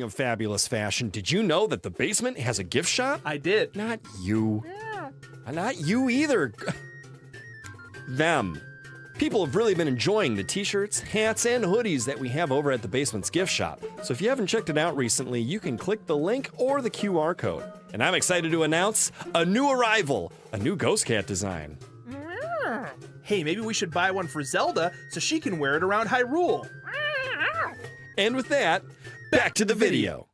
Speaking of fabulous fashion, did you know that the basement has a gift shop? I did. Not you. Yeah. Not you either. Them. People have really been enjoying the t-shirts, hats, and hoodies that we have over at the basement's gift shop. So if you haven't checked it out recently, you can click the link or the QR code. And I'm excited to announce a new arrival, a new Ghost Cat design. Hey, maybe we should buy one for Zelda so she can wear it around Hyrule. And with that, back to the video.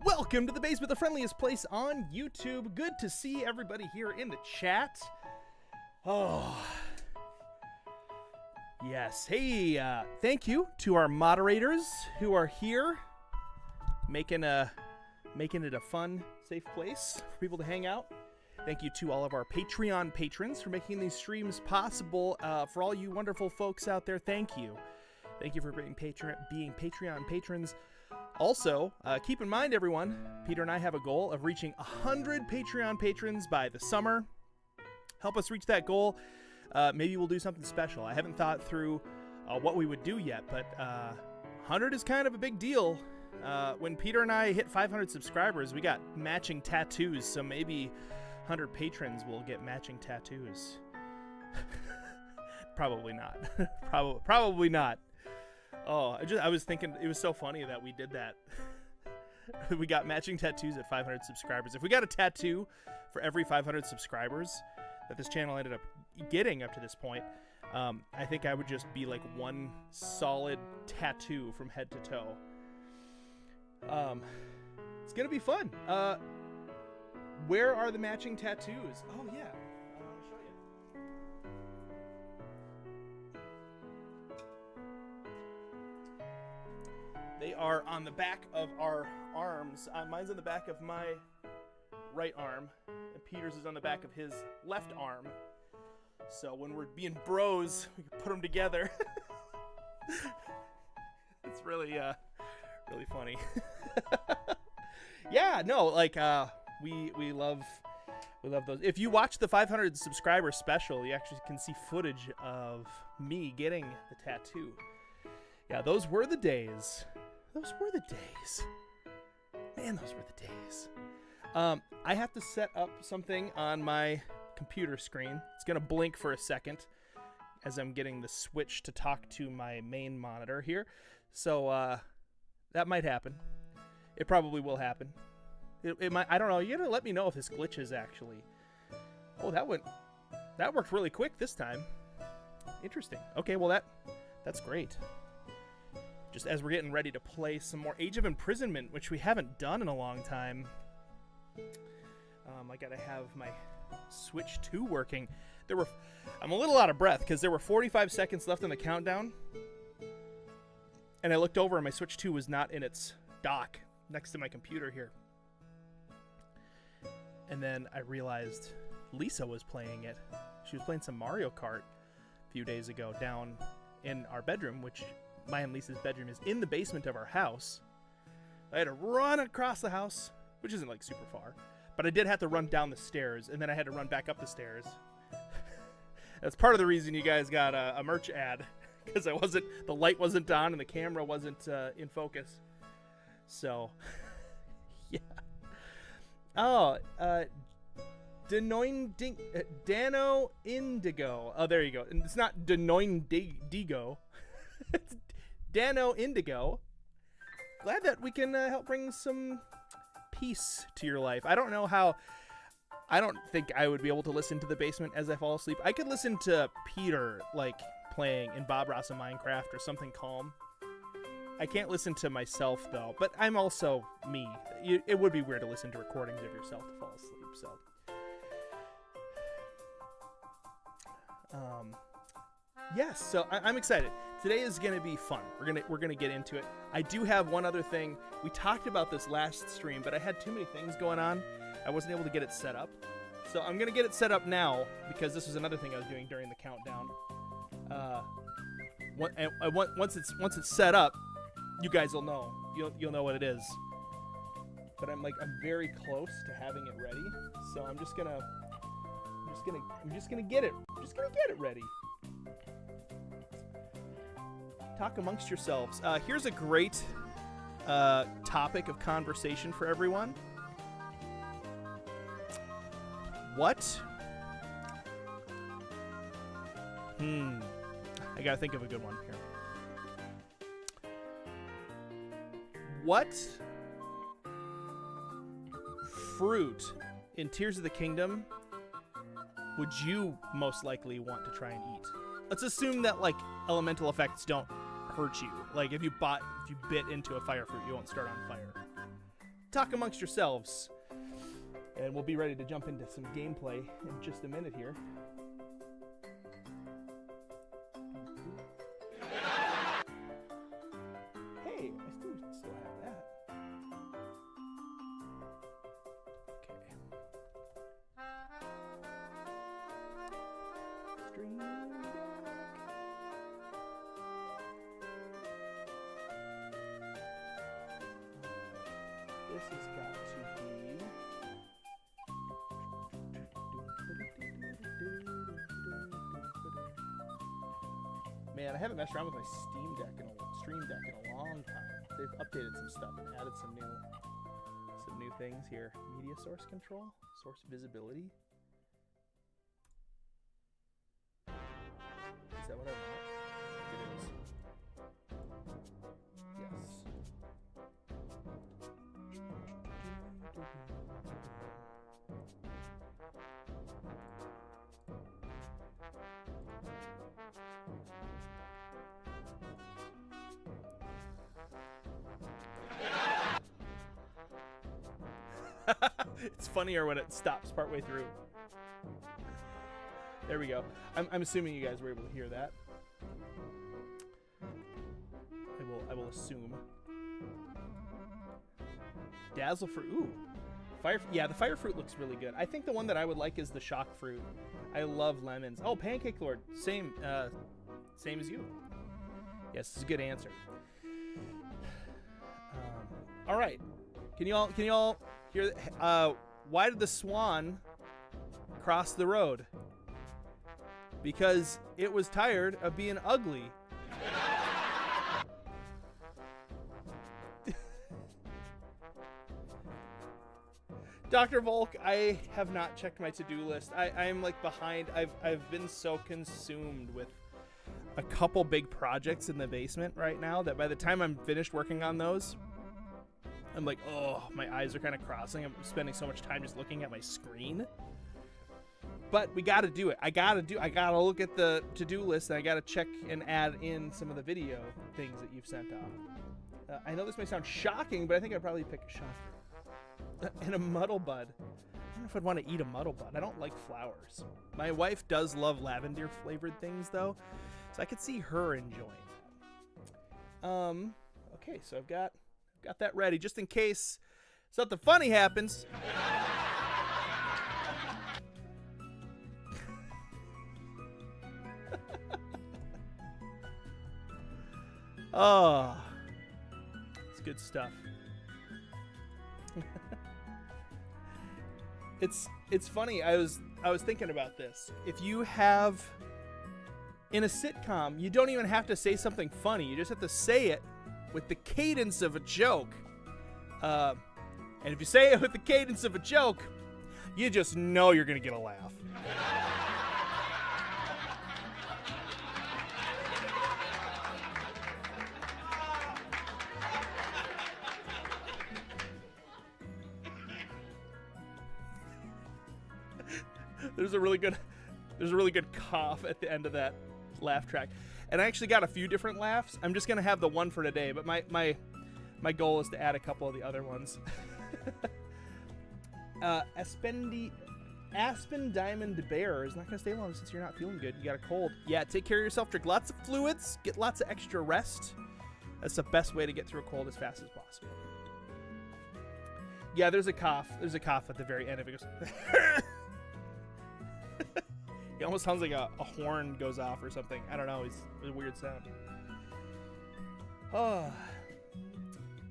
Welcome to the basement, the friendliest place on YouTube. Good to see everybody here in the chat. Oh, yes. Hey, thank you to our moderators who are here, making it a fun, safe place for people to hang out. Thank you to all of our Patreon patrons for making these streams possible. For all you wonderful folks out there, thank you. Thank you for being Patreon patrons. Also, keep in mind, everyone, Peter and I have a goal of reaching 100 Patreon patrons by the summer. Help us reach that goal. Maybe we'll do something special. I haven't thought through what we would do yet, but 100 is kind of a big deal. When Peter and I hit 500 subscribers, we got matching tattoos, so maybe 100 patrons will get matching tattoos. Probably not. Probably not. Oh, I was thinking it was so funny that we did that. We got matching tattoos at 500 subscribers. If we got a tattoo for every 500 subscribers that this channel ended up getting up to this point, I think I would just be like one solid tattoo from head to toe. It's gonna be fun. Where are the matching tattoos? Oh yeah, I'll show you. They are on the back of our arms. Mine's on the back of my right arm, and Peter's is on the back of his left arm. So when we're being bros, we can put them together. It's really funny. Yeah, no, like we love those. If you watch the 500 subscriber special, you actually can see footage of me getting the tattoo. Yeah, those were the days. Those were the days. Man, those were the days. I have to set up something on my computer screen. It's gonna blink for a second as I'm getting the switch to talk to my main monitor here. So that might happen. It probably will happen. It might. I don't know. You gotta let me know if this glitches actually. Oh, that worked really quick this time. Interesting. Okay, well that's great. Just as we're getting ready to play some more Age of Imprisonment, which we haven't done in a long time. I gotta have my Switch 2 working. I'm a little out of breath because there were 45 seconds left on the countdown. And I looked over and my Switch 2 was not in its dock next to my computer here. And then I realized Lisa was playing it. She was playing some Mario Kart a few days ago down in our bedroom, which my and Lisa's bedroom is in the basement of our house. I had to run across the house, which isn't like super far, but I did have to run down the stairs, and then I had to run back up the stairs. That's part of the reason you guys got a merch ad, because the light wasn't on and the camera wasn't in focus. So, yeah. Oh, Dano Indigo. Oh, there you go. And it's not Danoindigo. It's Dano Indigo. Glad that we can help bring some peace to your life. I don't know how. I don't think I would be able to listen to the basement as I fall asleep. I could listen to Peter like playing in Bob Ross in Minecraft or something calm. I can't listen to myself though, but I'm also me. It would be weird to listen to recordings of yourself to fall asleep. So, yes. So I'm excited. Today is gonna be fun. We're gonna get into it. I do have one other thing. We talked about this last stream, but I had too many things going on. I wasn't able to get it set up. So I'm gonna get it set up now because this was another thing I was doing during the countdown. Once it's set up, you guys will know. You'll know what it is. But I'm very close to having it ready. So I'm just gonna get it ready. Talk amongst yourselves. Here's a great topic of conversation for everyone. What? I gotta think of a good one here. What fruit in Tears of the Kingdom would you most likely want to try and eat? Let's assume that like elemental effects don't hurt you. Like if you bit into a fire fruit, you won't start on fire. Talk amongst yourselves. And we'll be ready to jump into some gameplay in just a minute here. Hey, I still have that. Okay. Stream deck. This has got to be. Man, I haven't messed around with my Stream Deck in a long time. They've updated some stuff and added some new things here. Media source control, source visibility. Is that what I want? It is. Yes. It's funnier when it stops partway through. There we go. I'm assuming you guys were able to hear that. I will assume. Dazzle fruit. Ooh. Yeah, the fire fruit looks really good. I think the one that I would like is the shock fruit. I love lemons. Oh, Pancake Lord. Same as you. Yes, this is a good answer. All right. Can you all hear? Why did the swan cross the road? Because it was tired of being ugly. Dr. Volk, I have not checked my to-do list. I'm like behind. I've been so consumed with a couple big projects in the basement right now that by the time I'm finished working on those, I'm like, oh, my eyes are kind of crossing. I'm spending so much time just looking at my screen. But we got to do it. I got to look at the to-do list, and I got to check and add in some of the video things that you've sent off. I know this may sound shocking, but I think I'd probably pick a shocker. And a muddle bud. I don't know if I'd want to eat a muddle bud. I don't like flowers. My wife does love lavender flavored things, though, so I could see her enjoying that. Okay, so I've got that ready just in case something funny happens. Oh, it's good stuff. It's funny. I was thinking about this. If you have in a sitcom, you don't even have to say something funny. You just have to say it with the cadence of a joke. And if you say it with the cadence of a joke, you just know you're gonna get a laugh. There's a really good cough at the end of that laugh track. And I actually got a few different laughs. I'm just going to have the one for today, but my goal is to add a couple of the other ones. Aspen Diamond Bear is not going to stay long since you're not feeling good. You got a cold. Yeah, take care of yourself. Drink lots of fluids. Get lots of extra rest. That's the best way to get through a cold as fast as possible. Yeah, there's a cough. There's a cough at the very end of it. Goes it almost sounds like a horn goes off or something. I don't know. It's a weird sound. Oh.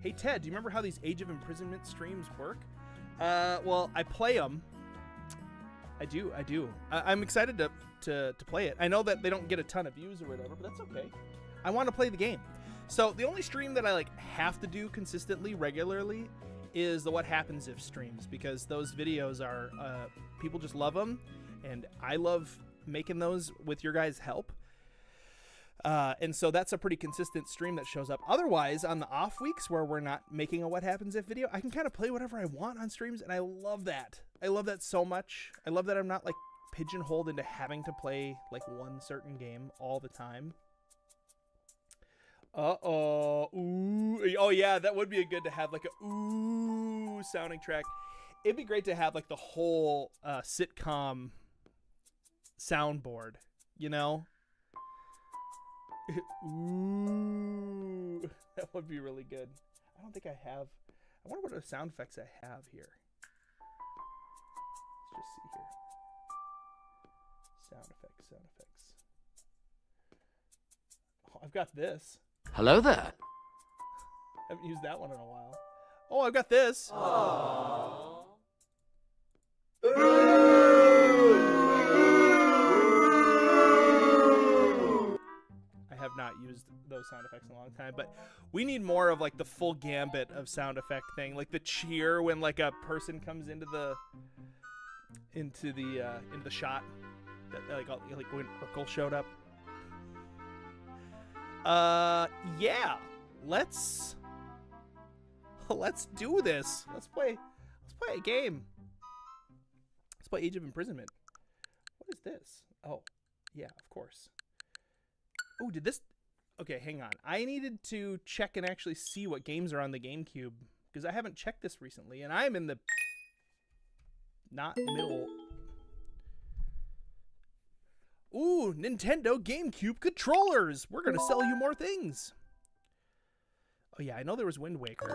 Hey, Ted, do you remember how these Age of Imprisonment streams work? Well, I play them. I do. I'm excited to play it. I know that they don't get a ton of views or whatever, but that's okay. I want to play the game. So the only stream that I like have to do consistently, regularly, is the What Happens If streams, because those videos are people just love them, and I love making those with your guys' help. And so that's a pretty consistent stream that shows up. Otherwise, on the off weeks where we're not making a What Happens If video, I can kind of play whatever I want on streams, and I love that. I love that so much. I love that I'm not like pigeonholed into having to play like one certain game all the time. Ooh. Oh yeah, that would be good to have like a ooh sounding track. It'd be great to have like the whole sitcom soundboard, you know? Ooh, that would be really good. I don't think I have. I wonder what other sound effects I have here. Let's just see here. Sound effects. Oh, I've got this. Hello there. Haven't used that one in a while. Oh, I've got this. Aww. I have not used those sound effects in a long time, but we need more of like the full gambit of sound effect thing, like the cheer when like a person comes into the shot, that like when Urkel showed up. Yeah, let's do this. Let's play a game. Let's play Age of Imprisonment. What is this? Oh, yeah, of course. Oh, did this? Okay, hang on. I needed to check and actually see what games are on the GameCube, because I haven't checked this recently, and I'm in the not middle. Ooh, Nintendo GameCube controllers. We're gonna sell you more things. Oh yeah, I know there was Wind Waker.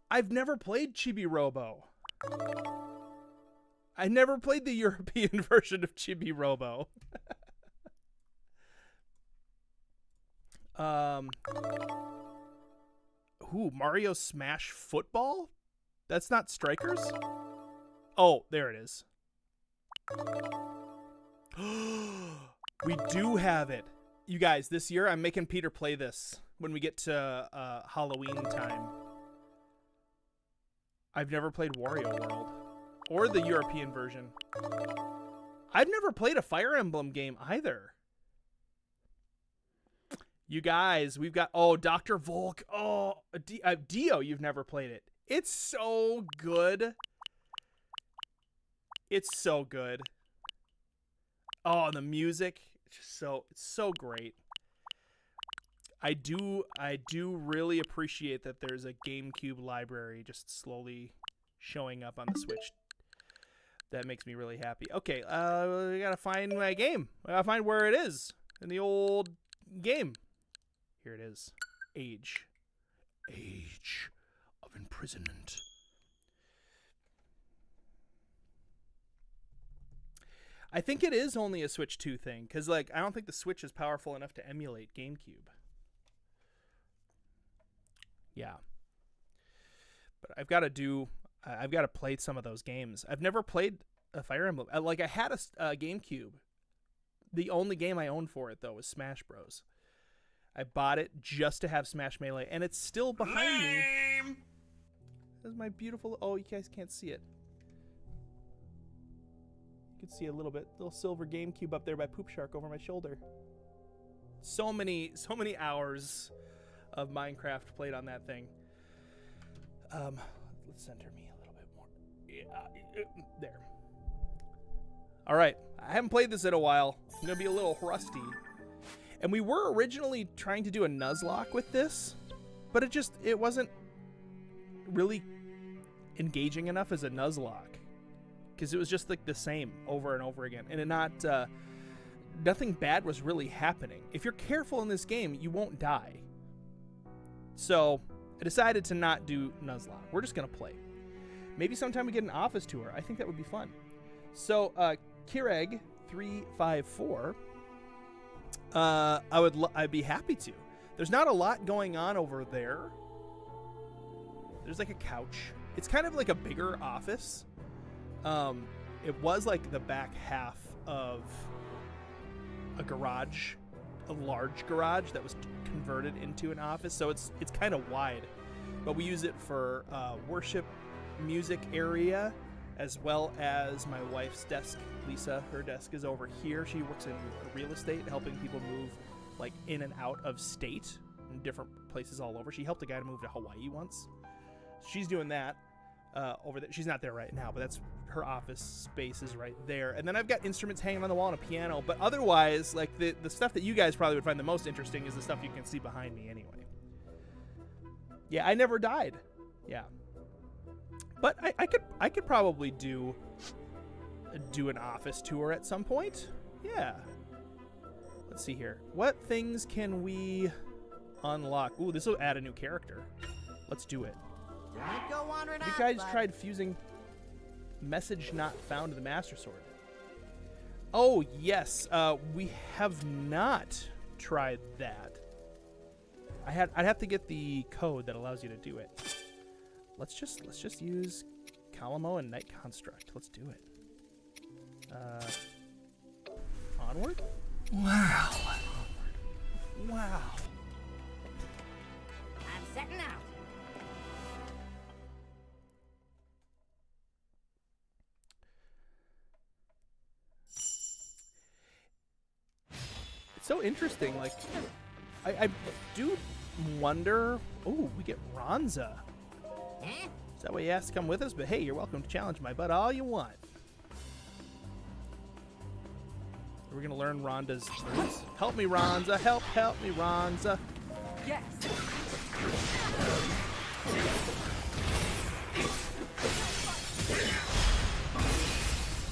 I've never played Chibi Robo. I never played the European version of Chibi Robo. Mario Smash Football? That's not Strikers? Oh, there it is. We do have it. You guys, this year I'm making Peter play this when we get to Halloween time. I've never played Wario World or the European version. I've never played a Fire Emblem game either. You guys, we've got, Dr. Volk. Oh, Dio, you've never played it. It's so good. It's so good. Oh, the music, it's so great. I do really appreciate that there's a GameCube library just slowly showing up on the Switch. That makes me really happy. Okay, we gotta find my game. I gotta find where it is in the old game. Here it is. Age of Imprisonment. I think it is only a Switch 2 thing, because like I don't think the Switch is powerful enough to emulate GameCube. Yeah. But I've got to play some of those games. I've never played a Fire Emblem. I had a GameCube. The only game I owned for it, though, was Smash Bros. I bought it just to have Smash Melee, and it's still behind me. This is my beautiful... Oh, you guys can't see it. You can see a little bit. Little silver GameCube up there by Poop Shark over my shoulder. So many hours of Minecraft played on that thing. Let's center me a little bit more. Yeah, there. All right, I haven't played this in a while. I'm gonna be a little rusty. And we were originally trying to do a Nuzlocke with this, but it wasn't really engaging enough as a Nuzlocke, because it was just like the same over and over again, and nothing bad was really happening. If you're careful in this game, you won't die. So I decided to not do Nuzlocke. We're just gonna play. Maybe sometime we get an office tour. I think that would be fun. So Kireg354, I'd be happy to. There's not a lot going on over there. There's like a couch. It's kind of like a bigger office. It was like the back half of a garage a large garage that was converted into an office, so it's kind of wide. But we use it for worship, music area, as well as my wife's desk. Lisa, her desk is over here. She works in real estate, helping people move like in and out of state in different places all over. She helped a guy to move to Hawaii once. She's doing that over there. She's not there right now, but that's her office space is right there. And then I've got instruments hanging on the wall and a piano. But otherwise, like the stuff that you guys probably would find the most interesting is the stuff you can see behind me anyway. Yeah, I never died. Yeah. But I could probably do an office tour at some point. Yeah. Let's see here. What things can we unlock? Ooh, this will add a new character. Let's do it. Don't go wandering You off, guys bud. tried fusing message not found to the Master Sword. Oh, yes. We have not tried that. I'd have to get the code that allows you to do it. Let's just use Calamo and Night Construct. Let's do it. Onward? Wow. Wow. I'm setting out. It's so interesting. Like, I do wonder. Oh, we get Ronza. Huh? Is that why you asked to come with us? But hey, you're welcome to challenge my butt all you want. Are we gonna learn Rhonda's moves? Help me, Ronza. Help me, Ronza. Yes.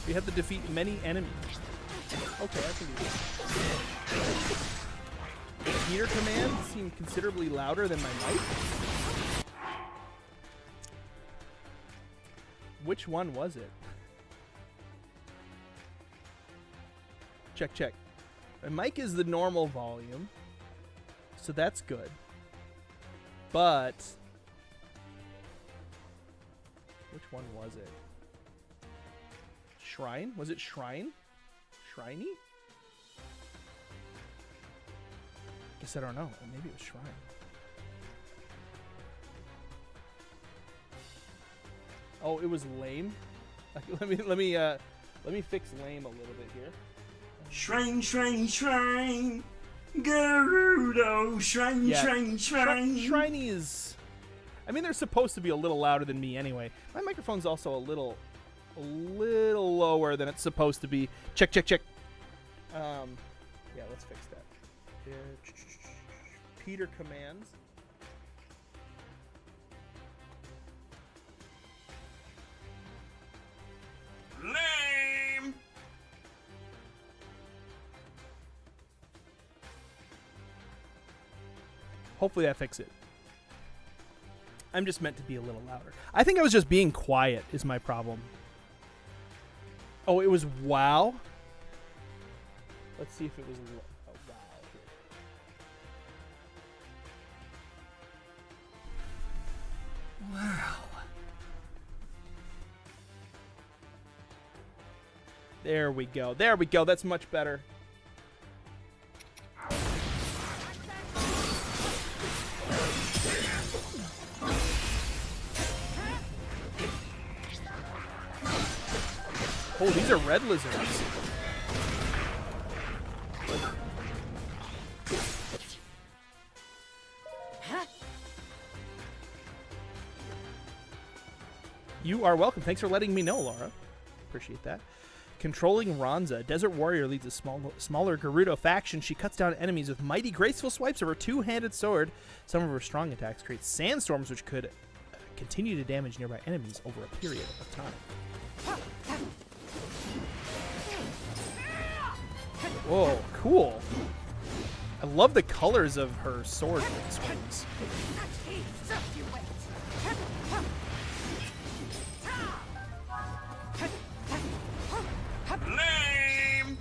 We have to defeat many enemies. Okay, I can do that. The Peter commands seem considerably louder than my mic. Which one was it? Check. My mic is the normal volume, so that's good. But which one was it? Shrine? Was it Shrine? Shriney? Guess I don't know. Maybe it was Shrine. Oh, it was lame. Let me fix lame a little bit here. Shrine, Gerudo, shrine. Shriney is. I mean, they're supposed to be a little louder than me anyway. My microphone's also a little lower than it's supposed to be. Check. Yeah, let's fix that. Peter commands. Lame. Hopefully that fixes it. I'm just meant to be a little louder. I think I was just being quiet is my problem. Oh, it was wow. Let's see if it was a wow here. Wow. There we go. That's much better. Oh, these are red lizards. You are welcome. Thanks for letting me know, Laura. Appreciate that. Controlling Ronza. Desert Warrior leads a smaller Gerudo faction. She cuts down enemies with mighty, graceful swipes of her two-handed sword. Some of her strong attacks create sandstorms, which could continue to damage nearby enemies over a period of time. Whoa, cool. I love the colors of her sword swings. Lame.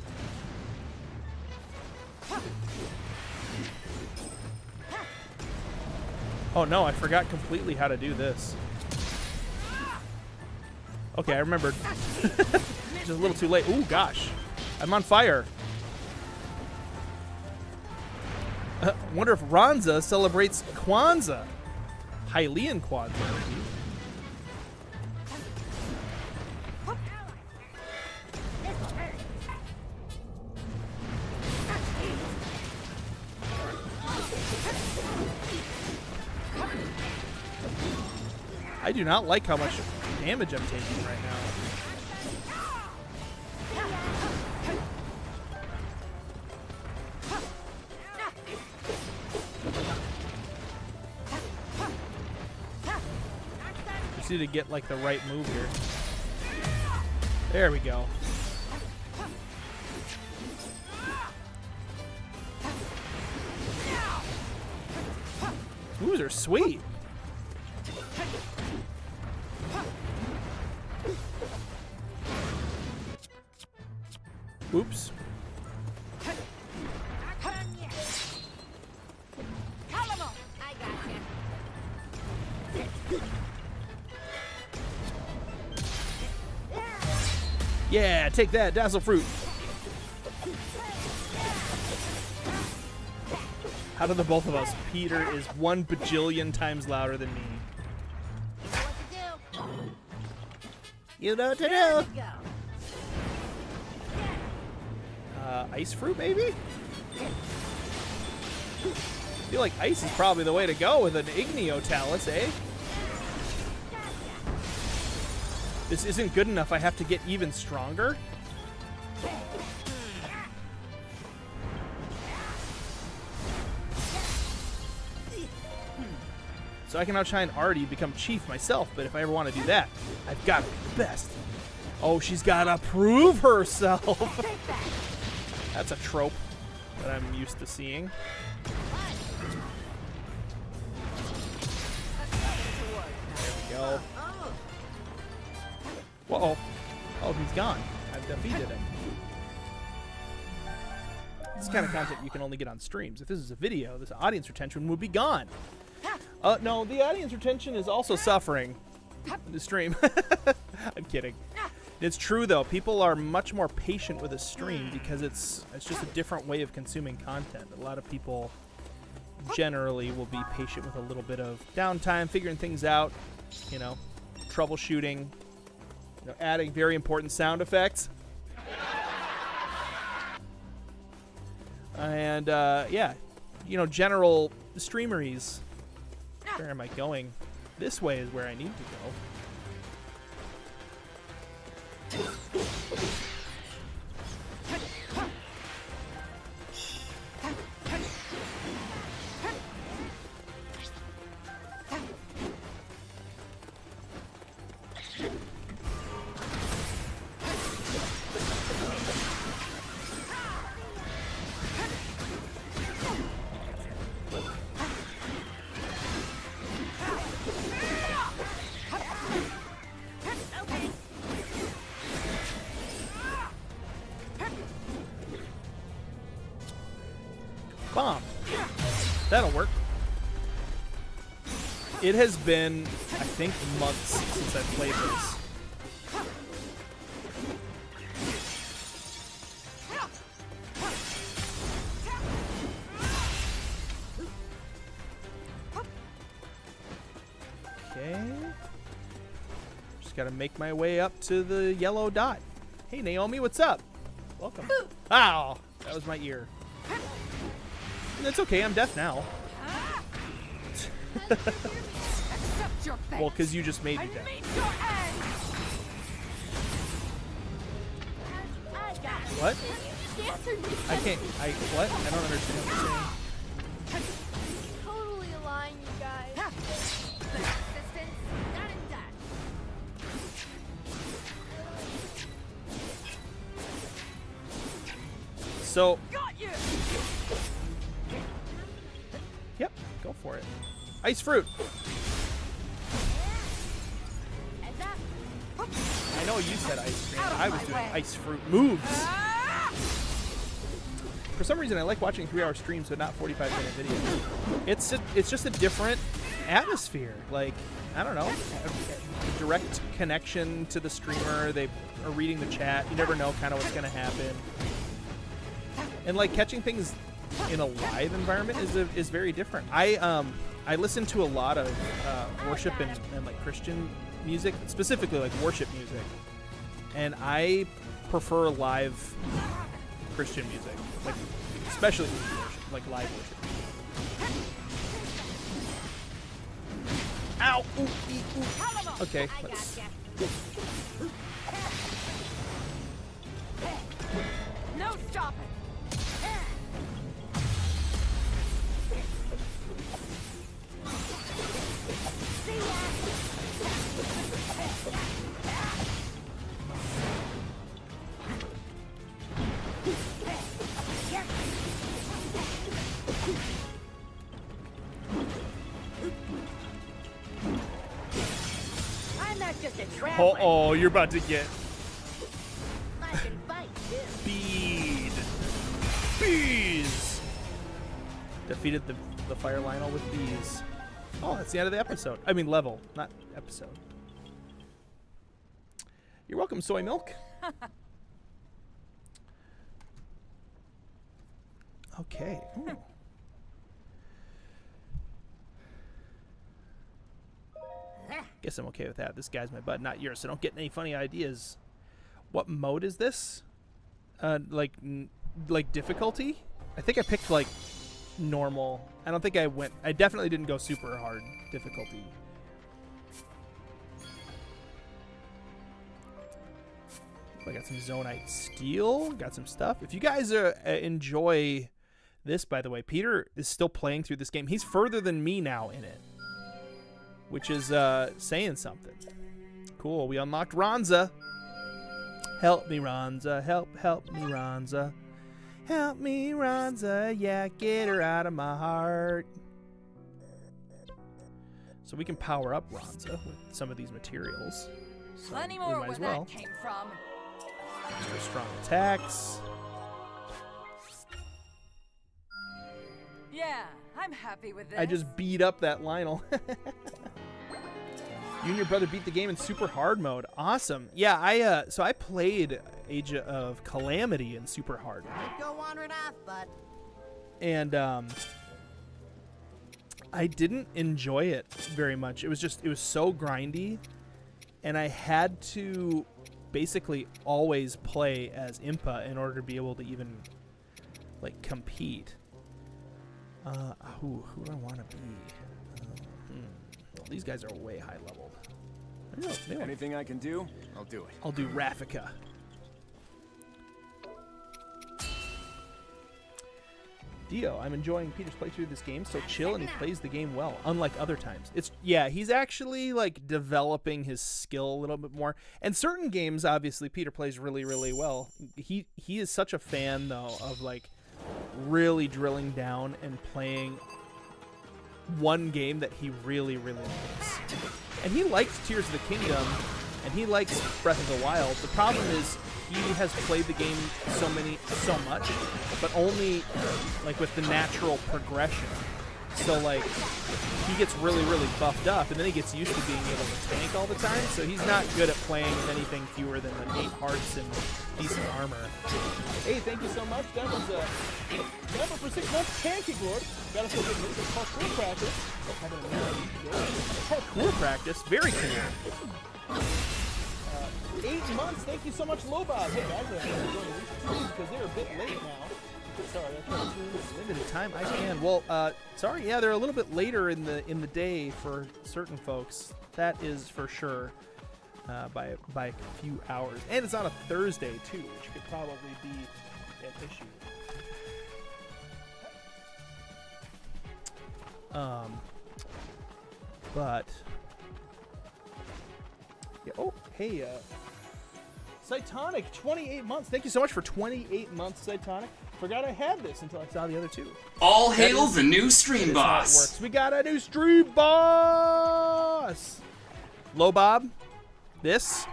Oh no, I forgot completely how to do this. Okay, I remembered. Just a little too late. Ooh, gosh. I'm on fire. Wonder if Ronza celebrates Kwanzaa. Hylian Kwanzaa. I do not like how much damage I'm taking right now. Just need to get like the right move here. There we go. Moves are sweet. Oops. I got you. Yeah, take that, Dazzle Fruit. Out of the both of us, Peter is 1 bajillion times louder than me. You know what to do. You know what to do. Go. Ice fruit, maybe? I feel like ice is probably the way to go with an Igneo Talus, eh? This isn't good enough. I have to get even stronger. So I can now try and already become chief myself, but if I ever want to do that, I've got to be the best. Oh, she's got to prove herself. That's a trope that I'm used to seeing. There we go. Whoa. Oh, he's gone. I've defeated him. This kind of content you can only get on streams. If this is a video, this audience retention would be gone. No, the audience retention is also suffering in the stream. I'm kidding. It's true, though. People are much more patient with a stream because it's just a different way of consuming content. A lot of people generally will be patient with a little bit of downtime, figuring things out, you know, troubleshooting, you know, adding very important sound effects. And, yeah, you know, general streameries. Where am I going? This way is where I need to go. Bomb. That'll work. It has been, I think, months since I've played this. Okay. Just gotta make my way up to the yellow dot. Hey, Naomi, what's up? Welcome. Ow! That was my ear. That's okay, I'm deaf now. Well, because you just made me deaf. What? I can't. What? I don't understand what you're saying. Totally align, you guys. Assistance, done and done. So, Got you. yep, go for it. Ice fruit. I know you said ice cream. I was doing ice fruit moves. For some reason, I like watching 3-hour streams, but not 45-minute videos. It's just a different atmosphere. Like, I don't know, a direct connection to the streamer. They are reading the chat. You never know kind of what's going to happen. And like catching things in a live environment is very different. I listen to a lot of worship and like Christian music, specifically like worship music, and I prefer live Christian music, like especially worship, like live worship. Ow! Ooh, ooh. Okay, let's. No stopping. See ya. I'm not just a traveler. Oh, you're about to get I can fight too. bees. Defeated the fire Lionel with bees. Oh, that's the end of the episode. I mean level, not episode. You're welcome, soy milk. Okay. Ooh. Guess I'm okay with that. This guy's my bud, not yours, so don't get any funny ideas. What mode is this? Like difficulty? I think I picked like normal. I don't think I definitely didn't go super hard difficulty. I got some Zonite steel, got some stuff. If you guys enjoy this, by the way, Peter is still playing through this game. He's further than me now in it, which is saying something. Cool, we unlocked Ronza. Help me, Ronza. Help me, Ronza. Help me, Ronza. Yeah, get her out of my heart. So we can power up Ronza with some of these materials. So Plenty we more might where as well. that came from. Extra strong attacks. Yeah, I'm happy with this. I just beat up that Lionel. You and your brother beat the game in super hard mode. Awesome. Yeah, so I played Age of Calamity in super hard mode. Go wandering off, bud. And I didn't enjoy it very much. It was so grindy, and I had to basically always play as Impa in order to be able to even like compete. Who do I want to be? Well, these guys are way high leveled. Anything I can do, I'll do it. I'll do Rafika. Dio, I'm enjoying Peter's playthrough of this game. So chill, and he plays the game well, unlike other times. He's actually like developing his skill a little bit more. And certain games, obviously, Peter plays really, really well. He is such a fan though of like really drilling down and playing one game that he really, really likes. And he likes Tears of the Kingdom, and he likes Breath of the Wild. The problem is he has played the game so much, but only like with the natural progression. So like he gets really, really buffed up, and then he gets used to being able to tank all the time. So he's not good at playing with anything fewer than like 8 hearts and decent armor. Hey, thank you so much. That was a number for 6 months. Pancake Lord. Got us a good move of parkour practice. Parkour practice. Very cool. 8 months. Thank you so much, Lobob. Hey, guys, I'm going to join these streams because they're a bit late now. Sorry, that's limited time. I can. Well, sorry. Yeah, they're a little bit later in the day for certain folks. That is for sure. By a few hours, and it's on a Thursday too, which could probably be an issue. But yeah. Oh, hey, Cytonic, 28 months. Thank you so much for 28 months, Cytonic. Forgot I had this until I saw the other two. All hail the new stream boss. Works. We got a new stream boss. Lobob. This.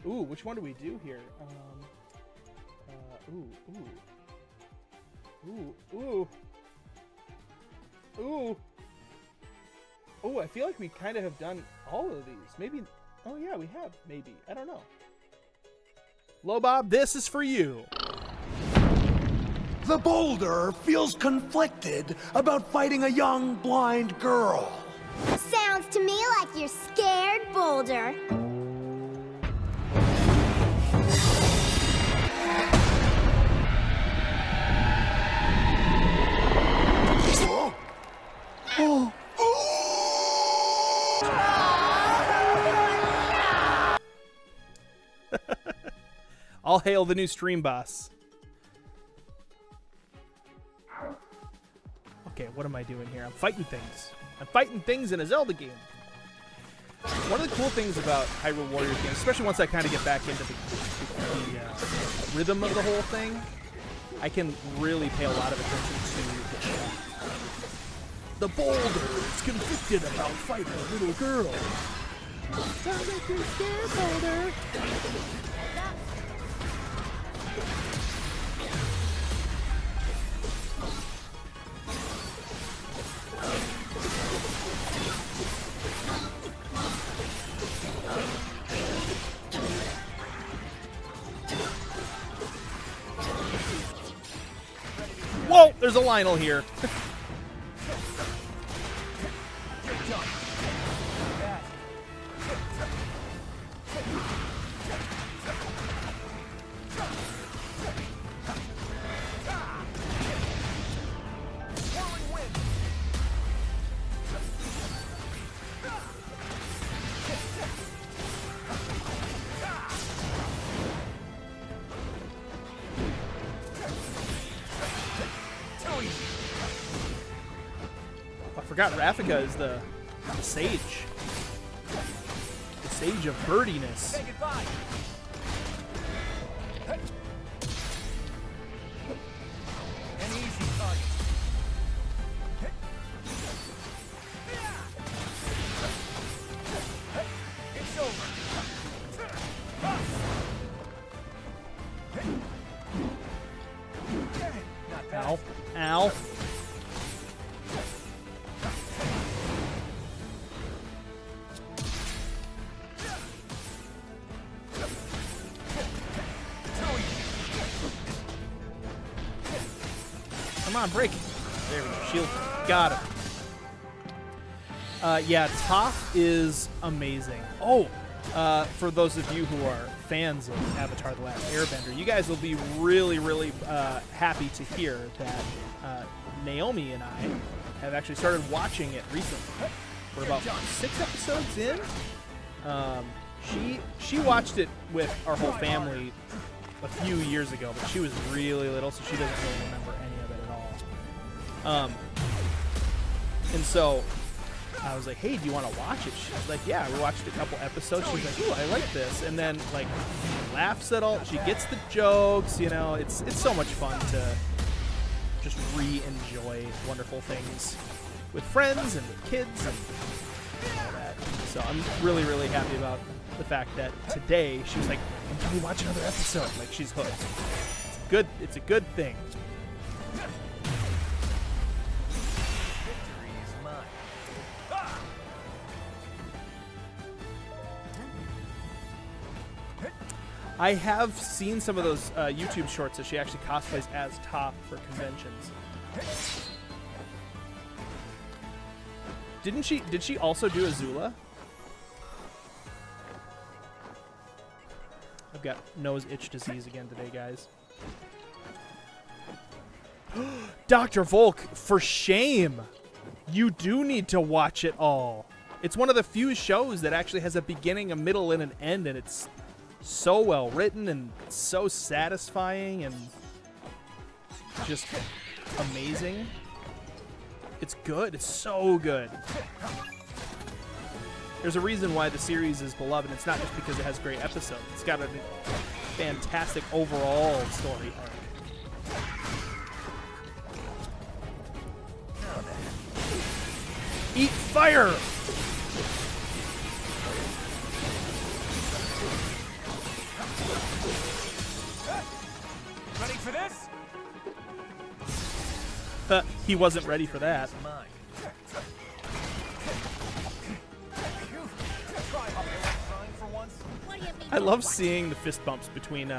Ooh, which one do we do here? Ooh, I feel like we kind of have done all of these. Maybe. Oh yeah, we have. Maybe. I don't know. Lobob, this is for you. The boulder feels conflicted about fighting a young, blind girl. Sounds to me like you're scared, Boulder. Oh. All hail the new stream boss. Okay, what am I doing here? I'm fighting things. I'm fighting things in a Zelda game. One of the cool things about Hyrule Warriors games, especially once I kind of get back into the rhythm of the whole thing, I can really pay a lot of attention to the chat. The boulder is convicted about fighting a little girl. Sounds like you're scared, Boulder. Whoa, there's a Lionel here. I forgot Raffica is the sage. The sage of birdiness. An easy target. It's over. Not bad. Ow. Ow. Come on, break. There we go. Shield. Got him. Yeah, Toph is amazing. Oh, for those of you who are fans of Avatar: The Last Airbender, you guys will be really, really happy to hear that Naomi and I have actually started watching it recently. We're about 6 episodes in. She watched it with our whole family a few years ago, but she was really little, so she doesn't really remember any of it at all. And so I was like, hey, do you want to watch it? She's like, yeah, we watched a couple episodes. She's like, ooh, I like this. And then, like, laughs at all. She gets the jokes, you know. It's so much fun to just re-enjoy wonderful things with friends and with kids and all that. So I'm really, really happy about the fact that today she was like, can we watch another episode? Like, she's hooked. It's a good thing. I have seen some of those YouTube shorts that she actually cosplays as Toph for conventions. Did she also do Azula? I've got nose itch disease again today, guys. Dr. Volk, for shame. You do need to watch it all. It's one of the few shows that actually has a beginning, a middle, and an end, and it's so well written and so satisfying and just amazing. It's good. It's so good. There's a reason why the series is beloved. It's not just because it has great episodes. It's got a fantastic overall story arc. Eat fire! Ready for this? He wasn't ready for that. I love seeing the fist bumps between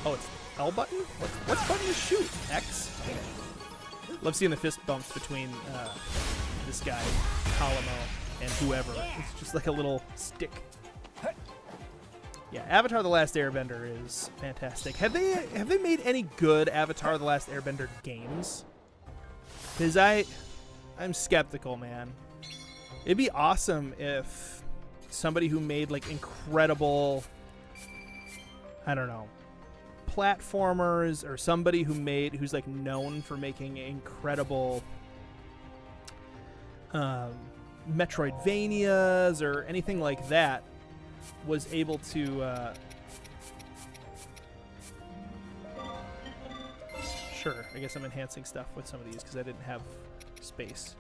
Oh, it's L button? What's button to shoot? X? Okay. Love seeing the fist bumps between this guy, Kalamo, and whoever. It's just like a little stick. Yeah, Avatar: The Last Airbender is fantastic. Have they made any good Avatar: The Last Airbender games? Because I'm skeptical, man. It'd be awesome if somebody who made like incredible, I don't know, platformers, or somebody who's like known for making incredible Metroidvanias or anything like that, was able to sure, I guess I'm enhancing stuff with some of these because I didn't have space.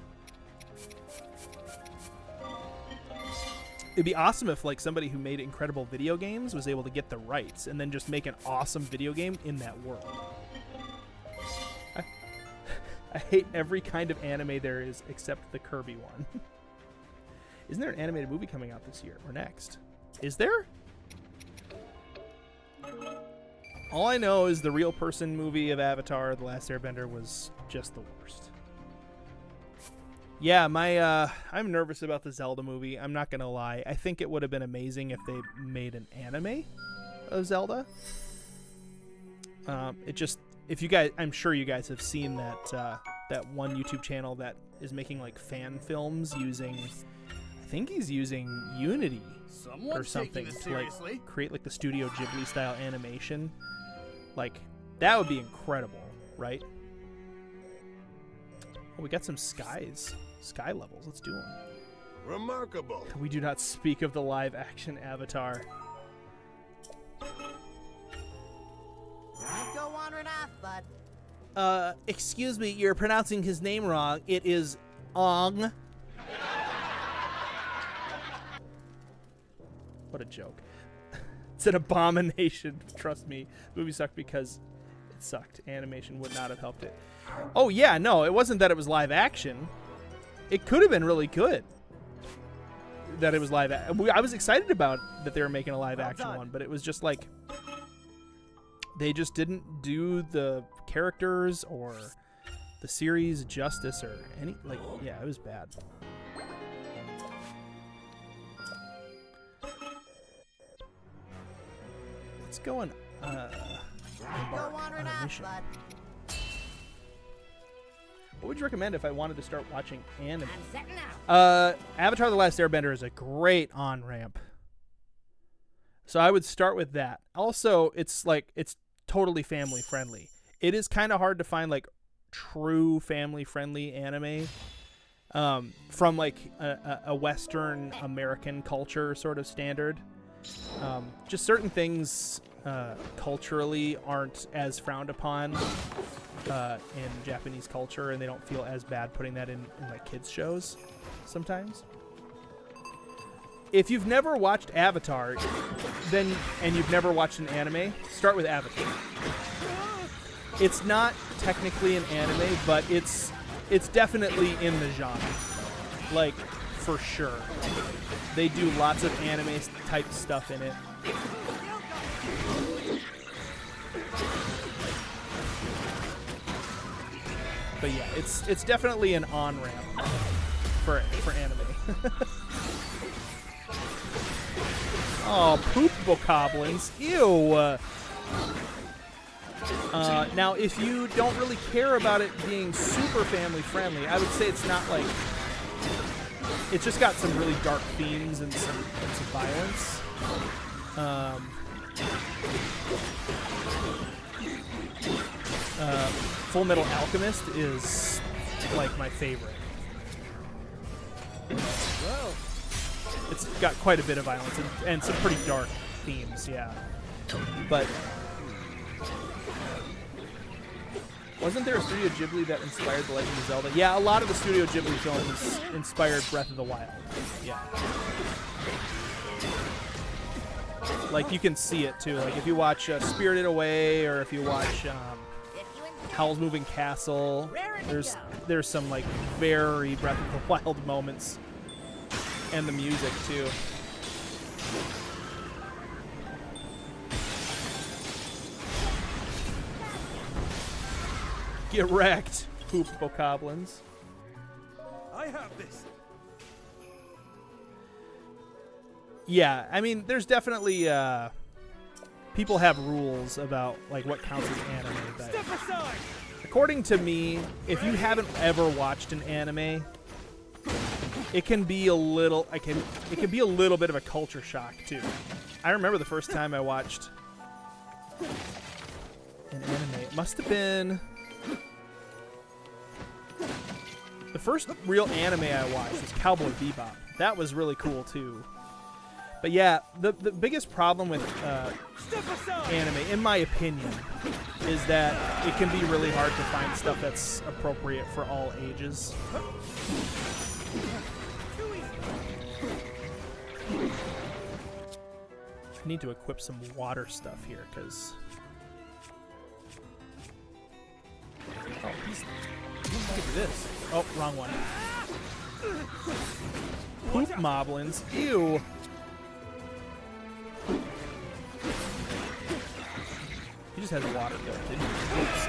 It'd be awesome if like somebody who made incredible video games was able to get the rights and then just make an awesome video game in that world. I hate every kind of anime there is except the Kirby one. Isn't there an animated movie coming out this year or next? Is there? All I know is the real person movie of Avatar: The Last Airbender was just the worst. Yeah, I'm nervous about the Zelda movie. I'm not gonna lie. I think it would have been amazing if they made an anime of Zelda. If you guys, I'm sure you guys have seen that one YouTube channel that is making like fan films using, I think he's using Unity or something to like create like the Studio Ghibli style animation. Like that would be incredible, right? Oh, we got some sky levels. Let's do them. Remarkable. We do not speak of the live action Avatar. Go wandering off, bud. Excuse me, you're pronouncing his name wrong. It is Ong. What a joke. It's an abomination. Trust me. The movie sucked because it sucked. Animation would not have helped it. Oh, yeah, no, it wasn't that it was live action. It could have been really good that it was live. I was excited about that they were making a live action one, but it was just like they just didn't do the characters or the series justice or any, like, yeah, it was bad. Let's go on mission. What would you recommend if I wanted to start watching anime? Avatar: The Last Airbender is a great on-ramp. So I would start with that. Also, it's totally family friendly. It is kind of hard to find like true family friendly anime from like a Western American culture sort of standard. Just certain things culturally aren't as frowned upon in Japanese culture, and they don't feel as bad putting that in like kids shows sometimes. If you've never watched Avatar, and you've never watched an anime, start with Avatar. It's not technically an anime, but it's definitely in the genre, like for sure. They do lots of anime type stuff in it. But yeah, it's definitely an on-ramp for anime. Oh, poop bokoblins. Ew. Now, if you don't really care about it being super family-friendly, I would say it's not like... It's just got some really dark themes and some violence. Full Metal Alchemist is like my favorite. Whoa. It's got quite a bit of violence and some pretty dark themes, yeah. But wasn't there a Studio Ghibli that inspired The Legend of Zelda? Yeah, a lot of the Studio Ghibli films inspired Breath of the Wild. Yeah. Like, you can see it, too. Like, if you watch Spirited Away, or if you watch Howl's Moving Castle, there's some, like, very Breath of the Wild moments. And the music, too. Get wrecked, poop bokoblins. I have this. Yeah, I mean, there's definitely people have rules about like what counts as anime. But Step aside. according to me, if you haven't ever watched an anime, it can be a little. It can be a little bit of a culture shock too. I remember the first time I watched an anime. It must have been the first real anime I watched was Cowboy Bebop. That was really cool too. But yeah, the biggest problem with anime, in my opinion, is that it can be really hard to find stuff that's appropriate for all ages. I need to equip some water stuff here, because... Oh, look at this. Oh, wrong one. Poop moblins. Ew. He just has water built in. Oops.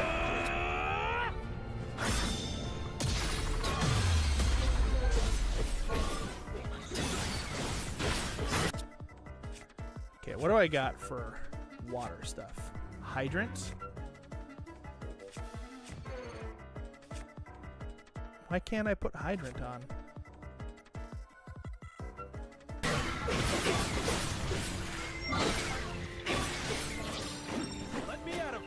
Okay, what do I got for water stuff? Hydrant? Why can't I put hydrant on? Let me at him.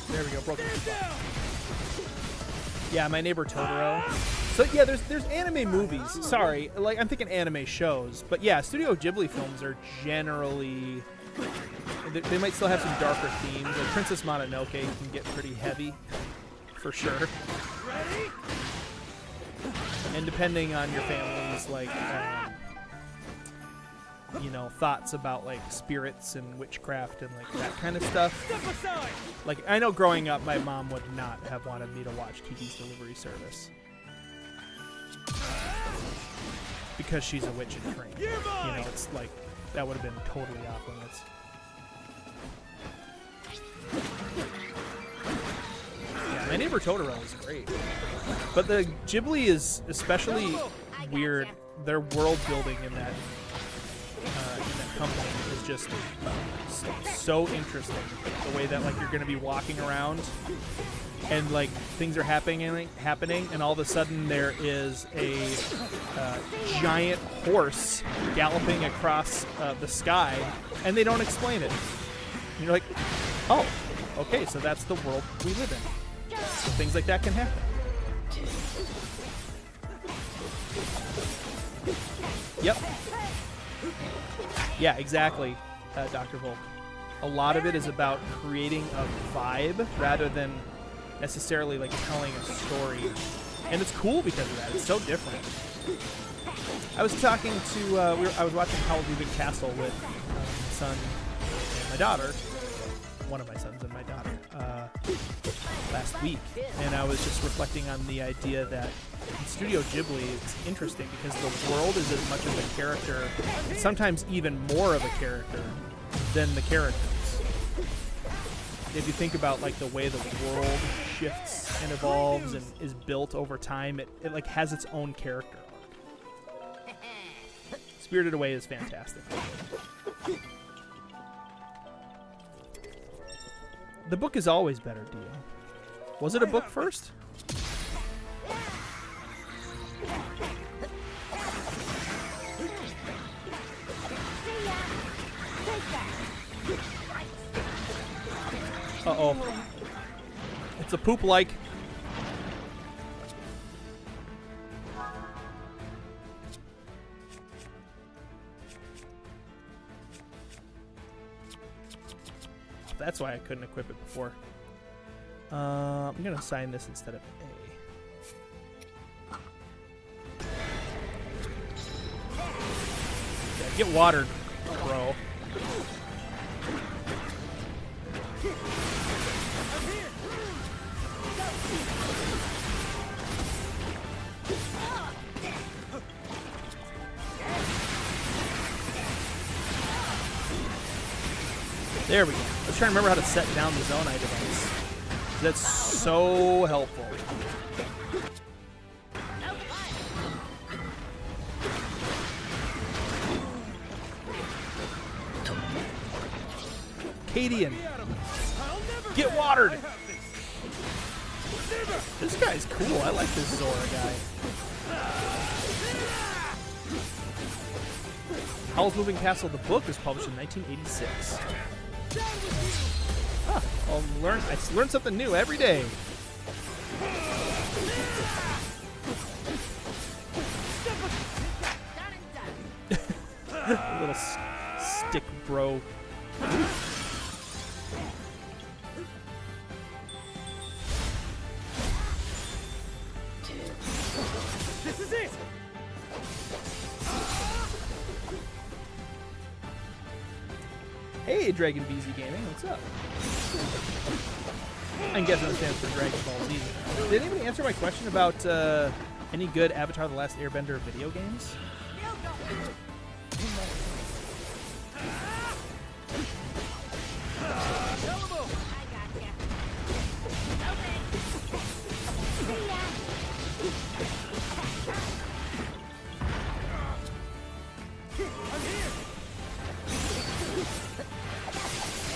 There we go, broken. Yeah, My Neighbor Totoro. So yeah, there's anime movies. Sorry, like I'm thinking anime shows, but yeah, Studio Ghibli films are generally they might still have some darker themes. Like Princess Mononoke can get pretty heavy, for sure. Ready? And depending on your family's like, you know, thoughts about like spirits and witchcraft and like that kind of stuff. Step aside. Like I know growing up, my mom would not have wanted me to watch Kiki's Delivery Service because she's a witch in training. You know, it's like that would have been totally off limits. Yeah, My Neighbor Totoro is great, but the Ghibli is especially weird. Their world building in that company is just so interesting. The way that like you're going to be walking around and like things are happening, and all of a sudden there is a giant horse galloping across the sky, and they don't explain it. And you're like, oh, okay, so that's the world we live in. So things like that can happen. Yep. Yeah, exactly, Dr. Volk. A lot of it is about creating a vibe rather than necessarily like telling a story. And it's cool because of that. It's so different. I was talking to, I was watching Howl's Moving Castle with my son and my daughter, one of my sons and my daughter, last week. And I was just reflecting on the idea that in Studio Ghibli, it's interesting because the world is as much of a character, sometimes even more of a character, than the characters. If you think about like the way the world shifts and evolves and is built over time, it like has its own character arc. Spirited Away is fantastic. The book is always better, Dio. Was it a book first? Uh-oh. It's a poop-like. That's why I couldn't equip it before. I'm going to assign this instead of A. Yeah, get watered, bro. There we go. Let's try to remember how to set down the Zonai device. That's so helpful. Cadian, get watered. This guy's cool. I like this Zora guy. Howl's Moving Castle, the book, was published in 1986. Huh. I learn something new every day. Little stick bro. This is it. Hey, Dragon BZ Gaming, what's up? I guess it stands for Dragon Ball Z. Did anybody answer my question about any good Avatar: The Last Airbender video games?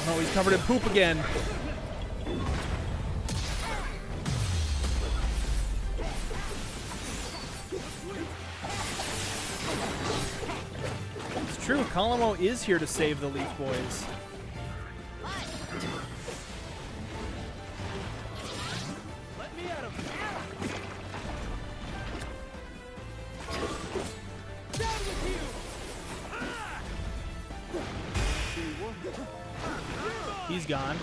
Oh, he's covered in poop again. It's true, Colimo is here to save the Leaf Boys. Let me at him. Down with you. He's gone.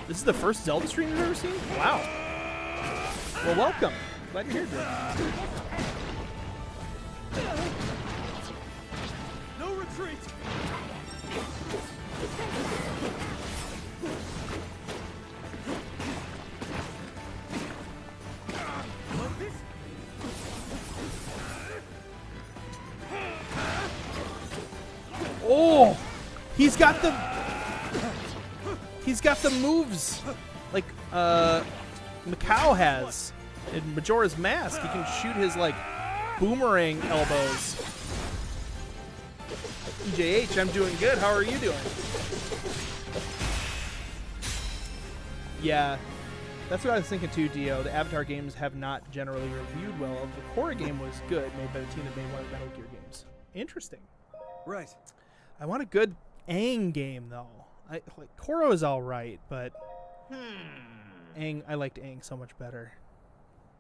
This is the first Zelda stream you've ever seen? Wow. Well, welcome. Glad you're here, Drew. No retreat. Oh, he's got the moves like Macau has in Majora's Mask. He can shoot his like boomerang elbows. EJH, I'm doing good. How are you doing? Yeah, that's what I was thinking too, Dio. The Avatar games have not generally reviewed well. The Korra game was good, made by the team that made one of the Metal Gear games. Interesting. Right. I want a good Aang game though. Korra is all right, but Aang, I liked Aang so much better.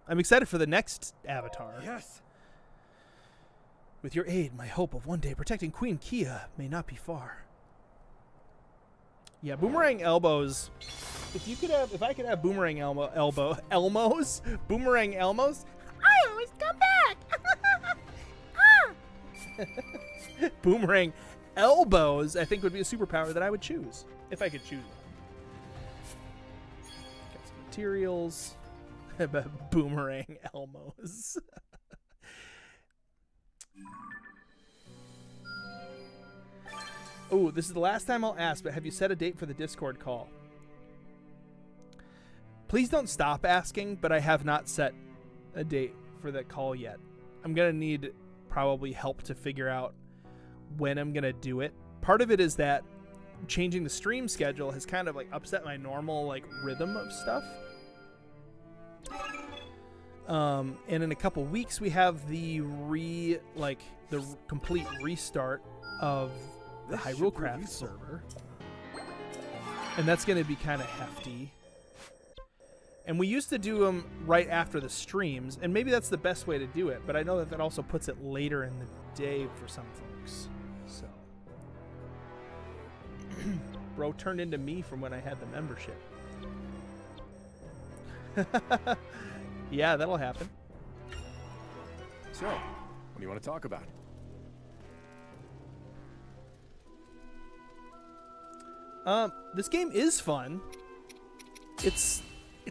I'm excited for the next Avatar. Yes. With your aid, my hope of one day protecting Queen Kia may not be far. Yeah, boomerang elbows. If I could have boomerang elbows, boomerang elbows, I always come back. boomerang elbows, I think would be a superpower that I would choose if I could choose one. Got some materials. Boomerang elbows. Oh, this is the last time I'll ask, but have you set a date for the Discord call? Please don't stop asking, but I have not set a date for that call yet. I'm going to need probably help to figure out when I'm going to do it. Part of it is that changing the stream schedule has kind of like upset my normal like rhythm of stuff. And in a couple weeks we have the complete restart of the Hyrule Craft server. And that's going to be kind of hefty. And we used to do them right after the streams, and maybe that's the best way to do it, but I know that that also puts it later in the day for some folks. So bro turned into me from when I had the membership. Yeah, that'll happen. So, what do you want to talk about? This game is fun. It's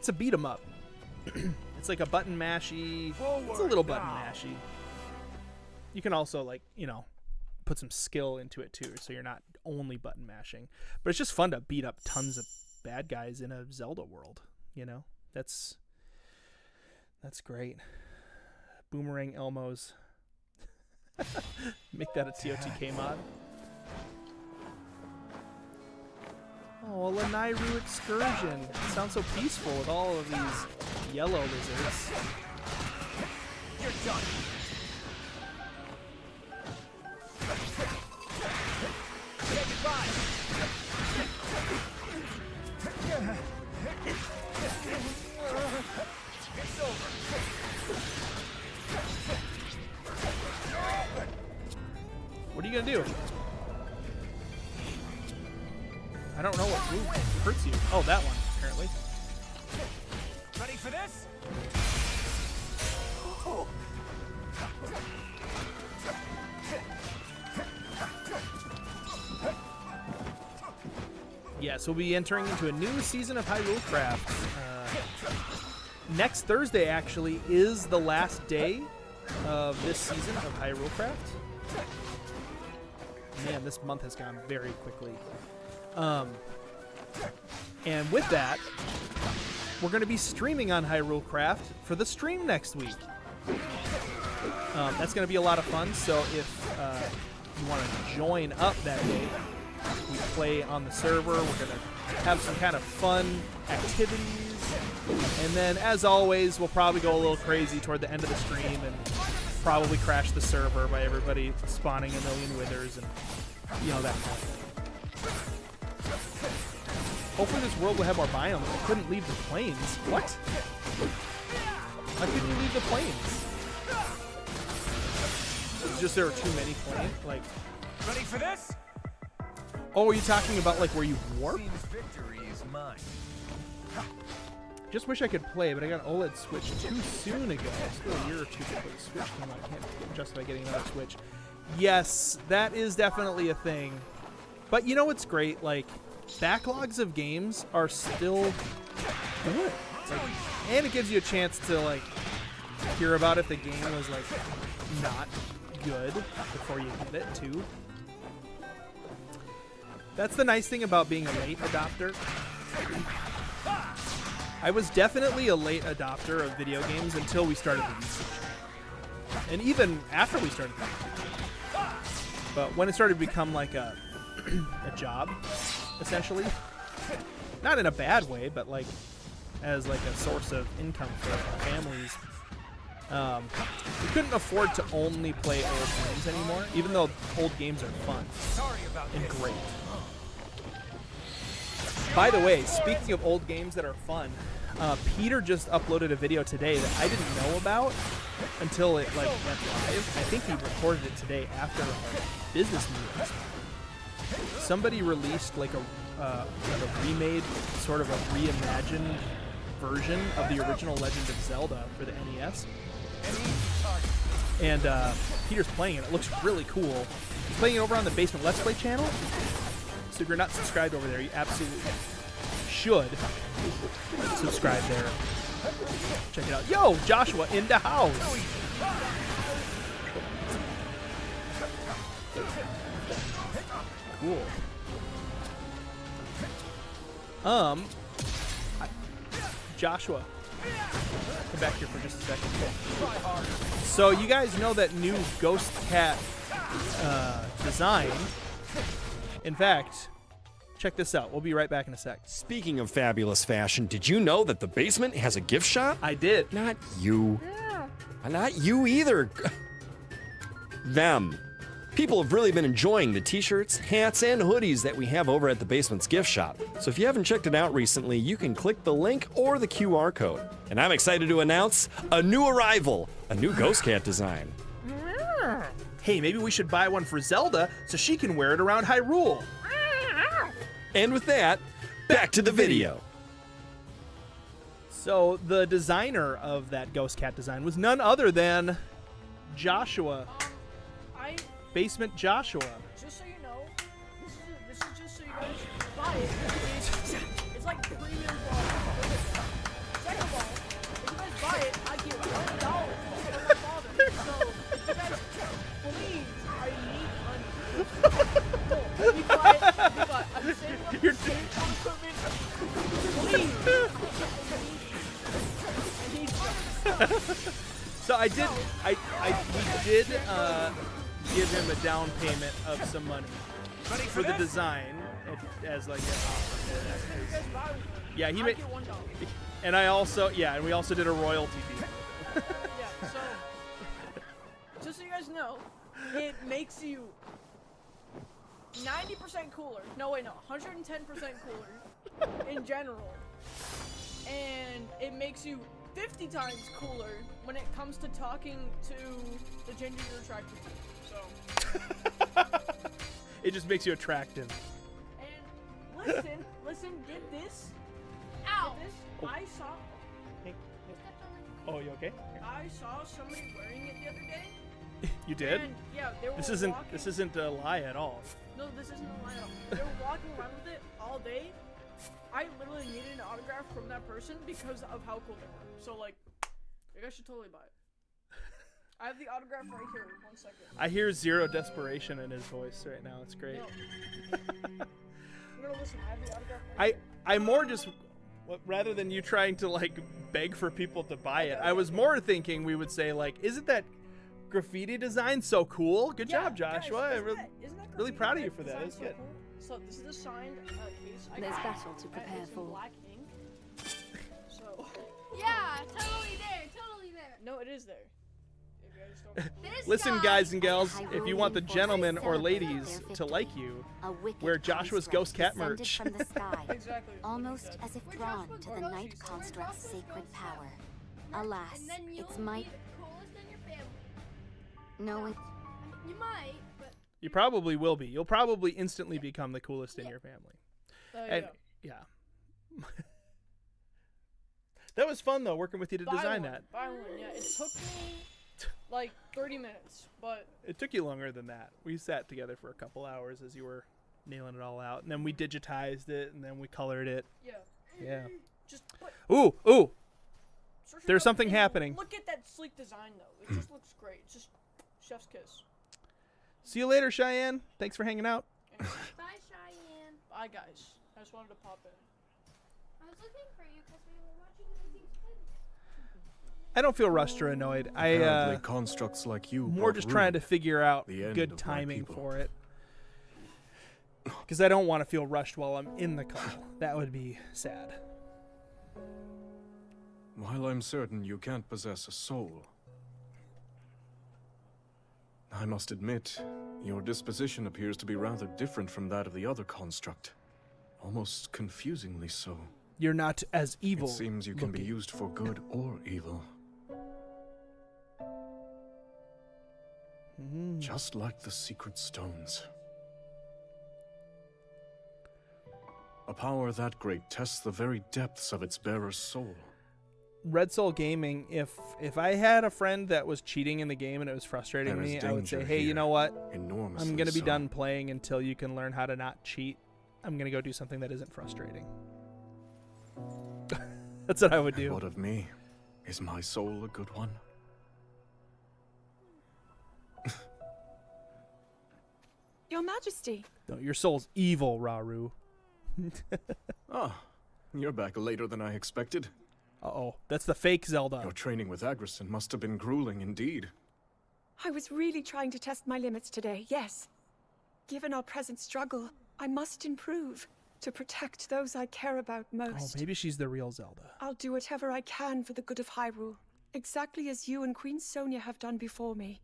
a beat 'em up. It's like a button mashy. It's a little button mashy. You can also, like, you know, put some skill into it too, so you're not only button mashing. But it's just fun to beat up tons of bad guys in a Zelda world, you know? That's great. Boomerang Elmos. Make that a TOTK mod. Oh, a Lanairu excursion. It sounds so peaceful with all of these yellow lizards. You're done. Say goodbye. It's over. What are you gonna do? I don't know what move hurts you. Oh, that one, apparently. Ready for this? Yes, we'll be entering into a new season of Hyrule Craft. Next Thursday, actually, is the last day of this season of Hyrule Craft. Man, this month has gone very quickly. And with that, we're going to be streaming on Hyrule Craft for the stream next week. That's going to be a lot of fun, so if you want to join up that day, we play on the server. We're going to have some kind of fun activities. And then, as always, we'll probably go a little crazy toward the end of the stream and probably crash the server by everybody spawning a million withers and, you know, that kind of thing. Hopefully this world will have more biomes. I couldn't leave the plains. What? Why couldn't you leave the plains? It's just there are too many plains? Like... Ready for this? Oh, are you talking about, like, where you warp? Seems victory is mine. Just wish I could play, but I got an OLED Switch too soon ago. Still a year or two before the Switch came out. I can't justify getting another Switch. Yes, that is definitely a thing. But you know what's great? Like, backlogs of games are still good. Like, and it gives you a chance to, like, hear about if the game was, like, not good before you get it, too. That's the nice thing about being a late adopter. I was definitely a late adopter of video games until we started the usage. And even after we started the usage. But when it started to become like a job, essentially. Not in a bad way, but like as like a source of income for families. We couldn't afford to only play old games anymore, even though old games are fun and great. By the way, speaking of old games that are fun, Peter just uploaded a video today that I didn't know about until it like went live. I think he recorded it today after our business meetings. Somebody released like a remade, sort of a reimagined version of the original Legend of Zelda for the NES. And Peter's playing it. It looks really cool. He's playing it over on the Basement Let's Play channel. So if you're not subscribed over there, you absolutely should subscribe there. Check it out. Yo, Joshua in the house. Cool. Joshua, come back here for just a second. So you guys know that new Ghost Cat design. In fact, check this out. We'll be right back in a sec. Speaking of fabulous fashion, did you know that the basement has a gift shop? I did. Not you. Not you either. Them. People have really been enjoying the t-shirts, hats, and hoodies that we have over at the basement's gift shop. So if you haven't checked it out recently, you can click the link or the QR code. And I'm excited to announce a new arrival, a new Ghost Cat design. Hey, maybe we should buy one for Zelda so she can wear it around Hyrule. And with that, back to the video. So the designer of that Ghost Cat design was none other than Joshua. Basement Joshua. Just so you know, this is just so you guys buy it. It's like premium quality. Second of all, if you guys buy buy it, I get $1 from my father. So, if you guys, please, I need money. No, if you buy it, I'm saving up for some equipment. Please. I need some. So I did, we did give him a down payment of some money for the design as like an offer. Yeah, he made. And I also, and we also did a royalty deal. Yeah, so just so you guys know, it makes you 90% cooler. No, wait, no, 110% cooler in general. And it makes you 50 times cooler when it comes to talking to the gender you're attracted to. So. It just makes you attractive. And listen, get this. Ow! Get this. Oh. I saw. Oh, you okay? I saw somebody wearing it the other day. You did? And, yeah, they were This isn't a lie at all. No, this isn't a lie at all. They were walking around with it all day. I literally needed an autograph from that person because of how cool they were. So, like, you guys should totally buy it. I have the autograph right here. 1 second. I hear zero desperation in his voice right now. It's great. No. You're gonna listen. I have the autograph right here. I'm more just, rather than you trying to, like, beg for people to buy it, I was more thinking we would say, like, isn't that graffiti design so cool? Good job, Joshua. Guys, I'm really proud of you for that. It's So good. cool? So this is a signed case. There's battle to prepare it's in for. black ink. So. Yeah, totally there. No, it is there. If you guys don't. Listen, guys and gals, if you want the gentlemen or ladies to like you, wear Joshua's Ghost Cat merch. From the sky, Exactly. almost as if drawn to the night construct's sacred power. Alas, its might. No, it. You might, but You probably will be. You'll probably instantly become the coolest in your family. There you And yeah. That was fun though, working with you to design that. Finally, yeah. It took me like 30 minutes, but It took you longer than that. We sat together for a couple hours as you were nailing it all out, and then we digitized it, and then we colored it. yeah. Yeah. Just put. Ooh. search it There's up something and happening. Look at that sleek design though. It just looks great. It's just chef's kiss. See you later, Cheyenne. Thanks for hanging out. bye, Cheyenne. Bye guys. I just wanted to pop in. I was looking for you because we were watching the things. I don't feel rushed or annoyed. Apparently constructs like you more brought just ruin. trying to figure out The end good of my timing people. for it. Because I don't want to feel rushed while I'm in the call. That would be sad. While I'm certain you can't possess a soul, I must admit, your disposition appears to be rather different from that of the other construct. Almost confusingly so. You're not as evil. It seems you can be looking. used for good or evil. Just like the secret stones. A power that great tests the very depths of its bearer's soul. Red Soul Gaming, if I had a friend that was cheating in the game and it was frustrating There is me, I would say, danger hey, you here. know what? Enormously I'm going to be so. done playing until you can learn how to not cheat. I'm going to go do something that isn't frustrating. That's what I would do. What of me? Is my soul a good one? Your Majesty. No, your soul's evil, Raru. Ah, you're back later than I expected. Uh-oh, that's the fake Zelda. Your training with Agrison must have been grueling indeed. I was really trying to test my limits today, yes. Given our present struggle, I must improve to protect those I care about Oh, most. maybe she's the real Zelda. I'll do whatever I can for the good of Hyrule, exactly as you and Queen Sonia have done before me.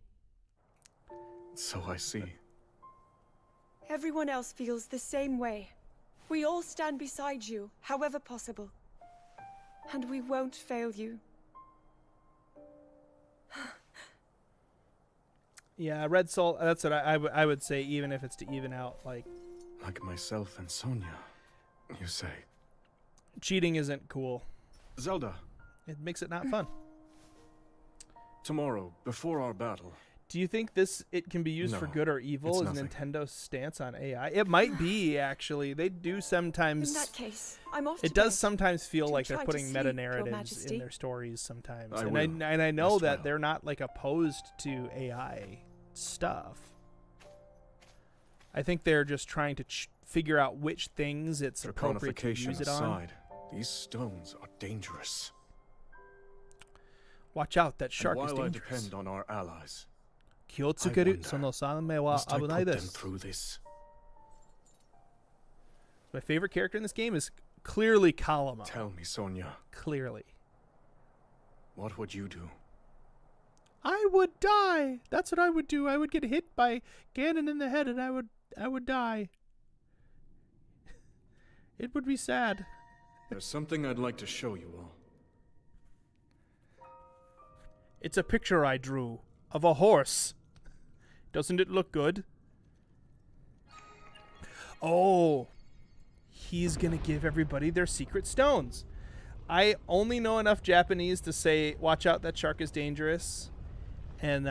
So I see. Everyone else feels the same way. We all stand beside you, however possible. And we won't fail you. Yeah, Red Soul, that's what I would say, even if it's to even out, like... Like myself and Sonia, you say. Cheating isn't cool. Zelda, It makes it not fun. tomorrow, before our battle, Do you think it can be used for No, good or evil? it's Is nothing. Nintendo's stance on AI? It might be, actually. They do sometimes. In that case, I'm off. It does sometimes feel Do like they're try to putting sleep, meta Your narratives Majesty. in their stories sometimes. I and will. I know Rest that well. they're not like opposed to AI stuff. I think they're just trying to figure out which things it's appropriate to Personification use it on. aside, these stones are dangerous. Watch out, that And shark is while I dangerous. depend on our allies, Kyotsukeru sono-sanme wa must I put abunai them desu. through this? My favorite character in this game is clearly Kalama. Tell me, Sonia, Clearly. what would you do? I would die. That's what I would do. I would get hit by Ganon in the head and I would die. It would be sad. There's something I'd like to show you all. It's a picture I drew of a horse. Doesn't it look good? Oh, he's gonna give everybody their secret stones. I only know enough Japanese to say, watch out, that shark is dangerous. And,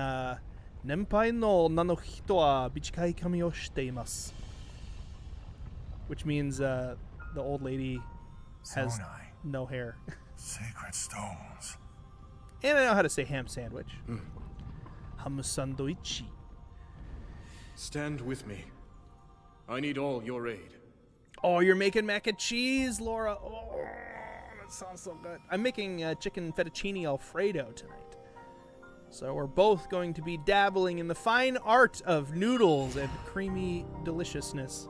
Nenpai no nano hito wa bichikai kami o shite imasu. Which means, the old lady has no hair. Sacred stones. And I know how to say ham sandwich. Ham sandwich. Stand with me. I need all your aid. Oh, you're making mac and cheese, Laura. Oh, that sounds so good. I'm making chicken fettuccine Alfredo tonight. So we're both going to be dabbling in the fine art of noodles and creamy deliciousness.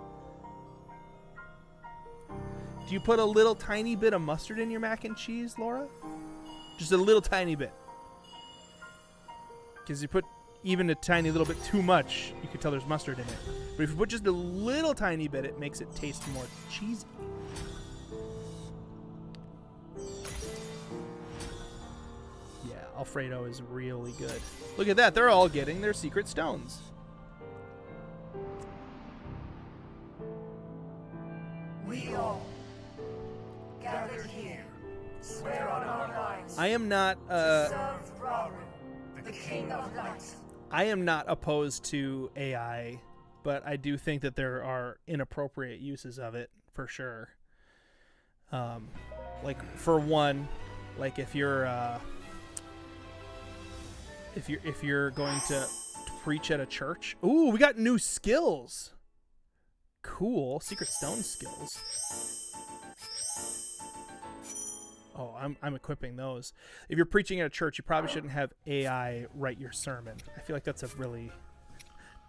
Do you put a little tiny bit of mustard in your mac and cheese, Laura? Just a little tiny bit. Because you put even a tiny little bit too much, you can tell there's mustard in it. But if you put just a little tiny bit, it makes it taste more cheesy. Yeah, Alfredo is really good. Look at that, they're all getting their secret stones. We all gathered here, swear on our lives. I am not serve Rauru, the King of Light. I am not opposed to AI, but I do think that there are inappropriate uses of it for sure. Like for one, like if you're going to preach at a church. Ooh, we got new skills. Cool, secret stone skills. Oh, I'm equipping those. If you're preaching at a church, you probably shouldn't have AI write your sermon. I feel like that's a really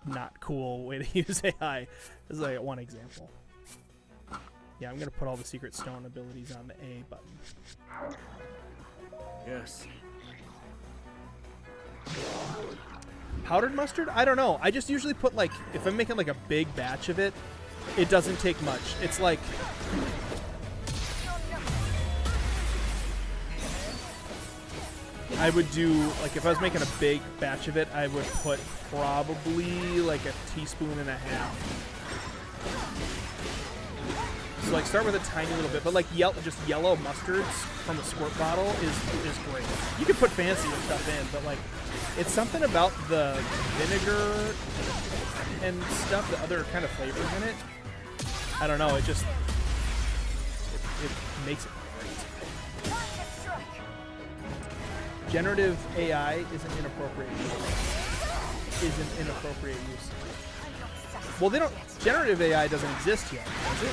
not cool way to use AI. This is like one example. Yeah, I'm going to put all the secret stone abilities on the A button. Yes. Powdered mustard? I don't know. I just usually put, like, if I'm making like a big batch of it, it doesn't take much. It's like... I would do, like, if I was making a big batch of it, I would put probably like a teaspoon and a half. So, like, start with a tiny little bit, but like just yellow mustards from a squirt bottle is great. You can put fancier stuff in, but like, it's something about the vinegar and stuff, the other kind of flavors in it. I don't know. It just it makes it great. Generative AI is an inappropriate use. Well, they don't. Generative AI doesn't exist yet, does it?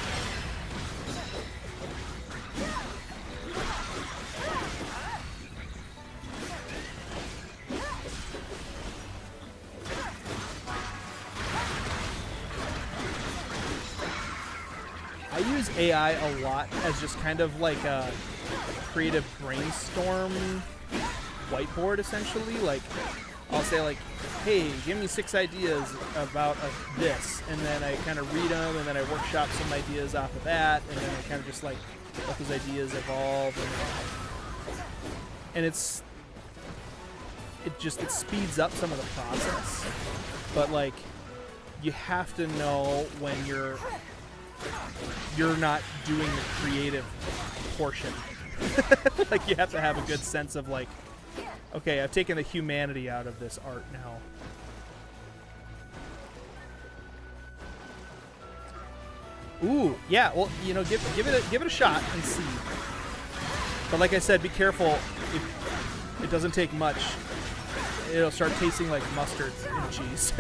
I use AI a lot as just kind of like a creative brainstorm whiteboard, essentially. Like, I'll say like, hey, give me 6 ideas about this, and then I kind of read them, and then I workshop some ideas off of that, and then I kind of just like let those ideas evolve, and it speeds up some of the process. But like, you have to know when you're not doing the creative portion. Like, you have to have a good sense of like, Okay, I've taken the humanity out of this art now. Ooh, yeah. Well, you know, give it a shot and see. But like I said, be careful. It doesn't take much. It'll start tasting like mustard and cheese.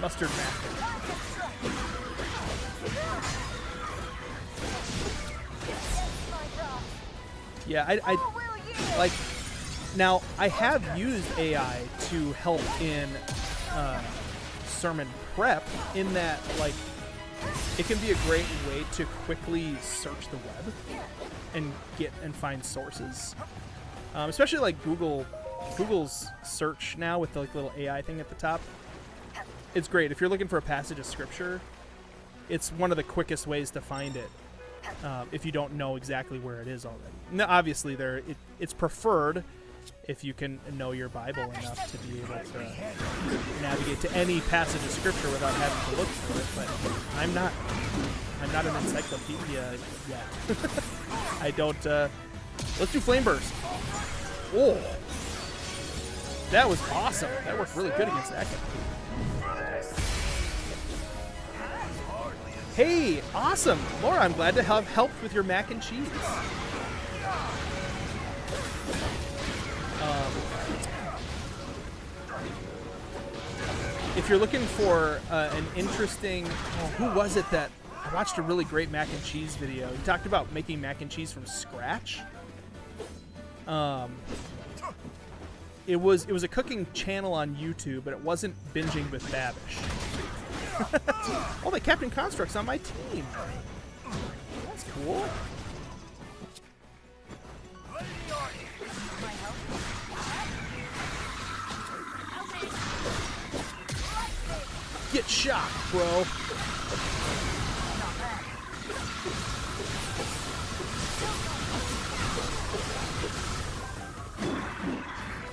Mustard mac. Yeah, I like. Now I have used AI to help in sermon prep. In that, like, it can be a great way to quickly search the web and find sources, especially like Google's search now with the like little AI thing at the top. It's great if you're looking for a passage of scripture. It's one of the quickest ways to find it if you don't know exactly where it is already. Now, obviously, it's preferred if you can know your Bible enough to be able to navigate to any passage of scripture without having to look for it. But I'm not an encyclopedia yet. I don't. Let's do Flame Burst. Oh, that was awesome. That worked really good against that guy. Hey, awesome, Laura. I'm glad to have helped with your mac and cheese. If you're looking for an interesting, who was it that I watched a really great mac and cheese video? He talked about making mac and cheese from scratch. It was a cooking channel on YouTube, but it wasn't Binging with Babish. Oh, my Captain Construct's on my team. That's cool. Get shot, bro.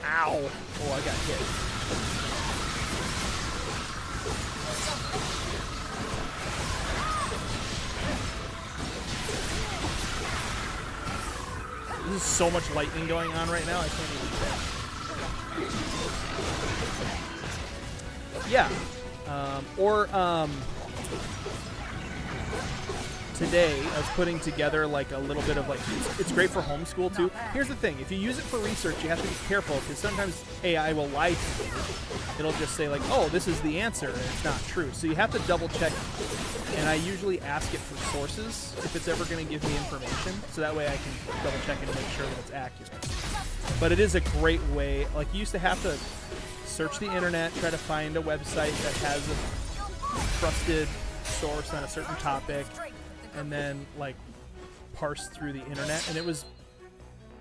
Ow. Oh, I got hit. There's so much lightning going on right now, I can't even tell. Yeah. Today I was putting together like a little bit of like, it's great for homeschool too. Here's the thing, if you use it for research, you have to be careful because sometimes AI will lie to you. It'll just say like, oh, this is the answer, and it's not true. So you have to double check it. And I usually ask it for sources if it's ever going to give me information, so that way I can double check and make sure that it's accurate. But it is a great way, like you used to have to search the internet, try to find a website that has a trusted source on a certain topic, and then like parse through the internet, and it was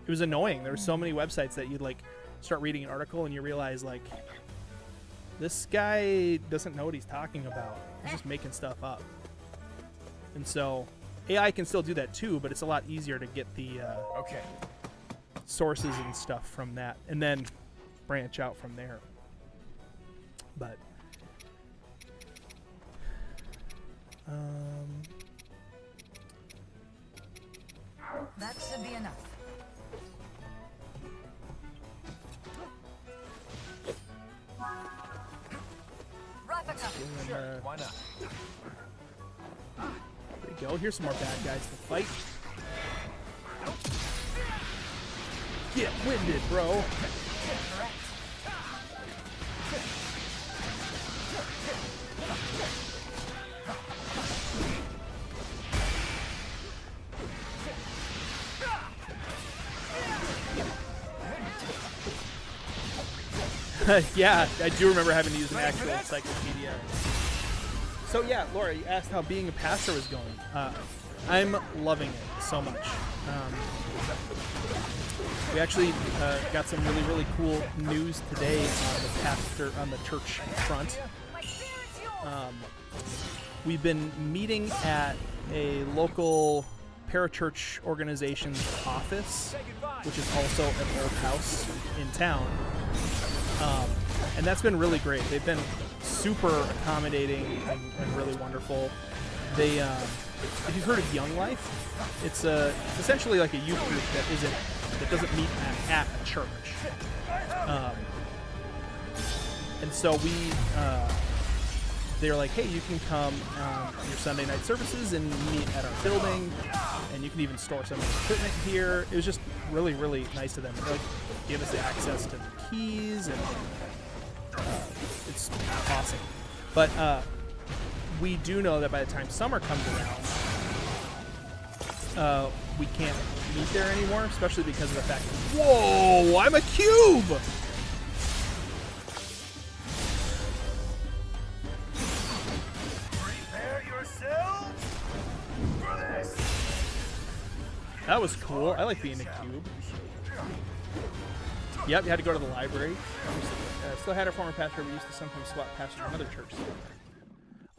annoying. There were so many websites that you'd like start reading an article and you realize like this guy doesn't know what he's talking about. He's just making stuff up. And so AI can still do that too, but it's a lot easier to get the sources and stuff from that and then branch out from there. But that should be enough. Sure, why not? There we go. Here's some more bad guys to fight. Get winded, bro. Yeah, I do remember having to use an actual encyclopedia. So yeah, Laura, you asked how being a pastor was going. I'm loving it so much. We actually got some really cool news today on the church front. We've been meeting at a local parachurch organization's office, which is also an old house in town. And that's been really great. They've been super accommodating and really wonderful. They, if you've heard of Young Life, it's essentially like a youth group that isn't that doesn't meet at a church. And so they're like, hey, you can come your Sunday night services and meet at our building, and you can even store some of the equipment here. It was just really, really nice of them. They like, give us the access to the keys, and it's awesome. But we do know that by the time summer comes around, we can't meet there anymore, especially because of the fact that, whoa, I'm a cube! That was cool. I like being a cube. Yep, you had to go to the library. Still had our former pastor. We used to sometimes swap pastors in other churches.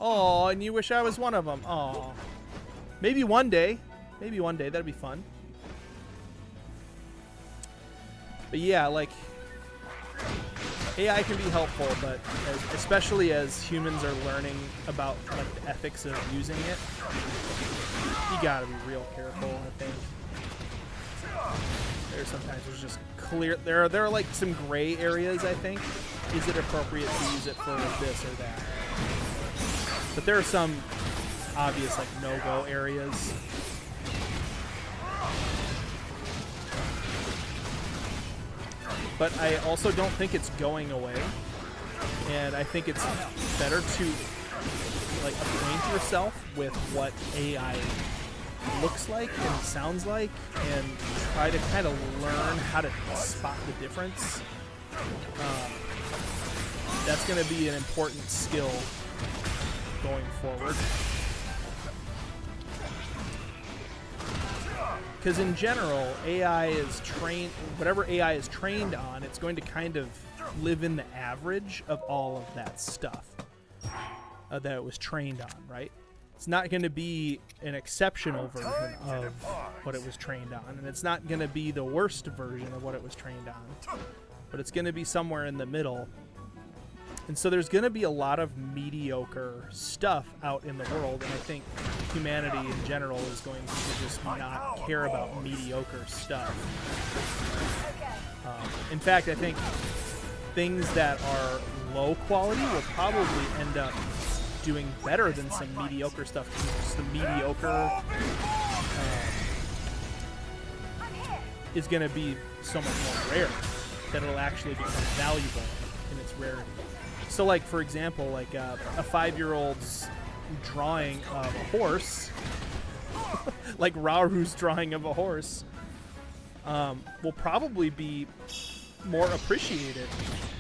Oh, and you wish I was one of them. Oh, maybe one day. Maybe one day. That'd be fun. But yeah, like, AI can be helpful, but especially as humans are learning about like the ethics of using it, you gotta be real careful, I think. There's just clear, there are like some gray areas, I think. Is it appropriate to use it for this or that? But there are some obvious like no-go areas. But I also don't think it's going away, and I think it's better to like acquaint yourself with what AI looks like and sounds like, and try to kind of learn how to spot the difference. That's going to be an important skill going forward. Because in general, AI is trained, whatever AI is trained on, it's going to kind of live in the average of all of that stuff that it was trained on, right? It's not going to be an exceptional version of what it was trained on, and it's not going to be the worst version of what it was trained on, but it's going to be somewhere in the middle. And so there's going to be a lot of mediocre stuff out in the world, and I think humanity in general is going to just not care about mediocre stuff. In fact, I think things that are low quality will probably end up doing better than some mediocre stuff. Just the mediocre is going to be so much more rare that it'll actually become valuable in its rarity. So, like, for example, like a 5-year-old's drawing of a horse, like Raru's drawing of a horse, will probably be more appreciated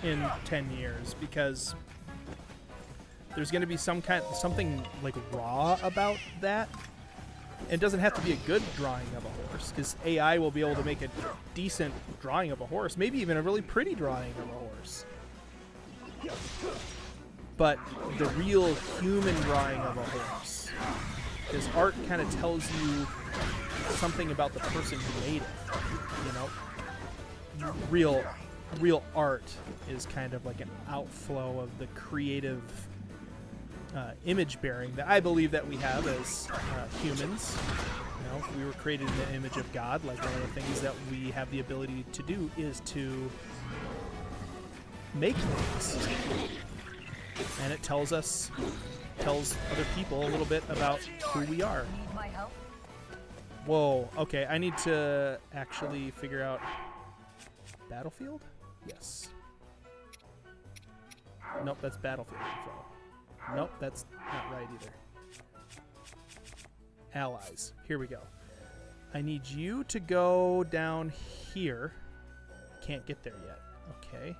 in 10 years because there's going to be something like raw about that. It doesn't have to be a good drawing of a horse, because AI will be able to make a decent drawing of a horse, maybe even a really pretty drawing of a horse. But the real human drawing of a horse, because art kind of tells you something about the person who made it, you know? Real art is kind of like an outflow of the creative image bearing that I believe that we have as humans. You know, we were created in the image of God. Like, one of the things that we have the ability to do is to make things, and it tells other people a little bit about who we are. Need my help? Whoa, okay, I need to actually figure out Battlefield? Yes. Nope, that's Battlefield info. Nope, that's not right either. Allies. Here we go. I need you to go down here. Can't get there yet. Okay.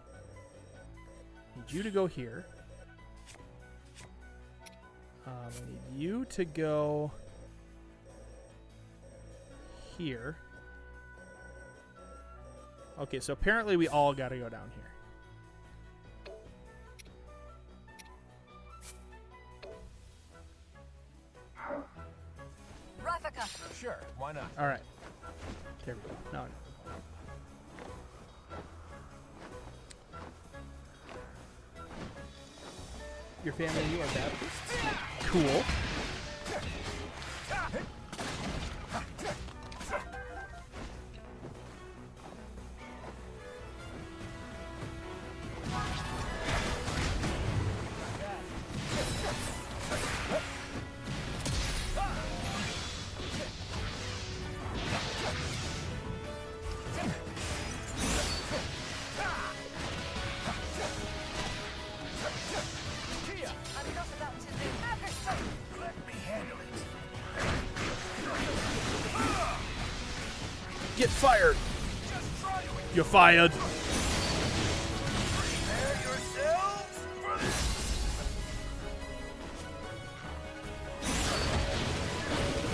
Need you to go here. I need you to go here. Okay, so apparently we all got to go down here. Sure, why not? All right. There we go. No. Your family, you are Baptists. Cool. fired. You're fired.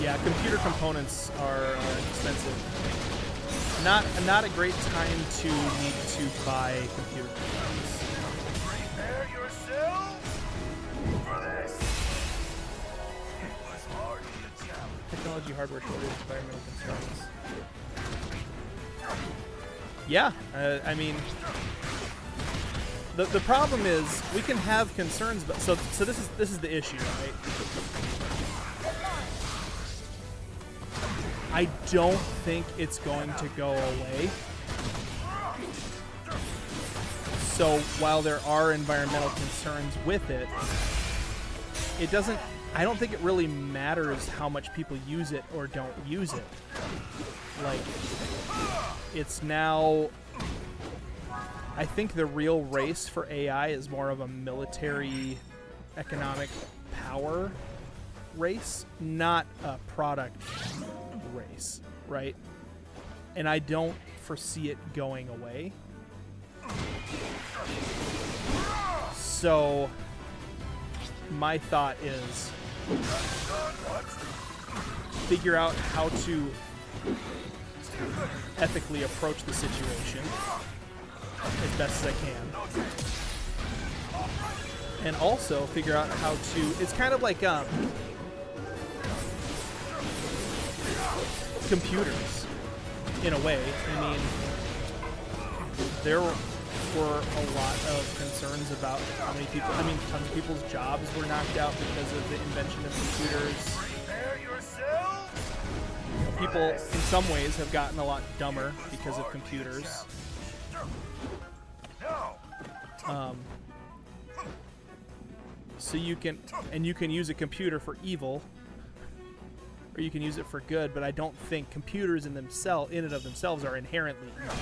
Yeah, computer components are expensive. Not a great time to need to buy computer components. Prepare yourselves for this. It was hardly a challenge. Technology, hardware shortage, environmental concerns. Yeah, I mean, the problem is we can have concerns, but so this is the issue, right? I don't think it's going to go away. So while there are environmental concerns with it, it doesn't. I don't think it really matters how much people use it or don't use it. Like, it's now. I think the real race for AI is more of a military, economic power race, not a product race, right? And I don't foresee it going away. So my thought is figure out how to ethically approach the situation as best as I can. And also figure out how to, it's kind of like computers in a way. I mean, there were a lot of concerns about how many people, I mean, tons of people's jobs were knocked out because of the invention of computers. People, in some ways, have gotten a lot dumber because of computers. So you can use a computer for evil, or you can use it for good, but I don't think computers in and of themselves are inherently evil.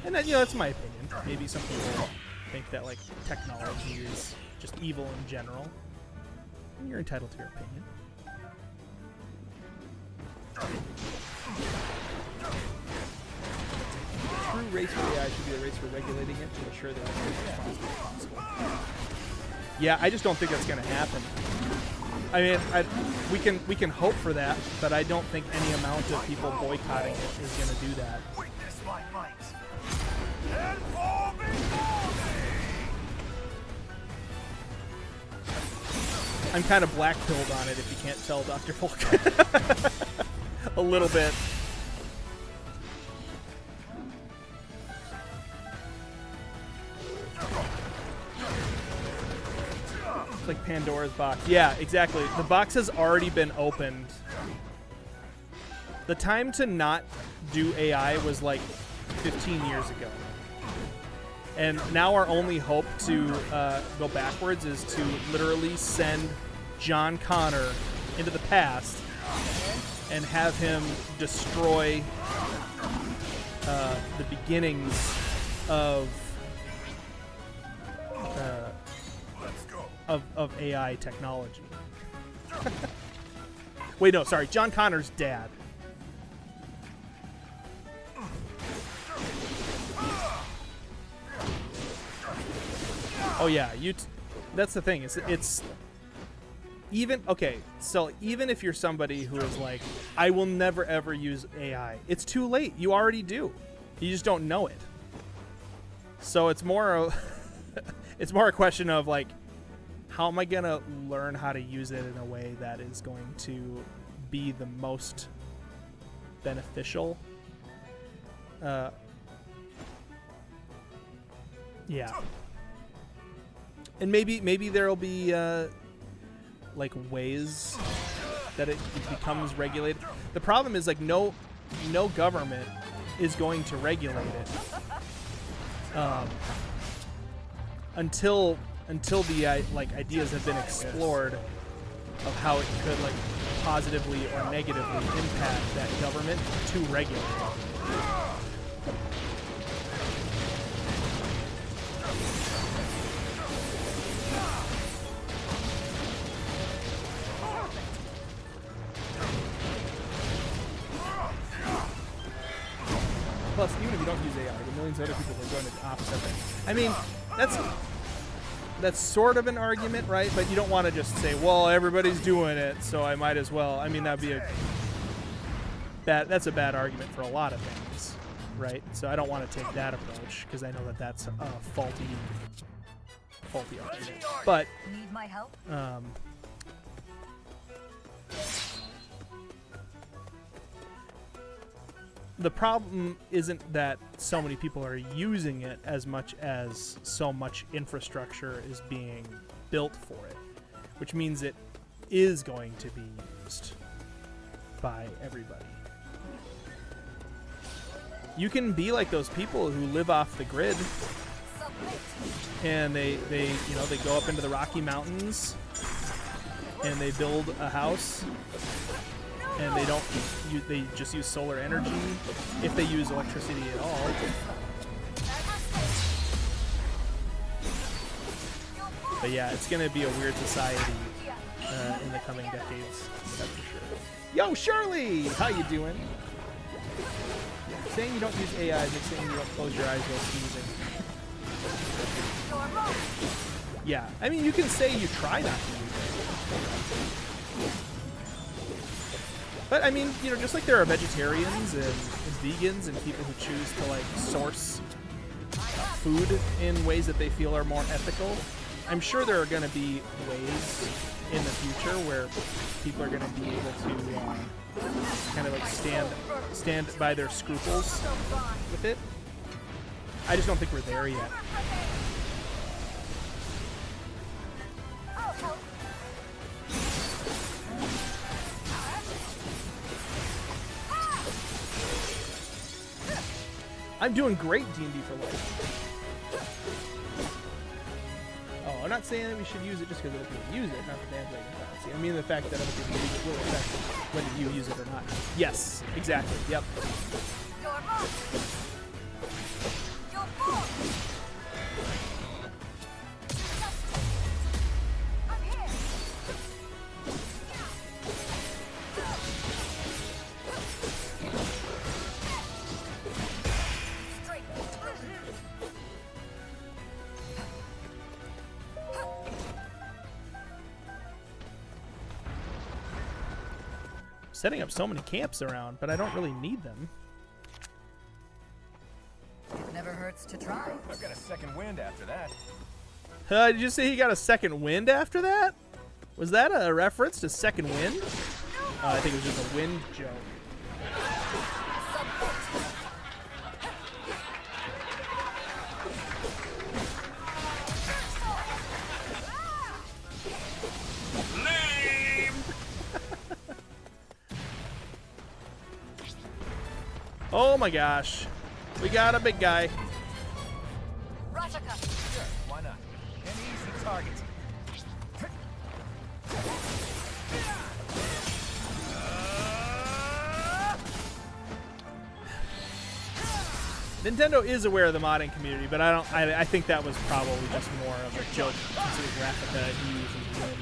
And that, that's my opinion. Maybe some people think that like technology is just evil in general. And you're entitled to your opinion. True race for AI should be a race for regulating it to ensure that it's as responsible as possible. Yeah, I just don't think that's going to happen. I mean, we can hope for that, but I don't think any amount of people boycotting it is going to do that. Witness my might. And fall before me. I'm kind of black-pilled on it, if you can't tell, Dr. Folk. A little bit. It's like Pandora's box. Yeah, exactly. The box has already been opened. The time to not do AI was like 15 years ago. And now our only hope to go backwards is to literally send John Connor into the past and have him destroy the beginnings of AI technology. Wait, no, sorry, John Connor's dad. Oh yeah, that's the thing. It's even okay. So even if you're somebody who is like, I will never ever use AI, it's too late. You already do. You just don't know it. So it's more it's more a question of like, how am I gonna learn how to use it in a way that is going to be the most beneficial? Yeah. And maybe there'll be like ways that it becomes regulated. The problem is like no government is going to regulate it until the like ideas have been explored of how it could like positively or negatively impact that government to regulate it. against other people who are going to the opposite thing. I mean, that's sort of an argument, right? But you don't want to just say, well, everybody's doing it, so I might as well. I mean, that'd be that's a bad argument for a lot of things, right? So I don't want to take that approach because I know that that's a faulty argument. But Need my help? The problem isn't that so many people are using it as much as so much infrastructure is being built for it, which means it is going to be used by everybody. You can be like those people who live off the grid and they go up into the Rocky Mountains and they build a house and they just use solar energy if they use electricity at all. But yeah, it's gonna be a weird society in the coming decades, that's for sure. Yo, Shirley, how you doing? Saying you don't use AI is like saying you don't close your eyes while sneezing. Yeah, I mean, you can say you try not to use it. But I mean, just like there are vegetarians and vegans and people who choose to like source food in ways that they feel are more ethical, I'm sure there are going to be ways in the future where people are going to be able to kind of like stand by their scruples with it. I just don't think we're there yet. I'm doing great, D&D for life. Oh, I'm not saying that we should use it just because other people use it, not the damn thing. I mean the fact that other people use it will affect whether you use it or not. Yes, exactly. Yep. Setting up so many camps around, but I don't really need them. It never hurts to try. I've got a second wind after that. Did you say he got a second wind after that? Was that a reference to second wind? I think it was just a wind joke. Oh my gosh. We got a big guy. Sure, why not? An easy target. Nintendo is aware of the modding community, but I think that was probably just more of a joke since it was Rapida he uses wind.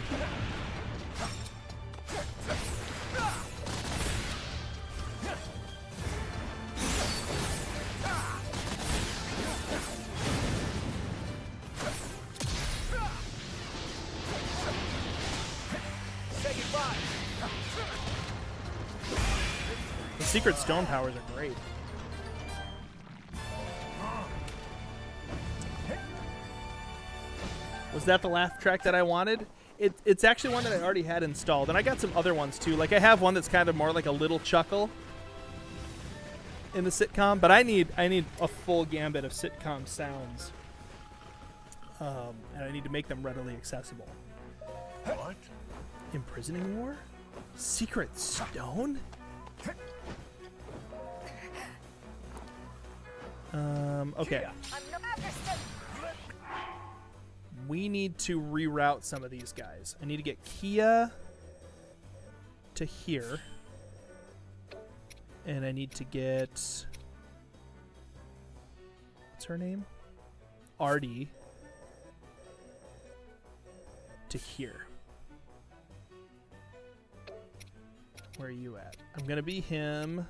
The secret stone powers are great. Was that the laugh track that I wanted? It's actually one that I already had installed, and I got some other ones too. Like I have one that's kind of more like a little chuckle in the sitcom, but I need a full gambit of sitcom sounds, and I need to make them readily accessible. What? Imprisoning War? Secret Stone? Okay. We need to reroute some of these guys. I need to get Kia to here. And I need to get... What's her name? Artie to here. Where are you at? I'm going to be him.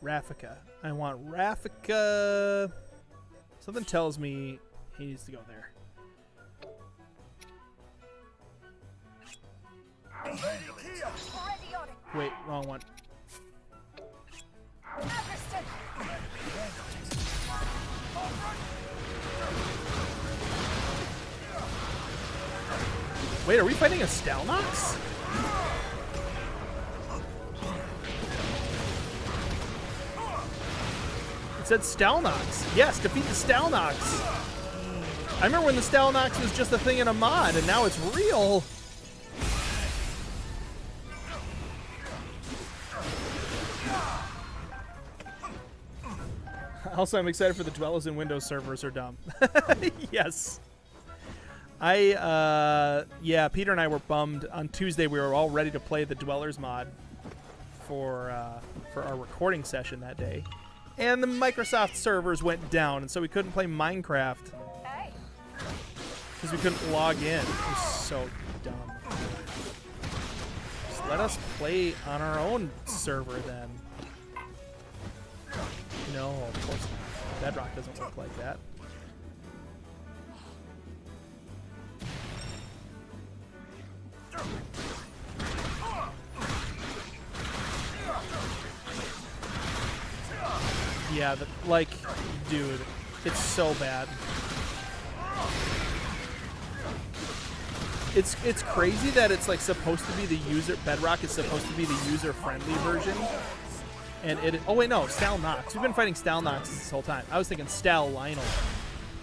Rafika. I want Rafika. Something tells me he needs to go there. Wait, wrong one. Wait, are we fighting a Stalnox? It said Stalnox. Yes, defeat the Stalnox. I remember when the Stalnox was just a thing in a mod, and now it's real. Also, I'm excited for the Dwellers in Windows servers are dumb. Yes. Yeah, Peter and I were bummed. On Tuesday, we were all ready to play the Dwellers mod for our recording session that day. And the Microsoft servers went down, and so we couldn't play Minecraft. Because we couldn't log in. It was so dumb. Just let us play on our own server then. No, of course not. Bedrock doesn't work like that. Yeah, like, dude, it's so bad. It's crazy that it's like supposed to be the user. Bedrock is supposed to be the user-friendly version. And oh wait, no, Stalnox. We've been fighting Stalnox this whole time. I was thinking Stal Lionel.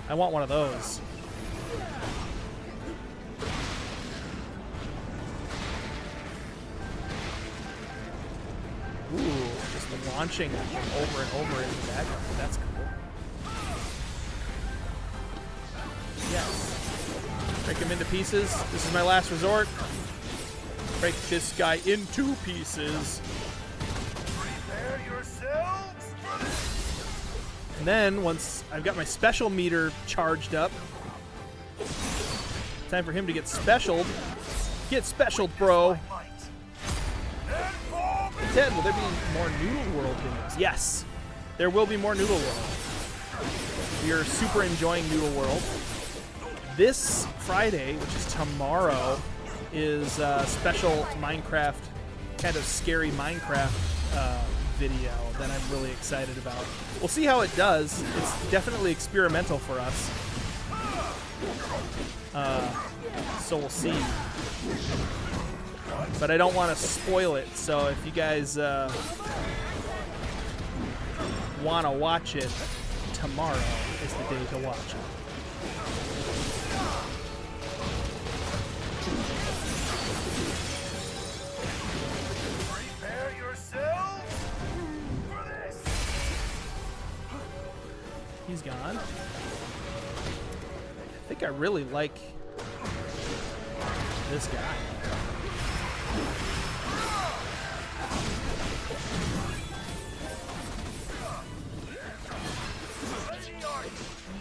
I want one of those. Ooh, just launching over and over into that. That's cool. Yes. Break him into pieces. This is my last resort. Break this guy into pieces. And then, once I've got my special meter charged up, time for him to get specialed. Get specialed, bro. Ted, will there be more Noodle World videos? Yes, there will be more Noodle World. We are super enjoying Noodle World. This Friday, which is tomorrow, is a special Minecraft, kind of scary Minecraft video that I'm really excited about. We'll see how it does. It's definitely experimental for us. So we'll see. But I don't want to spoil it, so if you guys want to watch it, tomorrow is the day to watch it. Prepare yourselves for this. He's gone. I think I really like this guy.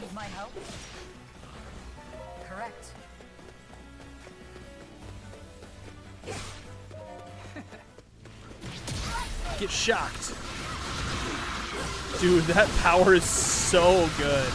Need my help? Correct. Get shocked. Dude, that power is so good.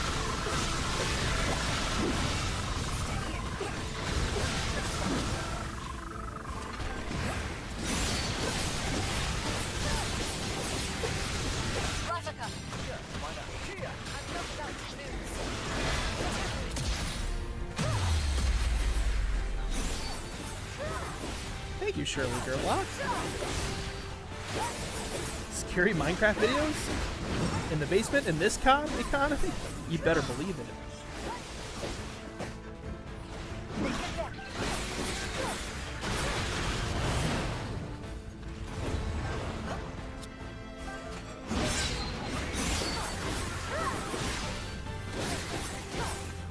Thank you, Shirley Gerlock. Scary Minecraft videos? In the basement in this economy? You better believe it.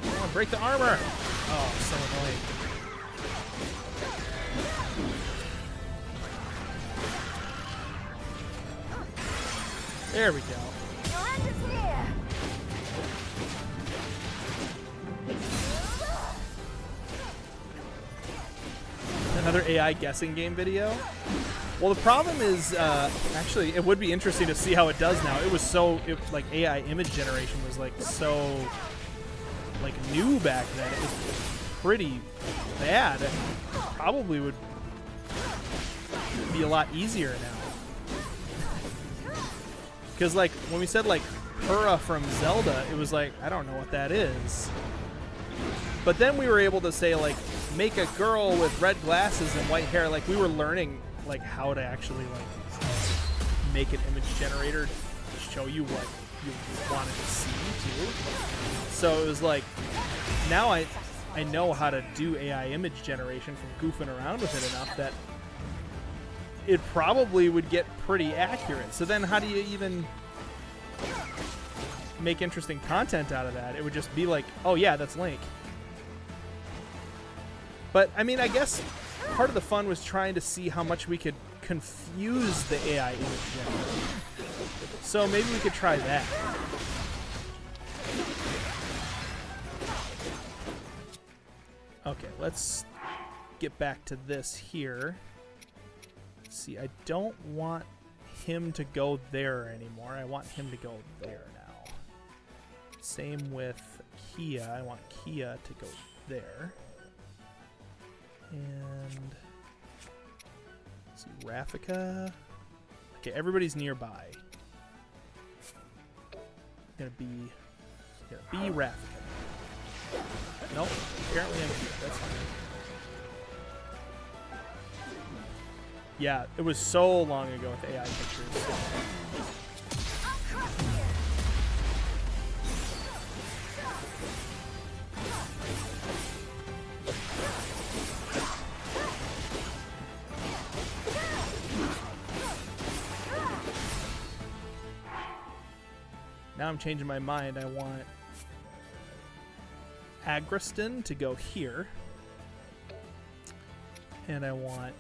Come on, break the armor! Oh, so annoying. There we go. Another AI guessing game video. Well, the problem is, actually, it would be interesting to see how it does now. It was so, like, AI image generation was, like, so, like, new back then. It was pretty bad. It probably would be a lot easier now. Because, like, when we said, like, Purah from Zelda, it was like, I don't know what that is. But then we were able to say, like, make a girl with red glasses and white hair. Like, we were learning, like, how to actually, like, make an image generator to show you what you wanted to see, too. So it was like, now I know how to do AI image generation from goofing around with it enough that it probably would get pretty accurate. So then how do you even make interesting content out of that? It would just be like, oh yeah, that's Link. But, I mean, I guess part of the fun was trying to see how much we could confuse the AI image generator. So maybe we could try that. Okay, let's get back to this here. See, I don't want him to go there anymore. I want him to go there now. Same with Kia. I want Kia to go there. And let's see, Raffica. Okay, everybody's nearby. Gonna be Raffica. Nope, apparently I'm here. That's fine. Yeah, it was so long ago with AI pictures. Now I'm changing my mind. I want Agriston to go here. And I want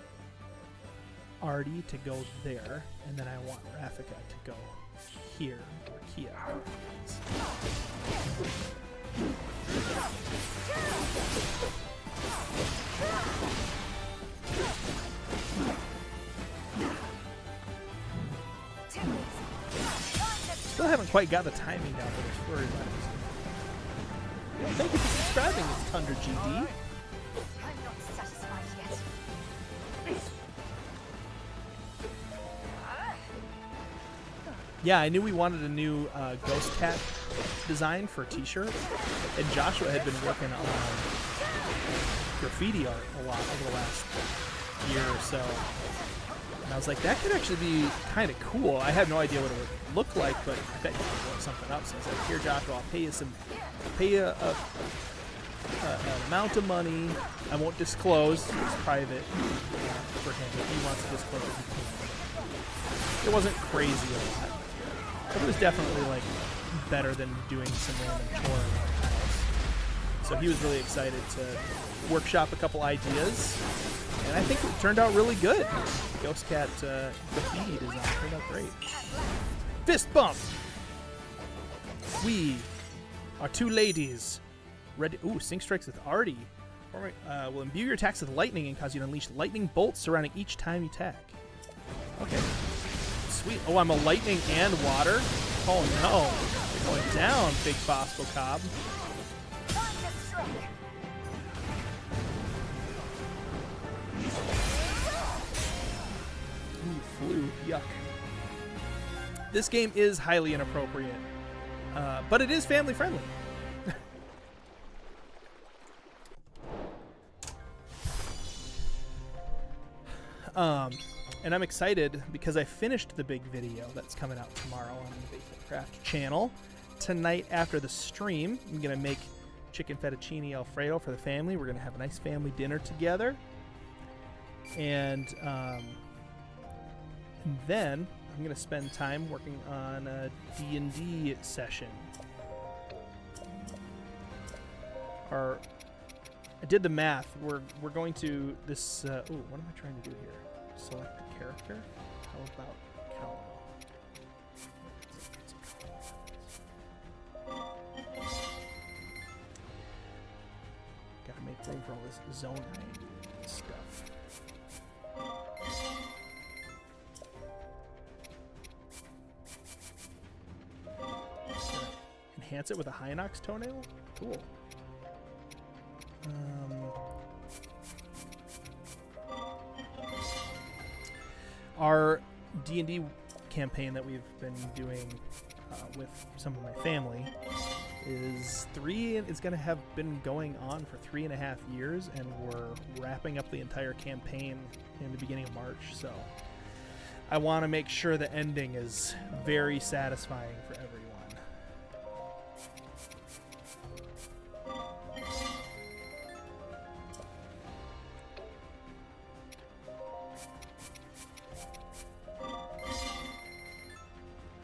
Artie to go there. And then I want Raffica to go here, where Kia is. Still haven't quite got the timing down for this story. Thank you for subscribing, it's Thunder GD. I'm not satisfied yet. Yeah, I knew we wanted a new Ghost Cat design for a t-shirt, and Joshua had been working on graffiti art a lot over the last year or so. And I was like, that could actually be kind of cool. I had no idea what it would look like, but I bet you could work something up. So I was like, here, Joshua, I'll pay you an amount of money. I won't disclose. It's private for him. If he wants to disclose it, he can. It wasn't crazy a lot. But it was definitely, like, better than doing some random tour around the house. So he was really excited to workshop a couple ideas. And I think it turned out really good. Ghost Cat graffiti design turned out great. Fist bump! We are two ladies. Ready. Ooh, Sync Strikes with Artie. Will imbue your attacks with lightning and cause you to unleash lightning bolts surrounding each time you attack. Okay. Sweet. Oh, I'm a lightning and water? Oh no. You're going down, Big Bosco Cobb. Flu. Yuck. This game is highly inappropriate, but it is family friendly. And I'm excited because I finished the big video that's coming out tomorrow on the Basement Craft channel. Tonight after the stream, I'm going to make chicken fettuccine Alfredo for the family. We're going to have a nice family dinner together. And then I'm going to spend time working on a D&D session. I did the math. We're going to this. What am I trying to do here? Select the character. How about Cal? Gotta make room for all this zone raid stuff. enhance it with a Hinox toenail? Cool. Our D&D campaign that we've been doing with some of my family is going to have been going on for 3.5 years, and we're wrapping up the entire campaign in the beginning of March. So I want to make sure the ending is very satisfying for everyone.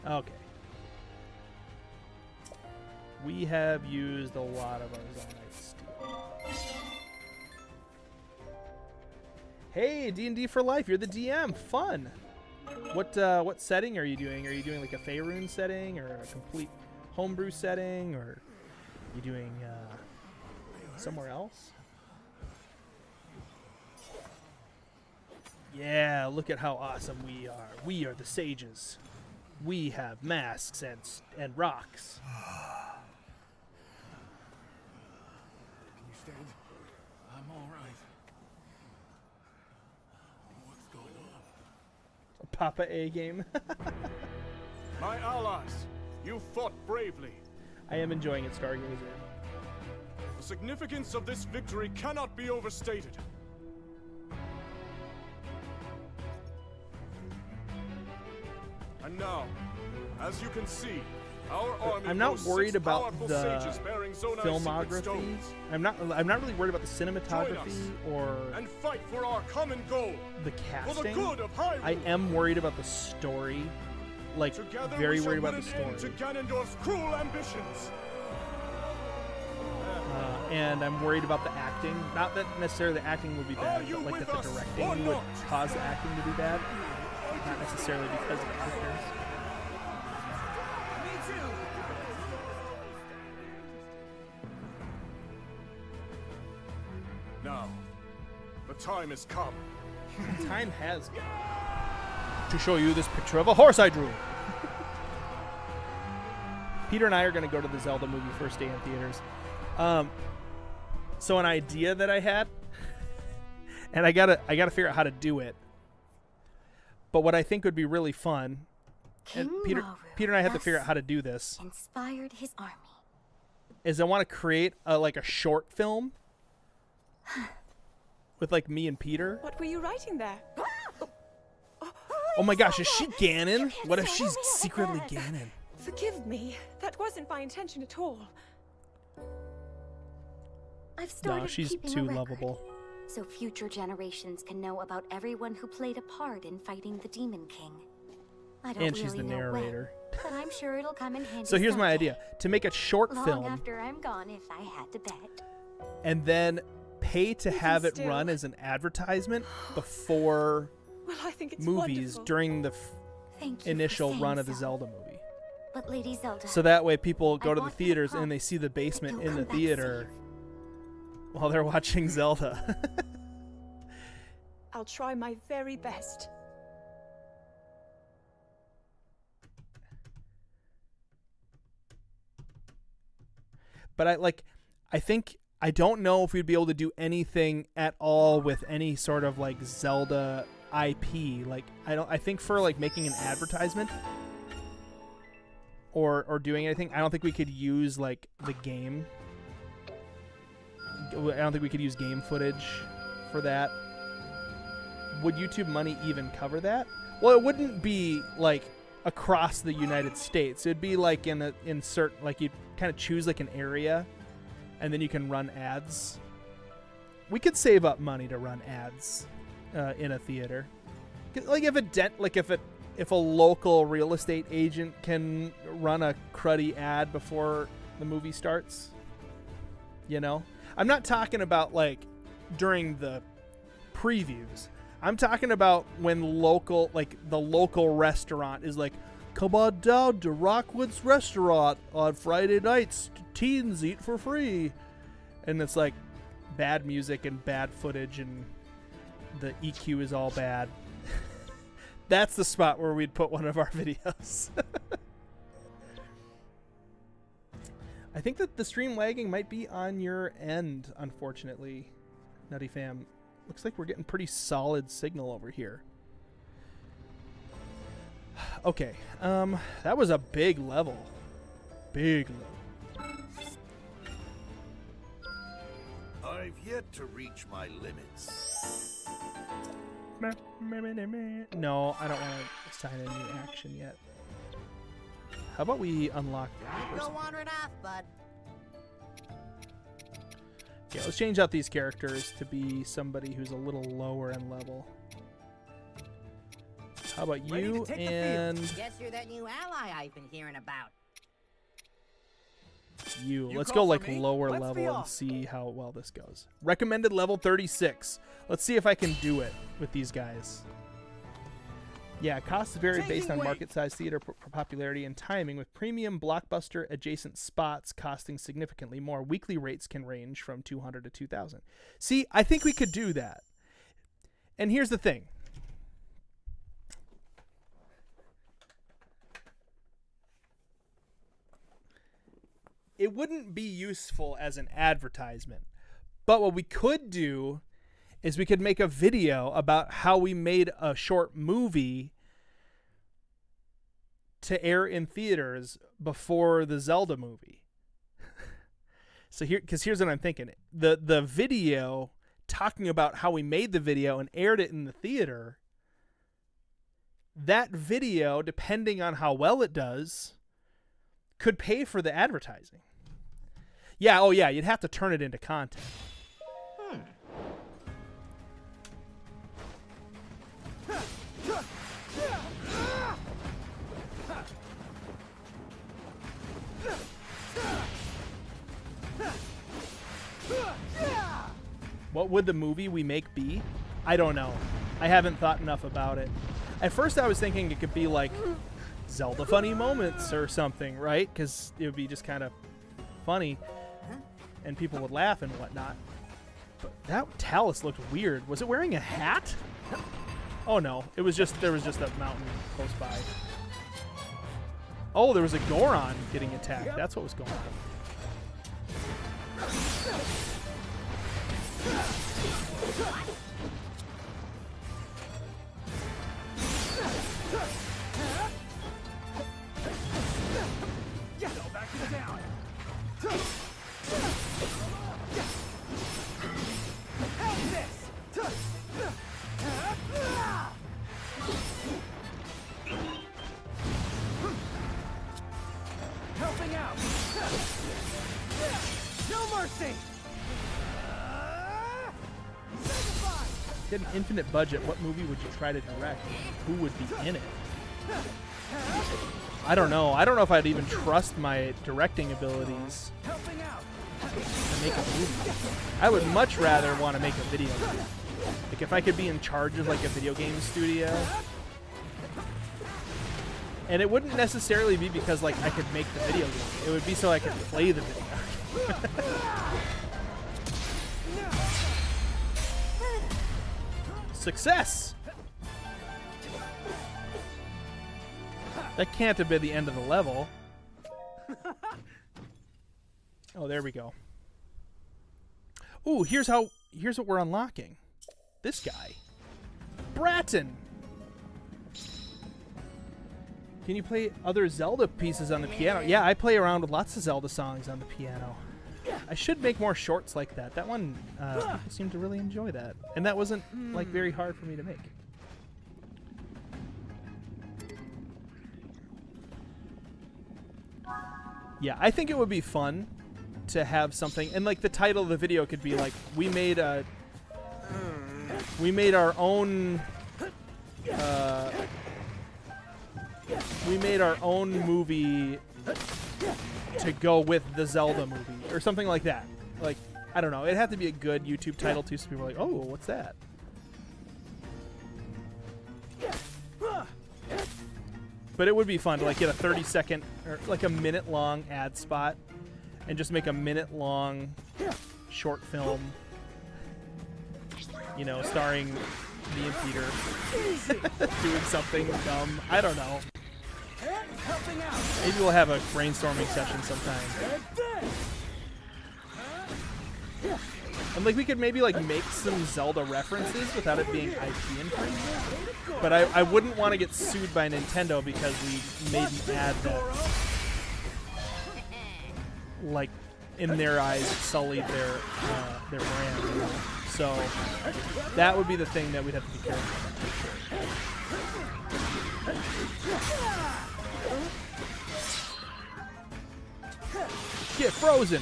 Okay. We have used a lot of our Zonite steel. Hey, D&D for life. You're the DM. Fun. What setting are you doing? Are you doing like a Faerun setting or a complete homebrew setting, or are you doing somewhere else? Yeah, look at how awesome we are. We are the sages. We have masks and rocks. Understand? I'm all right. What's going on? Papa A game. My allies, you fought bravely. I am enjoying it, Stargazer. The significance of this victory cannot be overstated. And now, as you can see, our army I'm not boasts worried 6 about powerful the sages bearing Zonai's secret filmography. stones. I'm not really worried about the Join us cinematography or and fight for our common goal. the For the casting. good of Hyrule. I am worried about the story. Like, Together very we shall worried about put the an end story. to Ganondorf's cruel ambitions. And I'm worried about the acting. Not that necessarily the acting will be bad, but like that the directing would cause the acting to be bad. Not necessarily because of the actors. Me too. Now, the time has come. The time has come to show you this picture of a horse I drew. Peter and I are going to go to the Zelda movie first day in theaters. So an idea that I had, and I gotta figure out how to do it. But what I think would be really fun, and Peter and I have to figure out how to do this. Inspired his army. Is I want to create a short film with like me and Peter. What were you writing there? Oh my gosh, is she Ganon? What if she's secretly Ganon? Forgive me. That wasn't my intention at all. I've started No, she's keeping too a record, lovable. so future generations can know about everyone who played a part in fighting the Demon King. I don't And really she's the know narrator. when, but I'm sure it'll come in handy. So here's my someday. idea: to make a short Long film after I'm gone, if I had to bet. and then pay to Even have it still. run as an advertisement before Well, I think it's movies wonderful. during the Thank you for initial saying run of the so. Zelda movie. But Lady Zelda, So that way people go I to the want you to theaters and they promise see the basement that in you'll the come back theater while they're watching Zelda. I'll try my very best. But I don't know if we'd be able to do anything at all with any sort of like Zelda IP. Like I think for like making an advertisement or doing anything, I don't think we could use like the game. I don't think we could use game footage for that. Would YouTube money even cover that? Well, it wouldn't be like across the United States. It'd be like in certain, like you'd kind of choose like an area and then you can run ads. We could save up money to run ads in a theater. Like if a local real estate agent can run a cruddy ad before the movie starts, you know? I'm not talking about like during the previews. I'm talking about when the local restaurant is like, come on down to Rockwood's restaurant on Friday nights. Teens eat for free. And it's like bad music and bad footage and the EQ is all bad. That's the spot where we'd put one of our videos. I think that the stream lagging might be on your end, unfortunately, Nutty Fam. Looks like we're getting pretty solid signal over here. Okay, that was a big level. Big level. I've yet to reach my limits. No, I don't want to assign any action yet. How about we unlock the Go wandering off, bud. Okay, let's change out these characters to be somebody who's a little lower in level. How about you and Guess you're that new ally I've been hearing about. you? Let's go like lower level and see how well this goes. Recommended level 36. Let's see if I can do it with these guys. Yeah, costs vary based on market size, theater popularity, and timing, with premium blockbuster adjacent spots costing significantly more. Weekly rates can range from $200 to $2,000. See, I think we could do that. And here's the thing. It wouldn't be useful as an advertisement. But what we could do is we could make a video about how we made a short movie to air in theaters before the Zelda movie. So here's what I'm thinking. The video talking about how we made the video and aired it in the theater, that video, depending on how well it does, could pay for the advertising. Yeah, oh yeah, you'd have to turn it into content. What would the movie we make be? I don't know. I haven't thought enough about it. At first I was thinking it could be like Zelda funny moments or something, right? Because it would be just kind of funny and people would laugh and whatnot. But that Talus looked weird. Was it wearing a hat? Oh no, it was just, there was just a mountain close by. Oh, there was a Goron getting attacked. That's what was going on. Helping out. No mercy. Get an infinite budget. What movie would you try to direct? Who would be in it? I don't know. I don't know if I'd even trust my directing abilities to make a movie. I would much rather want to make a video game. Like if I could be in charge of like a video game studio. And it wouldn't necessarily be because like I could make the video game. It would be so I could play the video game. Success! That can't have been the end of the level. Oh, there we go. Ooh, here's what we're unlocking. This guy. Bratton! Can you play other Zelda pieces on the piano? Yeah, I play around with lots of Zelda songs on the piano. I should make more shorts like that. That one, people seem to really enjoy that. And that wasn't, like, very hard for me to make. Yeah, I think it would be fun to have something, and like the title of the video could be like, we made our own movie to go with the Zelda movie or something like that. Like, I don't know. It'd have to be a good YouTube title too, so people are like, oh, what's that? But it would be fun to like get a 30-second or like a minute-long ad spot and just make a minute-long short film, you know, starring me and Peter doing something dumb. I don't know. Maybe we'll have a brainstorming session sometime. And like we could maybe like make some Zelda references without it being IP infringement. But I wouldn't want to get sued by Nintendo because we made an ad that, like, in their eyes, sullied their brand. You know? So that would be the thing that we'd have to be careful about. Get frozen.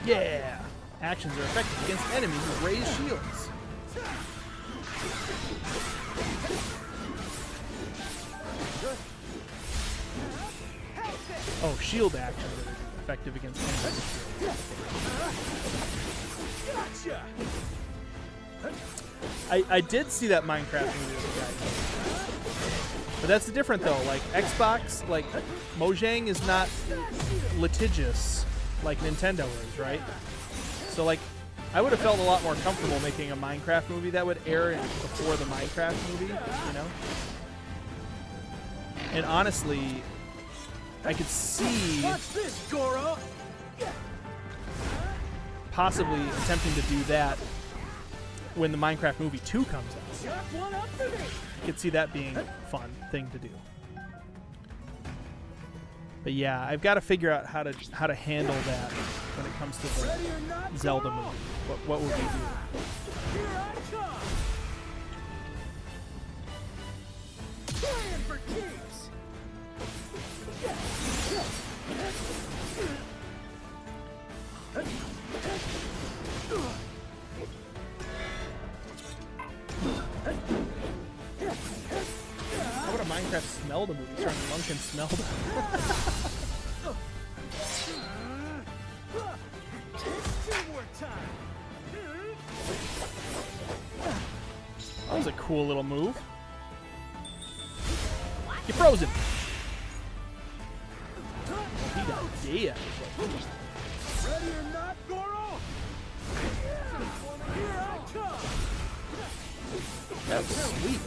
Yeah! Actions are effective against enemies with raised shields. Oh, shield actions are effective against enemies. Gotcha! I did see that Minecraft movie with the guy. But that's different though. Like Xbox, like Mojang is not litigious like Nintendo is, right? So like I would have felt a lot more comfortable making a Minecraft movie that would air before the Minecraft movie, you know? And honestly, I could see possibly attempting to do that when the Minecraft movie 2 comes out. I could see that being a fun thing to do. But yeah, I've got to figure out how to handle that when it comes to the Zelda movie. What would we do? Here I come. Playing for keeps. How about a Minecraft smell the movie? Starring Monk and Smell the That was a cool little move. Get frozen. He got Dia. Ready or not, Goro? Here I come. That was sweet.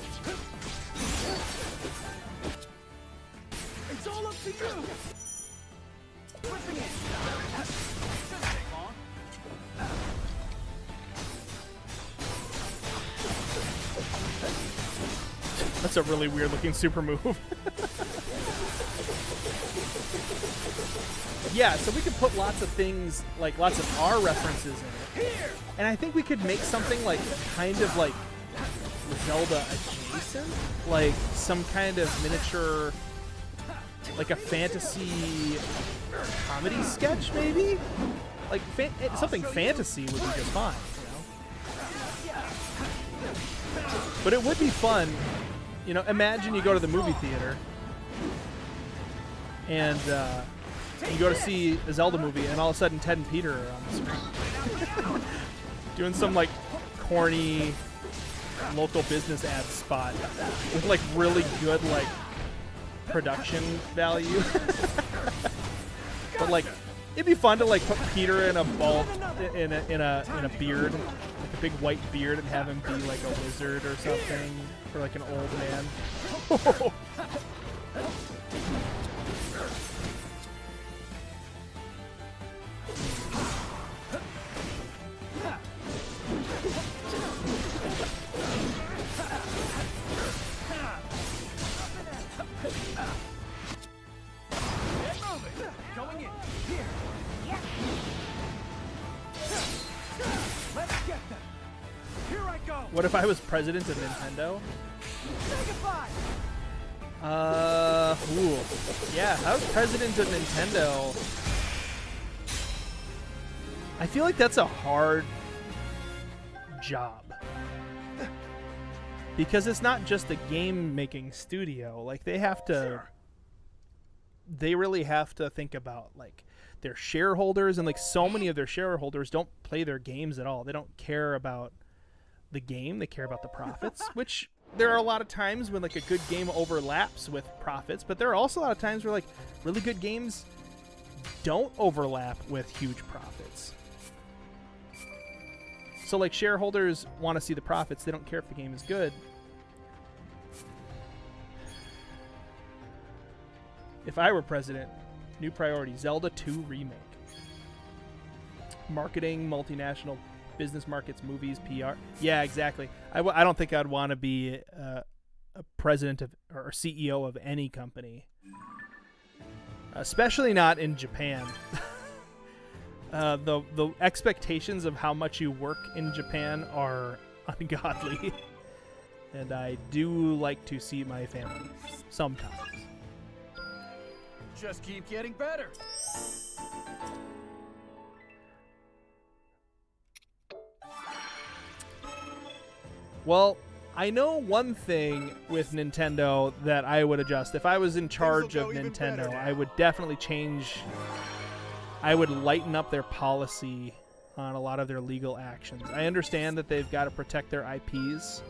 It's all up to you. Flipping it. Shouldn't take long. That's a really weird looking super move. Yeah, so we could put lots of things, like lots of our references in it. And I think we could make something like kind of like Zelda adjacent, like some kind of miniature, like a fantasy comedy sketch maybe? Like something fantasy would be just fine, you know? But it would be fun, you know, imagine you go to the movie theater and you go to see a Zelda movie and all of a sudden Ted and Peter are on the screen. Doing some like corny local business ad spot with like really good like production value. But like it'd be fun to like put Peter in a bald in a beard, like a big white beard, and have him be like a wizard or something, or like an old man. What if I was president of Nintendo? Ooh. Yeah, if I was president of Nintendo, I feel like that's a hard job. Because it's not just a game-making studio. Like, they really have to think about, like, their shareholders, and, like, so many of their shareholders don't play their games at all. They don't care about the game, they care about the profits, which there are a lot of times when like a good game overlaps with profits, but there are also a lot of times where like really good games don't overlap with huge profits. So like shareholders want to see the profits. They don't care if the game is good. If I were president, new priority, Zelda 2 remake. Marketing, multinational business markets, movies, PR. Yeah, exactly. I don't think I'd want to be a president of or CEO of any company. Especially not in Japan. The expectations of how much you work in Japan are ungodly. And I do like to see my family sometimes. Just keep getting better. Well, I know one thing with Nintendo that I would adjust. If I was in charge of Nintendo, I would definitely change. I would lighten up their policy on a lot of their legal actions. I understand that they've got to protect their IPs.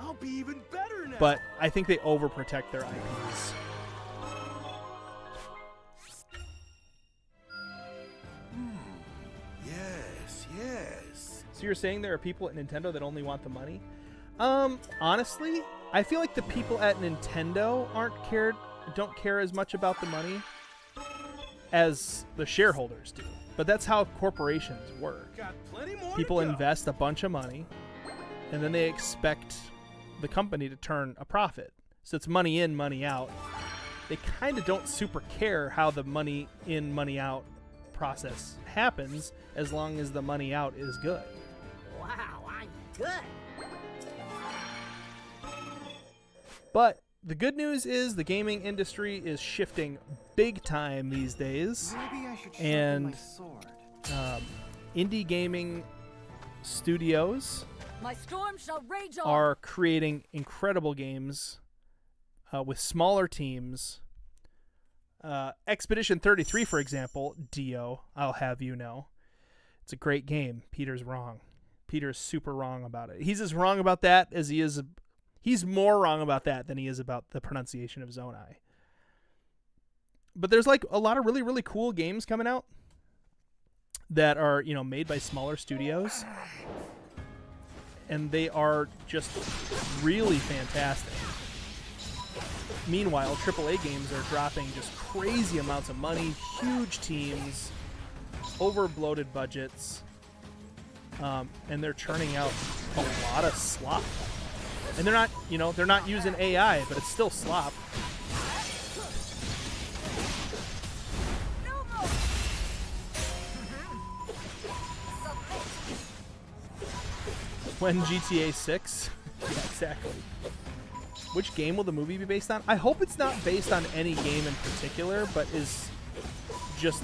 I'll be even better now. But I think they overprotect their IPs. Yes. So you're saying there are people at Nintendo that only want the money? Honestly, I feel like the people at Nintendo don't care as much about the money as the shareholders do. But that's how corporations work. Got plenty more People to go. invest a bunch of money, and then they expect the company to turn a profit. So it's money in, money out. They kind of don't super care how the money in, money out process happens, as long as the money out is good. Wow, I'm good. But the good news is the gaming industry is shifting big time these days. Maybe I should and my sword. Indie gaming studios My storm shall rage on. are creating incredible games with smaller teams. Expedition 33, for example, Dio, I'll have you know. It's a great game. Peter's wrong. Peter's super wrong about it. He's as wrong about that as he is... He's more wrong about that than he is about the pronunciation of Zonai. But there's like a lot of really, really cool games coming out that are, you know, made by smaller studios. And they are just really fantastic. Meanwhile, AAA games are dropping just crazy amounts of money, huge teams, over-bloated budgets, and they're churning out a lot of slop. And they're not, you know, they're not using AI, but it's still slop. When GTA 6? Yeah, exactly. Which game will the movie be based on? I hope it's not based on any game in particular, but is just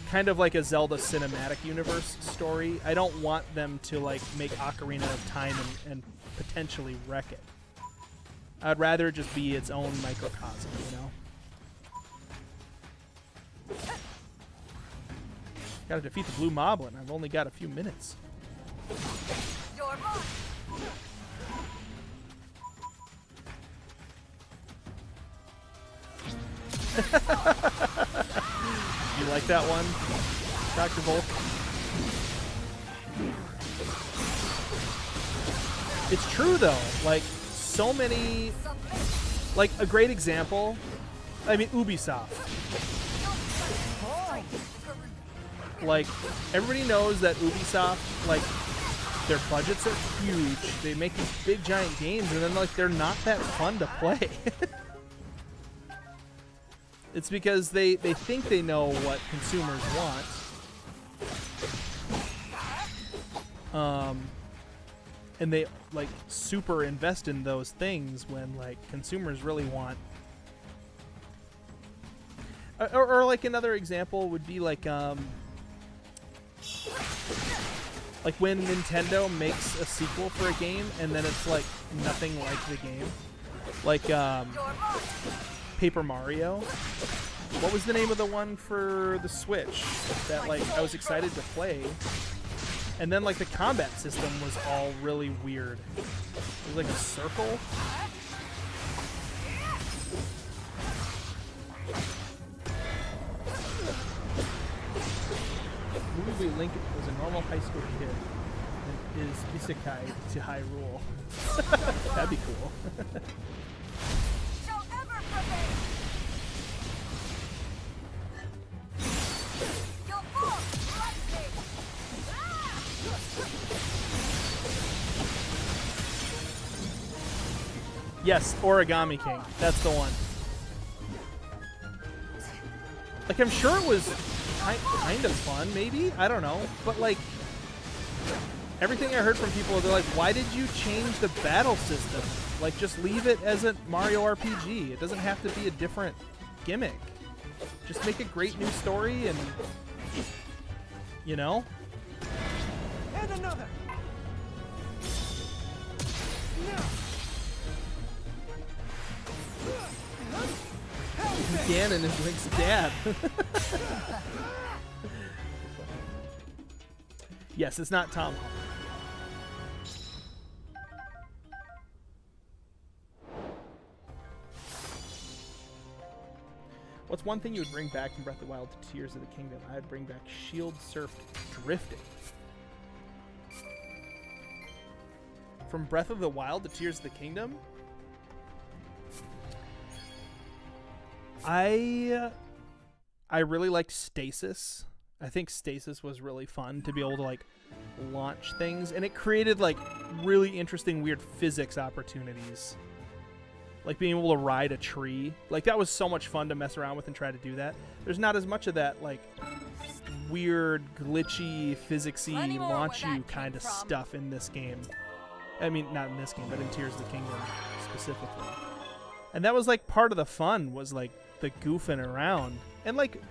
kind of like a Zelda cinematic universe story. I don't want them to like make Ocarina of Time and potentially wreck it. I'd rather just be its own microcosm, you know? Gotta defeat the blue moblin. I've only got a few minutes. You like that one, Dr. Volk? It's true though, like so many, like a great example, I mean Ubisoft. Like everybody knows that Ubisoft, like their budgets are huge, they make these big giant games and then like they're not that fun to play. It's because they think they know what consumers want. And they like super invest in those things when like consumers really want. Or like another example would be like when Nintendo makes a sequel for a game and then it's like nothing like the game. Like Paper Mario. What was the name of the one for the Switch that like I was excited to play? And then like the combat system was all really weird. It was like a circle. Movie Link was a normal high school kid. And is isekai to Hyrule. That'd be cool. Yes, Origami King. That's the one. Like, I'm sure it was kind of fun, maybe? I don't know. But, like, everything I heard from people, they're like, why did you change the battle system? Like, just leave it as a Mario RPG. It doesn't have to be a different gimmick. Just make a great new story and, you know? And another. No. Ganon is Link's dad. Yes, it's not Tom Holland. What's one thing you would bring back from Breath of the Wild to Tears of the Kingdom? I'd bring back Shield Surf drifting. From Breath of the Wild to Tears of the Kingdom? I really liked Stasis. I think Stasis was really fun to be able to like launch things, and it created like really interesting weird physics opportunities. Like being able to ride a tree. Like that was so much fun to mess around with and try to do that. There's not as much of that like weird glitchy physicsy launch you kind of stuff in this game. I mean, not in this game, but in Tears of the Kingdom specifically. And that was like part of the fun, was like the goofing around. And like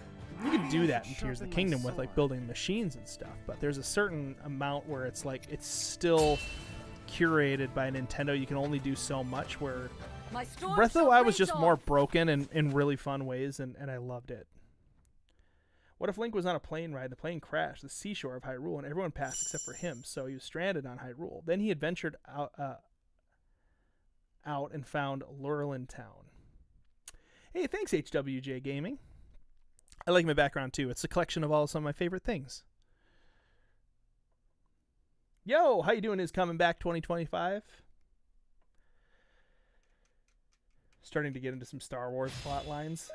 you could do that in Tears of the Kingdom with like building machines and stuff, but there's a certain amount where it's like it's still curated by Nintendo. You can only do so much, where Breath of the Wild was just more broken in really fun ways, and I loved it. What if Link was on a plane ride, the plane crashed, the seashore of Hyrule, and everyone passed except for him, so he was stranded on Hyrule. Then he adventured out and found Lurelin Town. Hey, thanks HWJ Gaming. I like my background too. It's a collection of all some of my favorite things. Yo, how you doing? Is coming back 2025. Starting to get into some Star Wars plot lines.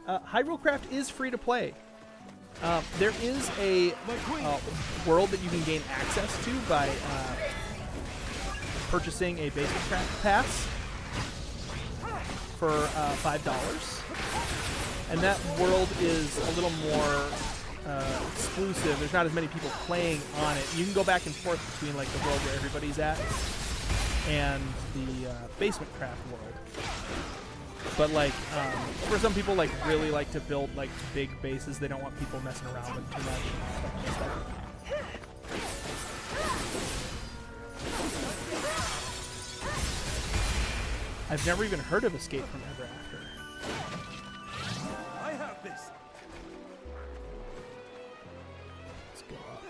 Hyrule Craft is free to play. There is a world that you can gain access to by purchasing a Basement Craft Pass for $5. And that world is a little more exclusive. There's not as many people playing on it. You can go back and forth between like the world where everybody's at and the Basement Craft world. But like for some people like really like to build like big bases, they don't want people messing around with too much and stuff. I've never even heard of Escape from Ever After. I have this. Let's go up.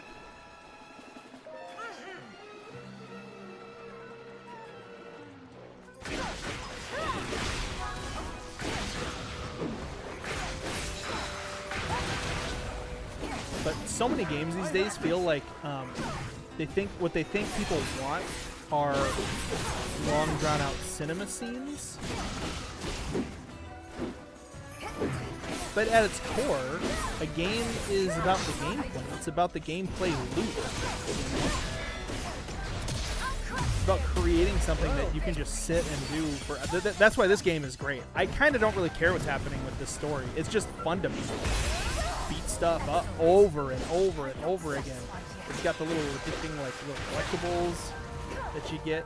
But so many games these days feel like they think what they think people want are long drawn out cinema scenes. But at its core, a game is about the gameplay. It's about the gameplay loop. It's about creating something that you can just sit and do. That's why this game is great. I kind of don't really care what's happening with this story. It's just fun to me. Beat stuff up over and over and over again. It's got the little addicting like little collectibles that you get.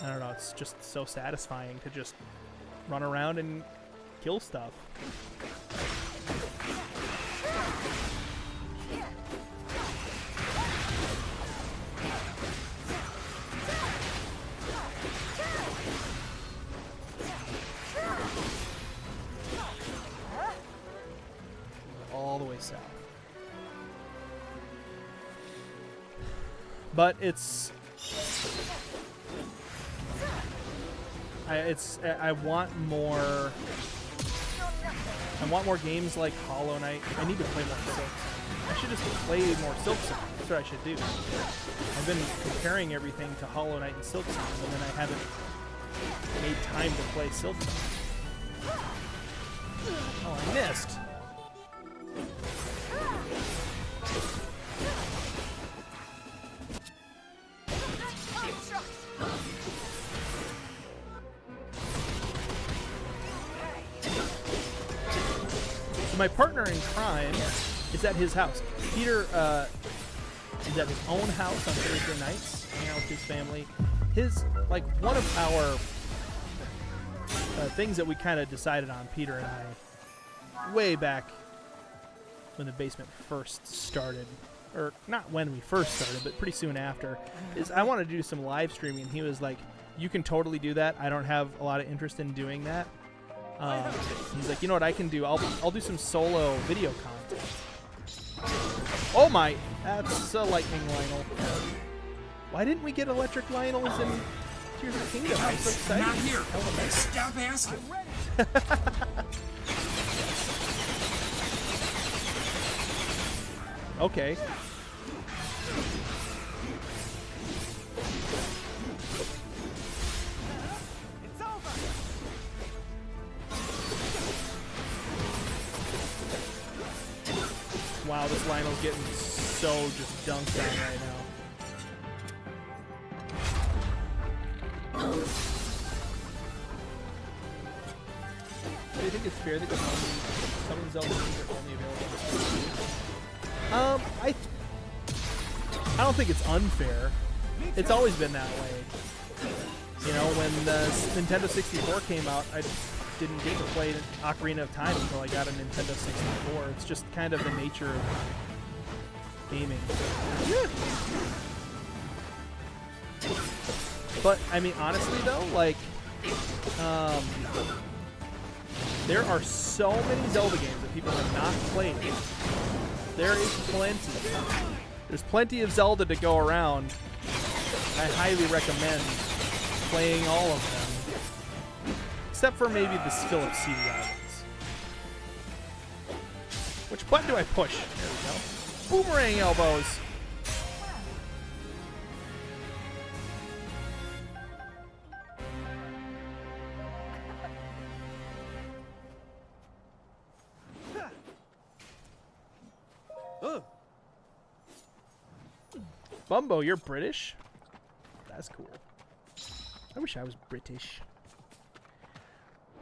I don't know, it's just so satisfying to just run around and kill stuff. All the way south. But it's I want more games like Hollow Knight. I need to play more 6. I should just play more Silksong. That's what I should do. I've been comparing everything to Hollow Knight and Silksong, and then I haven't made time to play Silksong. Oh, I missed. My partner in crime is at his house. Peter is at his own house on Thursday nights, hanging out with his family. One of our things that we kind of decided on, Peter and I, way back when the basement first started, or not when we first started, but pretty soon after, is I wanted to do some live streaming. And he was like, "You can totally do that. I don't have a lot of interest in doing that." He's like, "You know what I can do? I'll do some solo video content." Oh my! That's a lightning Lionel. Why didn't we get electric Lionels in Tears of the Kingdom? I'm so excited. Not here. Stop asking. Okay. Wow, this Lionel's getting so just dunked on right now. Do you think it's fair that some of the Zelda games are only available on Switch? I don't think it's unfair. It's always been that way. You know, when the Nintendo 64 came out, I didn't get to play Ocarina of Time until I got a Nintendo 64. It's just kind of the nature of gaming. Yeah. But, I mean, honestly, though, like, there are so many Zelda games that people have not played. There is plenty. There's plenty of Zelda to go around. I highly recommend playing all of them. Except for maybe the Philip CD Islands. Which button do I push? There we go. Boomerang elbows. Bumbo, you're British? That's cool. I wish I was British.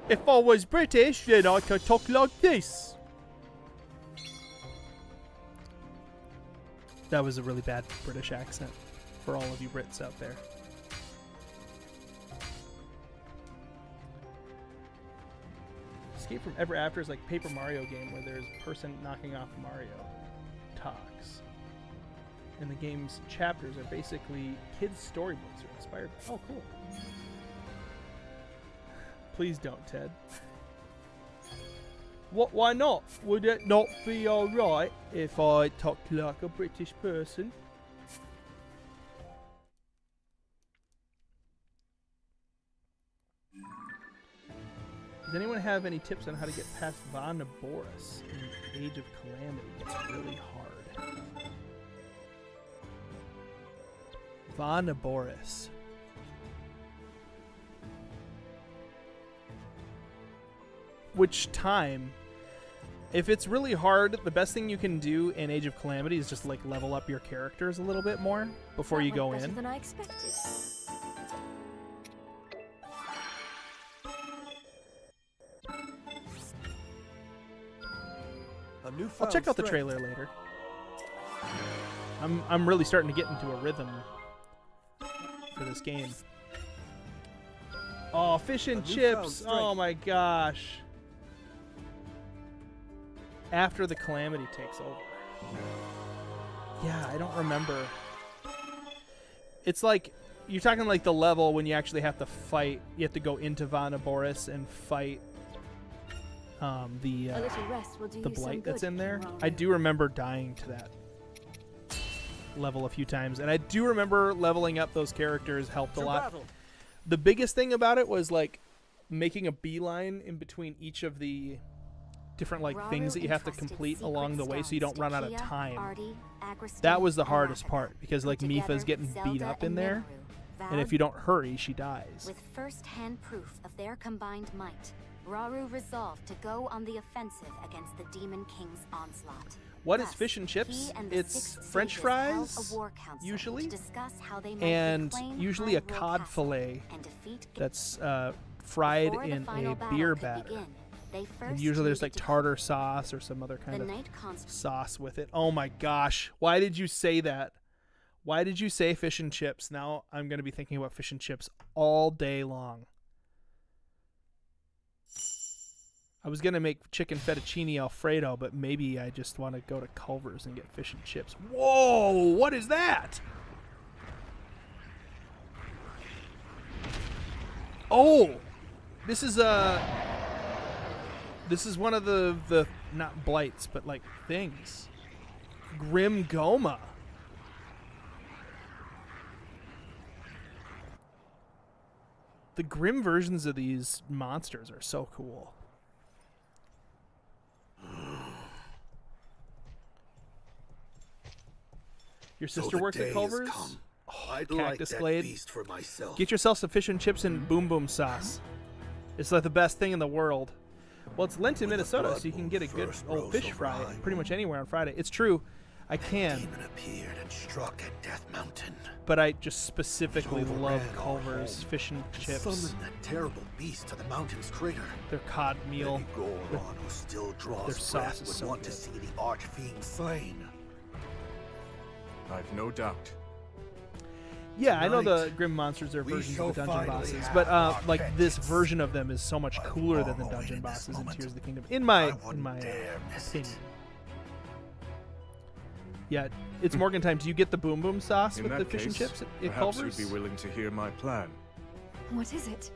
If I was British, then I could talk like this. That was a really bad British accent for all of you Brits out there. Escape from Ever After is like Paper Mario game where there's a person knocking off Mario. Talks. And the game's chapters are basically kids' storybooks or inspired. Oh, cool. Please don't, Ted. What? Why not? Would it not be alright if I talked like a British person? Does anyone have any tips on how to get past Vanaboris in Age of Calamity? It's really hard. Vanaboris. Which time? If it's really hard, the best thing you can do in Age of Calamity is just like level up your characters a little bit more before you go in. Better than I expected. I'll check out the trailer later. I'm really starting to get into a rhythm for this game. Oh, fish and chips! Oh my gosh! After the Calamity takes over. Yeah, I don't remember. It's like you're talking like the level when you actually have to fight. You have to go into Vanaboris and fight the blight that's in there. I do remember dying to that level a few times, and I do remember leveling up those characters helped a lot. The biggest thing about it was like making a beeline in between each of the different like Rauru things that you have to entrusted complete secret along the way so you don't stones run to out of Kia, time. Artie, Agrestone, That was the and hardest Rafika. part because like Put Mipha's together, getting beat Zelda up in and there, Mineru and if vowed, you don't hurry, she dies. with first-hand proof of their combined might, Rauru resolved to go on the offensive against the Demon King's onslaught. What is Thus, fish and chips? he and the It's six French sages held fries, a war council usually, to discuss how they might and reclaim usually a Hyrule cod Castle fillet and defeat that's fried Before the in final a battle beer could batter. begin, they And first usually there's needed like to tartar sauce or some other The kind of Knight Consort sauce with it. Oh my gosh. Why did you say that? Why did you say fish and chips? Now I'm going to be thinking about fish and chips all day long. I was going to make chicken fettuccine Alfredo, but maybe I just want to go to Culver's and get fish and chips. Whoa! What is that? Oh! This is one of the not blights, but like things. Grim Goma. The grim versions of these monsters are so cool. Your sister works at Culver's? Oh, I'd like Cactus that Glade. beast for myself. Get yourself some fish and chips and boom boom sauce. It's like the best thing in the world. Well, it's Lent in Minnesota, so you can get a good old fish fry pretty much anywhere on Friday. It's true, I can. Demon appeared and struck at Death Mountain. But I just specifically Overran love our Culver's home fish and chips. Summoned that terrible beast to the mountain's crater. Their cod meal. Maybe Goron, who still draws Their sauce breath, is would so want to good. see the Archfiend slain. I've no doubt. Yeah, I know the Tonight, Grim Monsters are we versions shall of the dungeon finally bosses, have but our like this vengeance. version of them is so much cooler than the long dungeon awaited this bosses in moment. Tears of the Kingdom. In my wouldn't dare miss it. opinion. Yeah, it's Morgan time. Do you get the boom boom sauce In with that the fish and case, chips at perhaps Culver's? you'd be willing to hear my plan. What is it?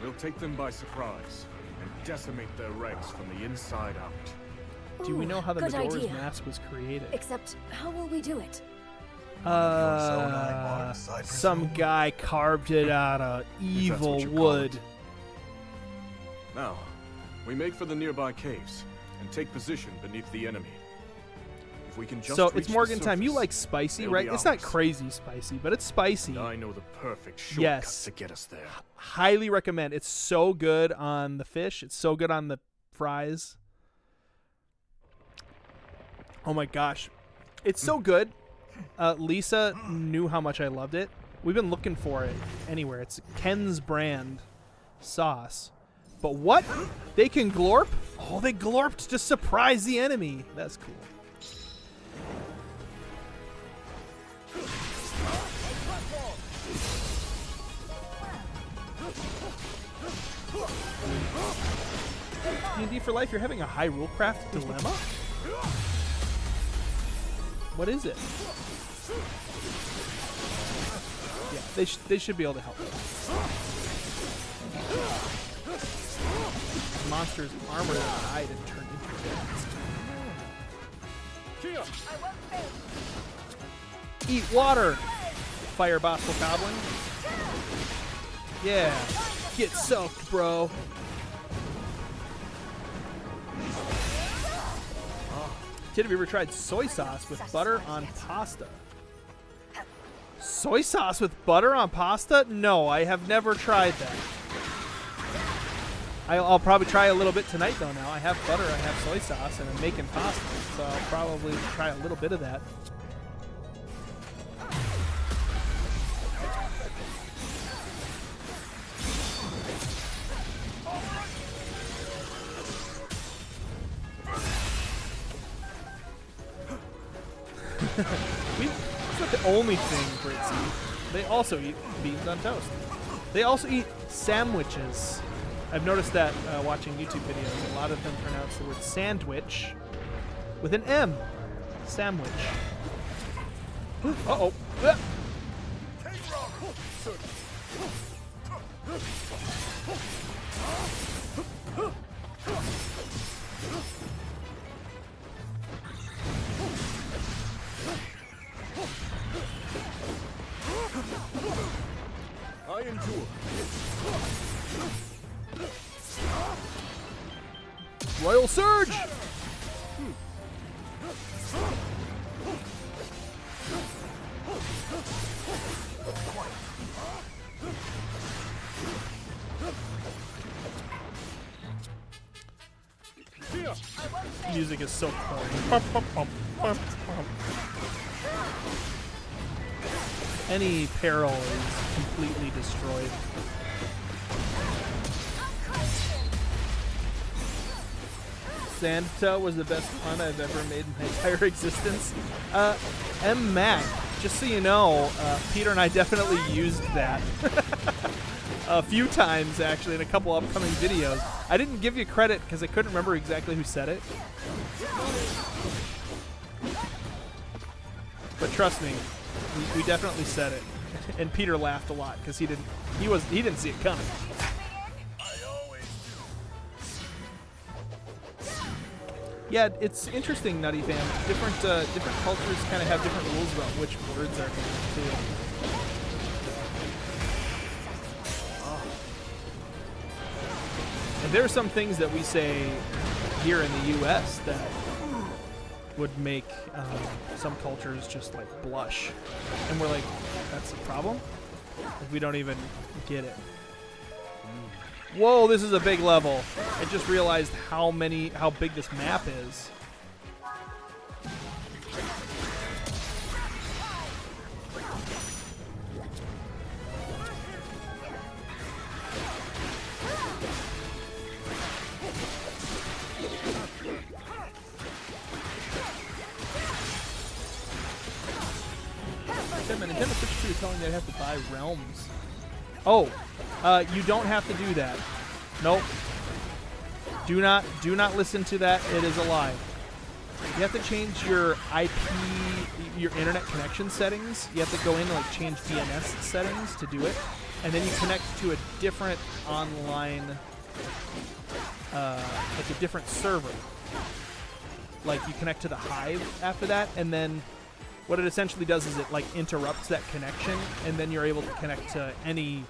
We'll take them by surprise and decimate their ranks from the inside out. Do we know how the good Majora's idea. Mask was created? Except, how will we do it? Some guy carved it out of evil what you call wood. it. Now, we make for the nearby caves and take position beneath the enemy. If we can just So reach it's the Morgan time. You surface, like spicy, they'll right? be It's not ours. crazy spicy, but it's spicy. And I know the perfect shortcut Yes. to get us there. Highly recommend. It's so good on the fish. It's so good on the fries. Oh my gosh. It's so good. Lisa knew how much I loved it. We've been looking for it anywhere. It's Ken's brand sauce. But what? They can glorp? Oh, they glorped to surprise the enemy. That's cool. D&D for life, you're having a Hyrule Craft dilemma? What is it? Yeah, they should be able to help. Monsters armor died and turned into death. Eat water, Fire Bossel Goblin. Yeah, get soaked, bro. Kid, have you ever tried soy sauce with butter on pasta? Soy sauce with butter on pasta? No, I have never tried that. I'll probably try a little bit tonight, though, now. I have butter, I have soy sauce, and I'm making pasta, so I'll probably try a little bit of that. It's not the only thing Brits eat. They also eat beans on toast. They also eat sandwiches. I've noticed that watching YouTube videos. A lot of them pronounce the word sandwich with an M. Sandwich. Uh-oh. I endure. Royal Surge! Music is so corny. Any peril is completely destroyed. Santa was the best pun I've ever made in my entire existence. M. Mac, just so you know, Peter and I definitely used that a few times, actually, in a couple upcoming videos. I didn't give you credit because I couldn't remember exactly who said it. But trust me, we definitely said it. And Peter laughed a lot because he didn't see it coming. Yeah, it's interesting, Nutty Fam. Different cultures kind of have different rules about which words are used too. And there are some things that we say here in the U.S. that would make some cultures just like blush, and we're like, that's the problem. Like, we don't even get it. Whoa, this is a big level. I just realized how big this map is. Nintendo Switch 2 is telling me I have to buy realms. Oh, you don't have to do that. Nope. Do not listen to that. It is a lie. You have to change your IP, your internet connection settings. You have to go in and like change DNS settings to do it, and then you connect to a different online, like a different server. Like you connect to the Hive after that, and then what it essentially does is it like interrupts that connection, and then you're able to connect to any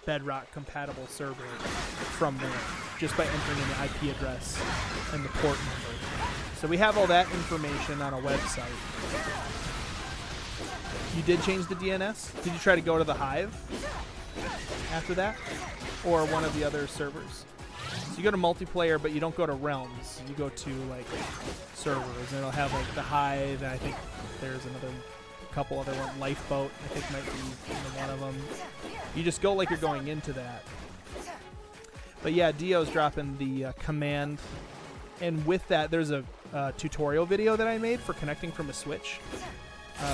Bedrock compatible server from there just by entering in the IP address and the port number. So we have all that information on a website. You did change the DNS? Did you try to go to the Hive after that? Or one of the other servers? So you go to multiplayer, but you don't go to realms. You go to like servers, and it'll have like the Hive, and I think there's another couple other ones. Lifeboat, I think, might be one of them. You just go like you're going into that. But yeah, Dio's dropping the command, and with that, there's a tutorial video that I made for connecting from a Switch.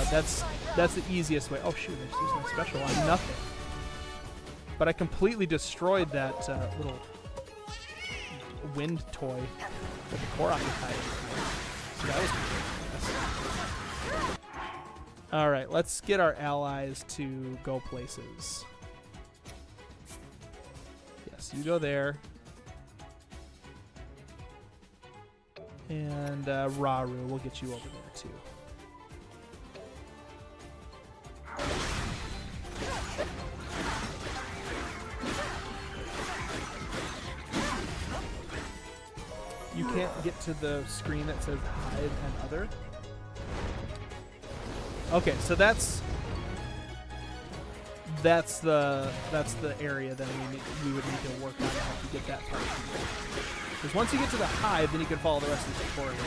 That's the easiest way. Oh shoot, I just used my special on nothing. But I completely destroyed that little wind toy with the core occupied. So that was cool. All right, let's get our allies to go places. Yes, you go there. And Raru, we'll get you over there too. You can't get to the screen that says Hive and Other. Okay, so that's the area that we would need to work on to help you get that part. Because once you get to the Hive, then you can follow the rest of the tutorial.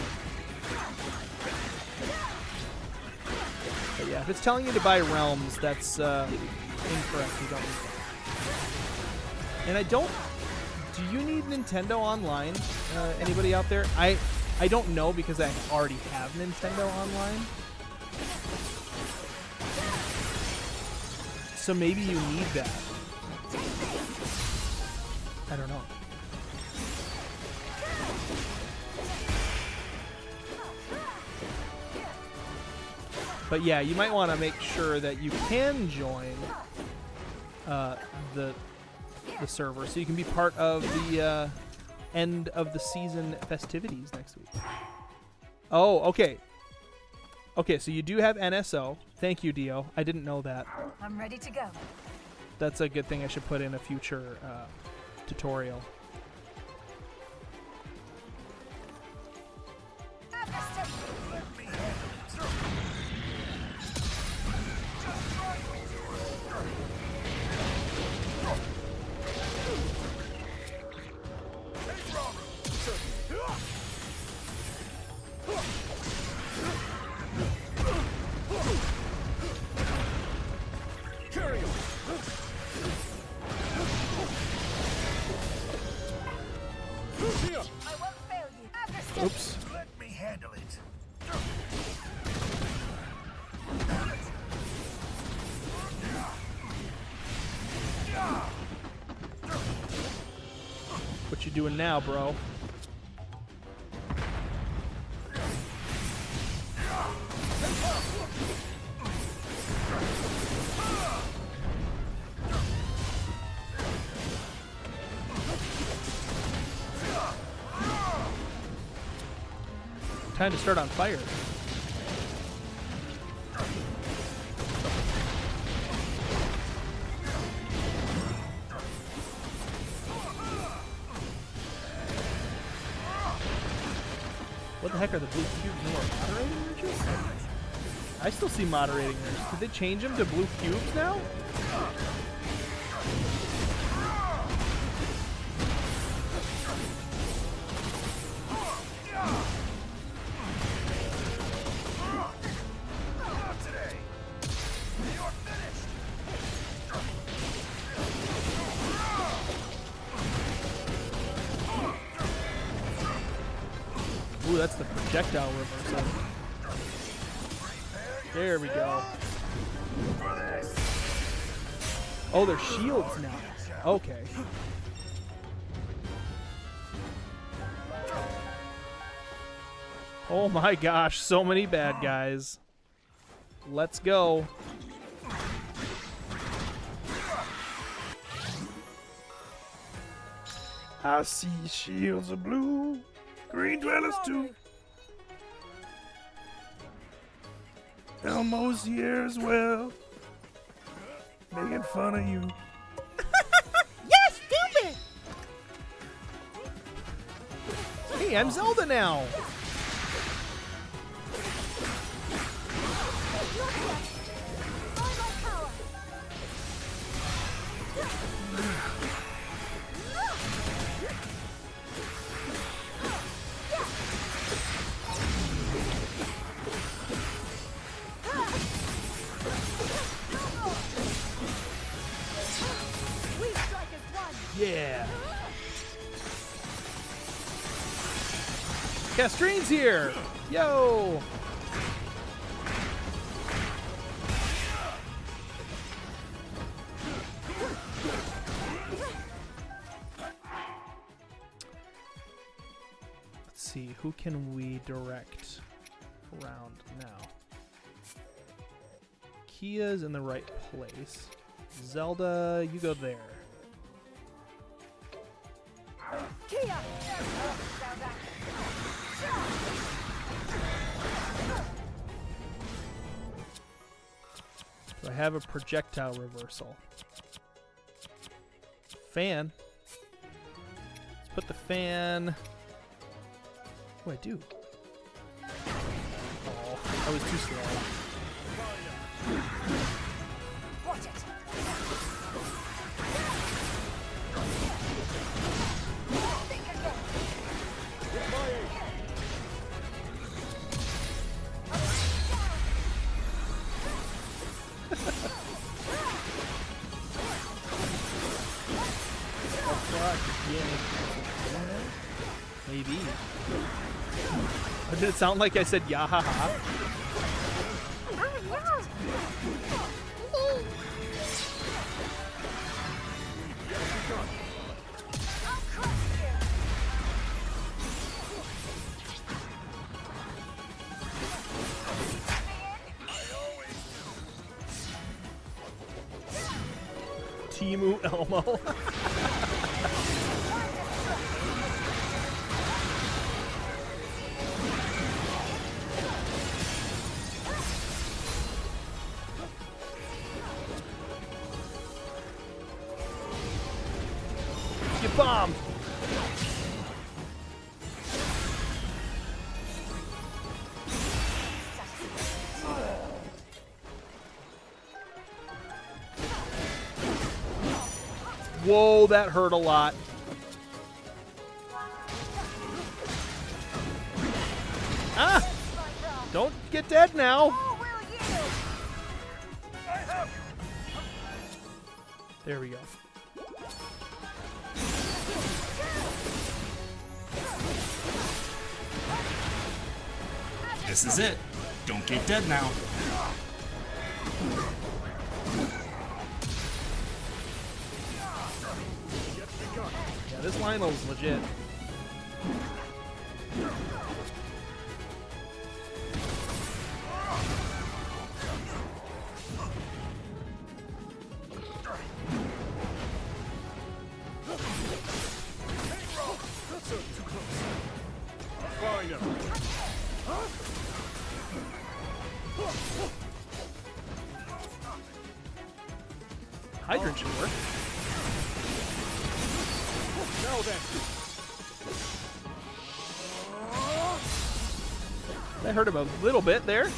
But yeah, if it's telling you to buy realms, that's incorrect. You don't need that. And I don't. Do you need Nintendo Online? Anybody out there? I don't know because I already have Nintendo Online. So maybe you need that. I don't know. But yeah, you might want to make sure that you can join the server so you can be part of the end of the season festivities next week. Oh, okay. Okay, so you do have NSO. Thank you, Dio. I didn't know that. I'm ready to go. That's a good thing I should put in a future tutorial. Oops. Let me handle it. What you doing now, bro? Time to start on fire. What the heck are the blue cubes? No more moderating urges? I still see moderating urges. Did they change them to blue cubes now? Ooh, that's the projectile reversal. There we go. Oh, they're shields now. Okay. Oh my gosh, so many bad guys. Let's go. I see shields of blue, green dwellers too. Elmo's here as well, making fun of you. Yes, stupid! Hey, I'm Zelda now. Yeah. Castrine's here. Yo. Let's see, who can we direct around now? Kia's in the right place. Zelda, you go there. Kia! Do I have a projectile reversal? Fan. Let's put the fan. Oh, I do. Oh, I was too slow. Watch it! Maybe. Or did it sound like I said yahaha? Timu Elmo. Get bombed. Whoa, that hurt a lot. Ah! Don't get dead now. There we go. This is it. Don't get dead now. Yeah, this Lionel's legit. Hydrant should work. Now then. That hurt him a little bit there.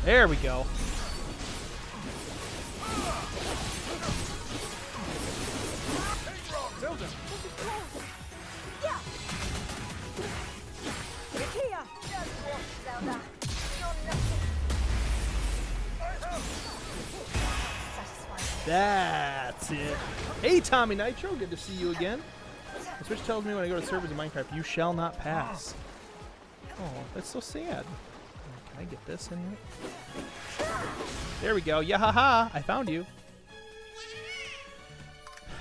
There we go. Zelda. Yeah. Here. Just watch, Zelda. You're nothing. That's it. Hey, Tommy Nitro. Good to see you again. The Switch tells me when I go to servers in Minecraft, you shall not pass. Oh, that's so sad. Can I get this anyway? There we go. Yahaha! I found you.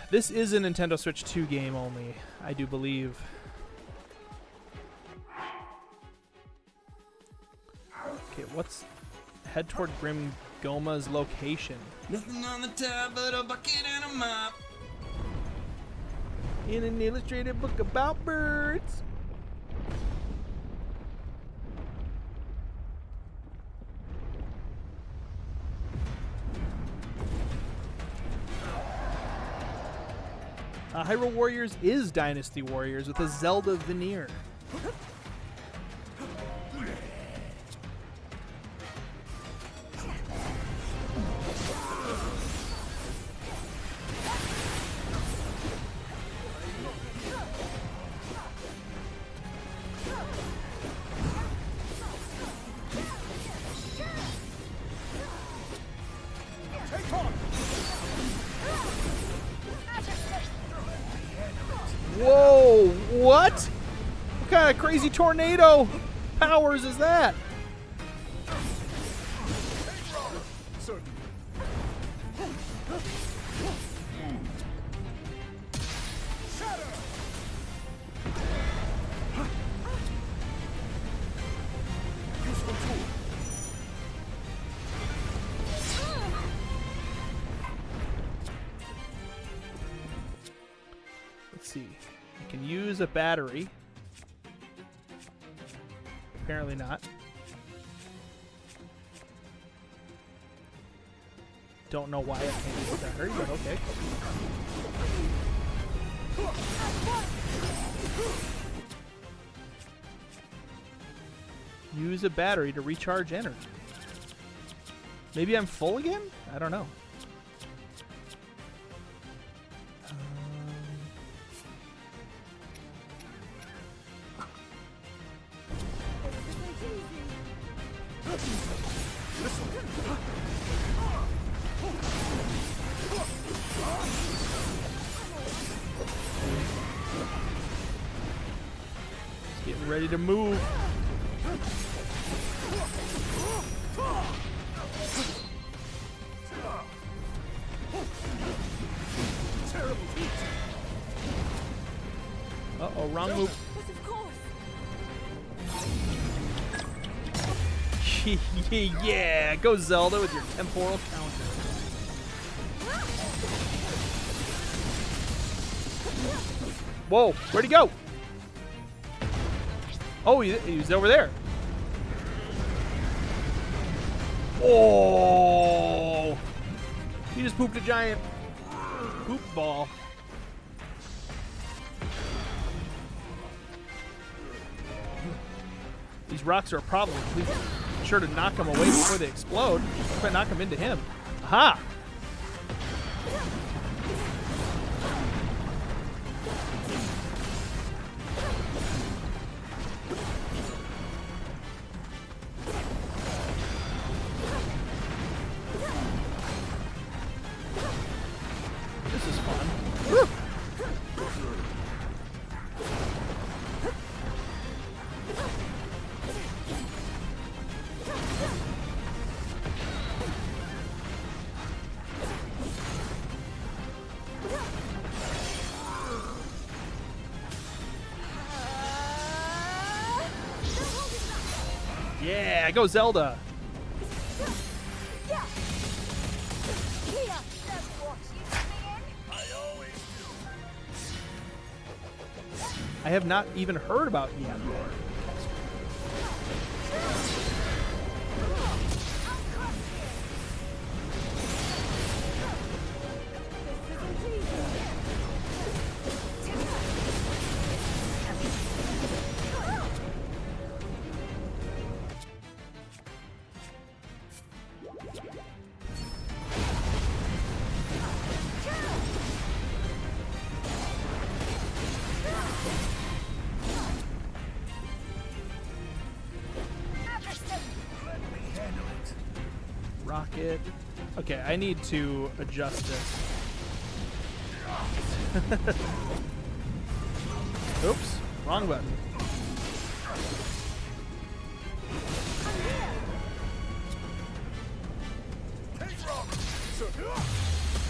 This is a Nintendo Switch 2 game only, I do believe. Okay, what's... Head toward Grim Goma's location. Nothing on the tab but a bucket and a mop. In an illustrated book about birds. Hyrule Warriors is Dynasty Warriors with a Zelda veneer. Whoa, what? What kind of crazy tornado powers is that? Let's see. I can use a battery. Apparently not. Don't know why I can't use a battery, but okay. Use a battery to recharge energy. Maybe I'm full again? I don't know. Getting ready to move. Uh-oh, wrong move. Yeah, go Zelda with your temporal counter. Whoa, where'd he go? Oh, he's over there. Oh! He just pooped a giant poop ball. These rocks are a problem. Be sure to knock them away before they explode. If I knock them into him. Aha! Yeah, go Zelda. I have not even heard about yet. Rocket. Okay, I need to adjust this. Oops, wrong button.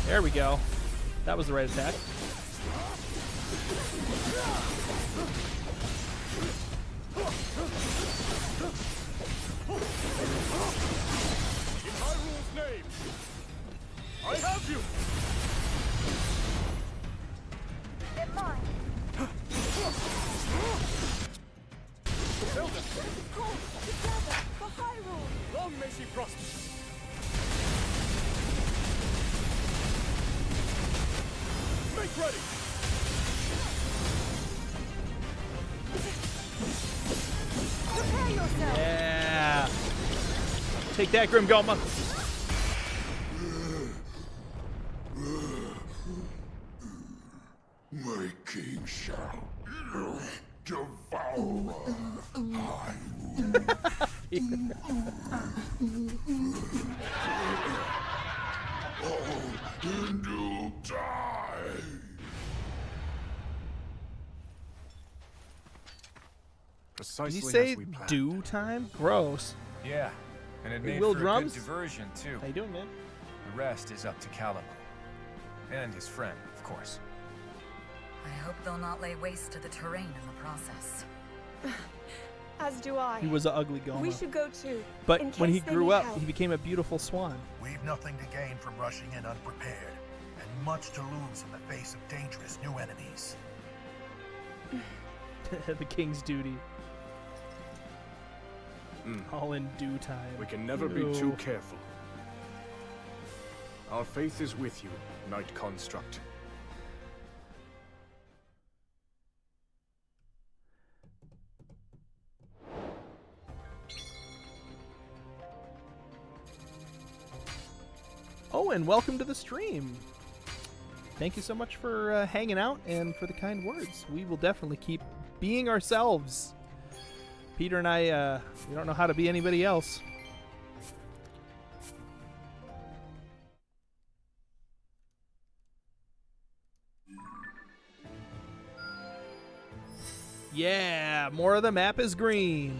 There we go. That was the right attack. Hyrule's name, I have you! They're mine. Zelda! Go together for Hyrule! Long may she prosper! Make ready! Prepare yourself! Yeah. Take that, Grim Goma. My king shall devour and you'll die. Precisely Did you say as we planned. do time? Gross. Yeah, and it Hey, made Will for Drums? a good diversion, too. How you doing, man? The rest is up to Calamo. And his friend, of course. I hope they'll not lay waste to the terrain in the process. As do I. He was an ugly Goma. We should go too. But in when he case they grew need up, help. he became a beautiful swan. We've nothing to gain from rushing in unprepared, and much to lose in the face of dangerous new enemies. The king's duty. All in due time. We can never be too careful. Our faith is with you, Knight Construct. Oh, and welcome to the stream. Thank you so much for hanging out and for the kind words. We will definitely keep being ourselves. Peter and I, we don't know how to be anybody else. Yeah, more of the map is green.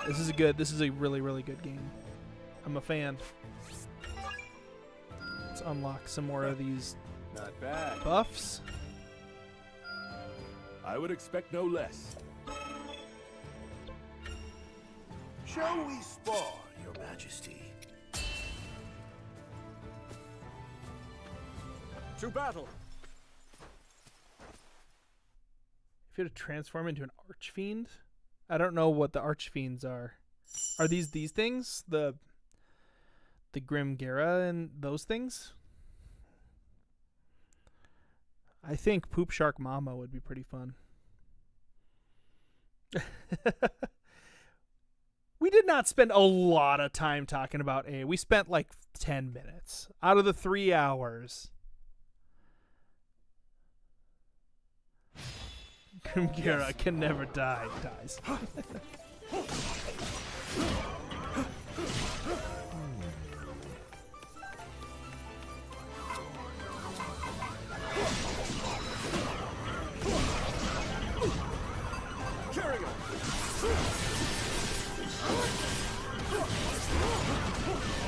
This is a really, really good game. I'm a fan. Let's unlock some more of these Not bad. buffs. I would expect no less. Shall we spar, Your Majesty? To battle! If you had to transform into an archfiend, I don't know what the archfiends are. Are these things? The Grim Gera and those things? I think Poop Shark Mama would be pretty fun. We did not spend a lot of time talking about A. We spent like 10 minutes out of the 3 hours. Grim Gera can never die. Dies.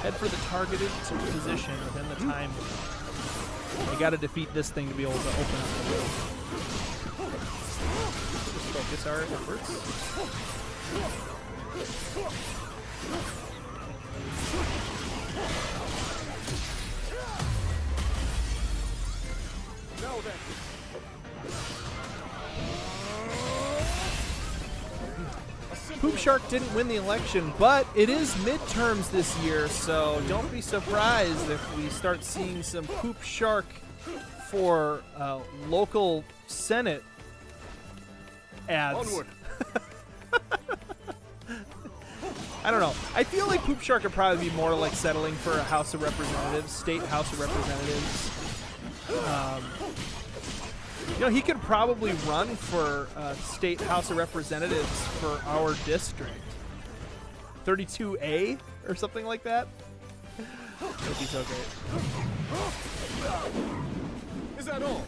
Head for the targeted position within the time. I gotta defeat this thing to be able to open up the room. Just focus our efforts. Now then. Poop Shark didn't win the election, but it is midterms this year, so don't be surprised if we start seeing some Poop Shark for local Senate ads. Onward. I don't know. I feel like Poop Shark would probably be more like settling for a House of Representatives, state House of Representatives. You know, he could probably run for state House of Representatives for our district. 32A or something like that. That'd be so great. Is that all?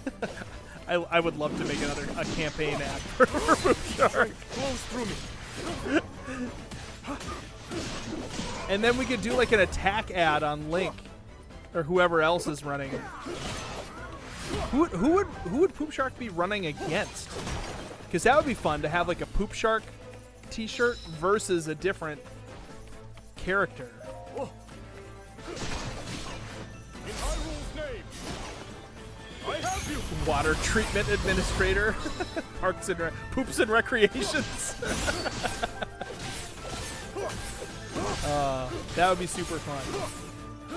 I would love to make a campaign ad for Poop Shark. Flows through me. And then we could do like an attack ad on Link or whoever else is running. Who would Poop Shark be running against? Because that would be fun to have like a Poop Shark t-shirt versus a different character. In Hyrule's name, I have you. Water treatment administrator, parks and poops and recreations. That would be super fun.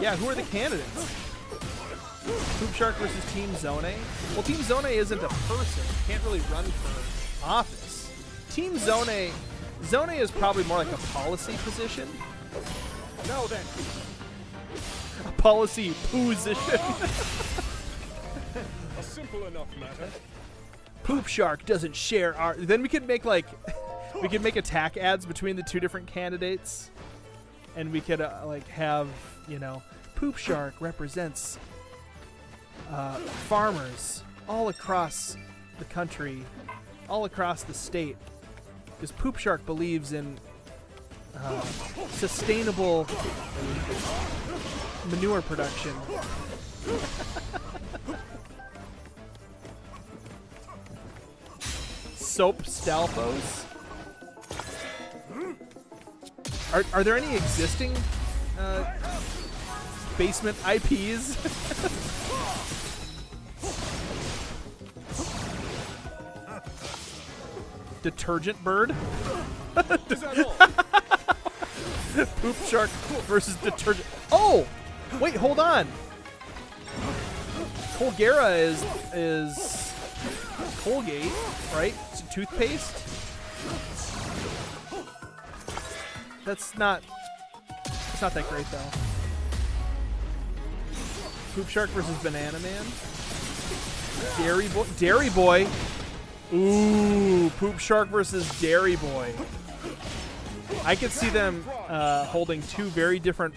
Yeah, who are the candidates? Poop Shark versus Team Zone. Well, Team Zone isn't a person. Can't really run for office. Team Zone is probably more like a policy position. Now then. A policy position. A simple enough matter. Poop Shark doesn't share our. Then we could make like attack ads between the two different candidates, and we could like have Poop Shark represents farmers all across the country, all across the state, because Poop Shark believes in sustainable manure production. Soap Stalfos? Are there any existing basement IPs? Detergent Bird? Poop Shark versus Detergent. Oh! Wait, hold on. Colgera is Colgate, right? It's a toothpaste. It's not that great though. Poop Shark versus Banana Man. Dairy Boy. Ooh, Poop Shark versus Dairy Boy. I could see them holding two very different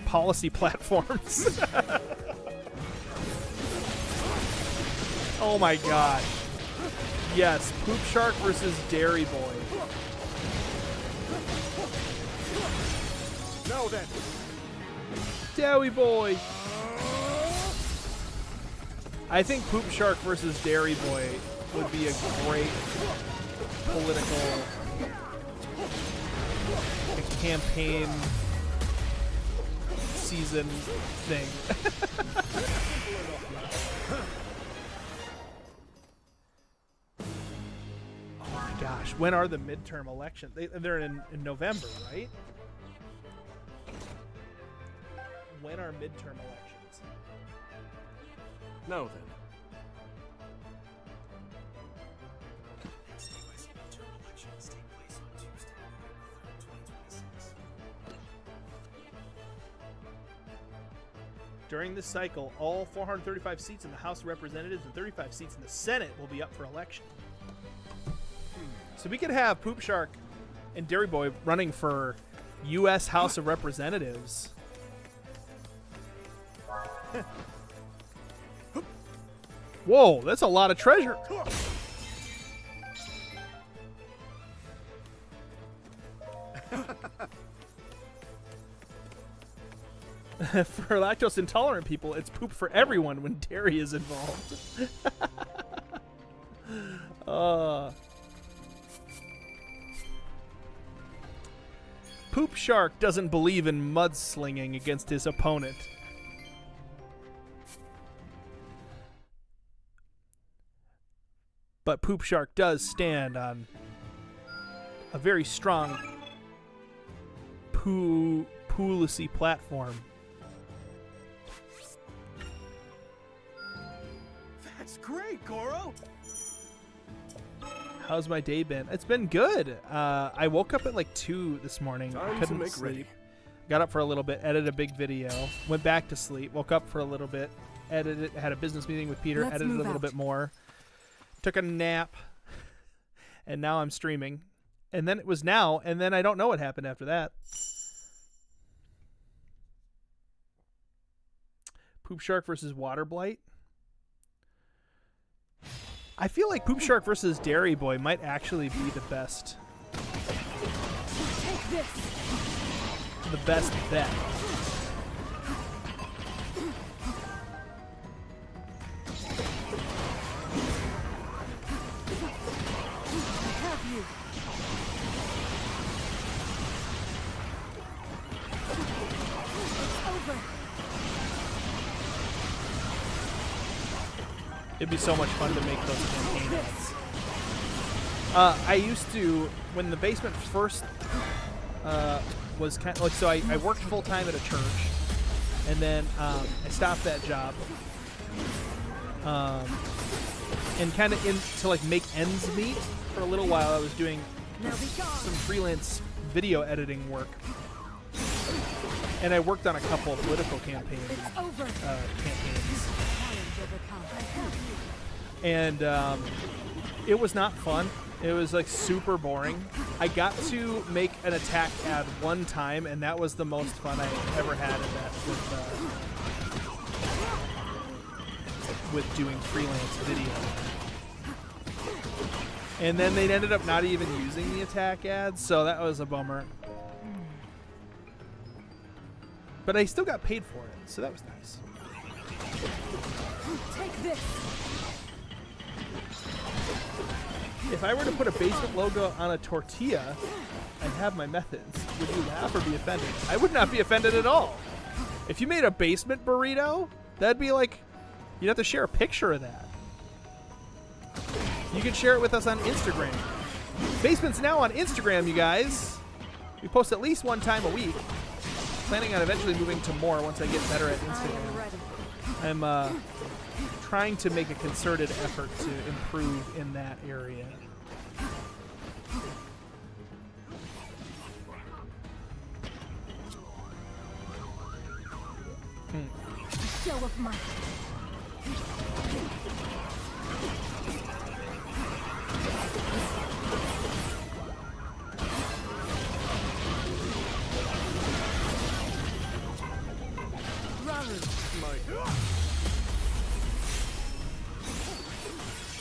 policy platforms. Oh my gosh. Yes, Poop Shark versus Dairy Boy. Now then. Dairy Boy. I think Poop Shark versus Dairy Boy would be a great political campaign season thing. Oh my gosh, when are the midterm elections? They're in November, right? When are midterm elections? Now then. During this cycle, all 435 seats in the House of Representatives and 35 seats in the Senate will be up for election. So we could have Poop Shark and Dairy Boy running for U.S. House of Representatives. Whoa, that's a lot of treasure. For lactose intolerant people, it's poop for everyone when dairy is involved. Poop Shark doesn't believe in mudslinging against his opponent. But Poop Shark does stand on a very strong policy platform. That's great, Goro. How's my day been? It's been good. I woke up at like 2 this morning. Time Couldn't to make sleep. ready. Got up for a little bit, edited a big video, went back to sleep, woke up for a little bit, edited, had a business meeting with Peter, edited a little bit more, took a nap, and now I'm streaming. And then it was now, and then I don't know what happened after that. Poop Shark versus Water Blight. I feel like Poop Shark versus Dairy Boy might actually be the best. Take this. The best bet. Have you? It's over. It'd be so much fun to make those campaign ads. I used to, when the basement first was kind of like, so I worked full time at a church, and then I stopped that job, and kind of to like make ends meet for a little while. I was doing some freelance video editing work, and I worked on a couple of political campaigns. And it was not fun. It was like super boring. I got to make an attack ad one time, and that was the most fun I ever had at that with doing freelance video. And then they ended up not even using the attack ads, so that was a bummer. But I still got paid for it, so that was nice. Take this. If I were to put a basement logo on a tortilla, I'd have my methods. Would you laugh or be offended? I would not be offended at all. If you made a basement burrito, that'd be like, you'd have to share a picture of that. You can share it with us on Instagram. Basement's now on Instagram, you guys. We post at least one time a week. Planning on eventually moving to more once I get better at Instagram. I'm trying to make a concerted effort to improve in that area. Show of might.